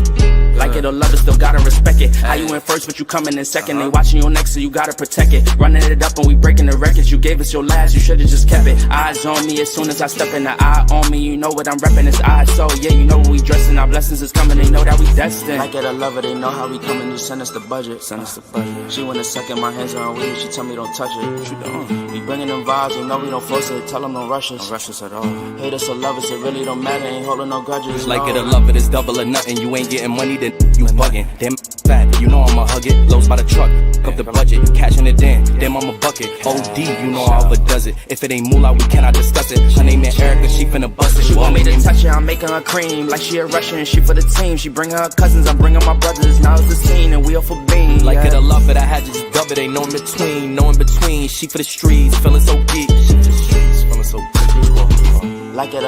like it or love it, still gotta respect it. How you in first, but you coming in second. They watching you next, so you gotta protect it. Running it up and we breaking the records. You gave us your last, you should've just kept it. Eyes on me as soon as I step in. The eye on me, you know what I'm repping. It's eyes, so yeah, you know what we dressing. Our blessings is coming, they know that we destined. Like it or love it, they know how we coming. Just send us the budget, send us the budget. She went a second, my hands are on weed. She tell me don't touch it. What you doing? We bringing them vibes, you know we don't force it. Tell them don't rush us. Don't rush us at all. Hate us or love us, it really don't matter. Ain't holding no grudges. Like it or love it, it's double or nothing. You ain't getting money, then you bugging. Damn fat, you know I'ma hug it. Lows by the truck, up the budget, cashing it in. Damn I'm a bucket. OD, you know I overdoes it. If it ain't moolah, we cannot discuss it. Her name ain't Erica, she finna bust it. She want me to touch it, I'm making her cream. Like she a Russian, she for the team. She bring her cousins, I'm bringing my brothers. Now it's the scene, and we all for being. Like it or love it, I had to just dub it. Ain't no in between, no in between. She for the streets, feeling so geek. She for the streets, feeling so geek. Like it.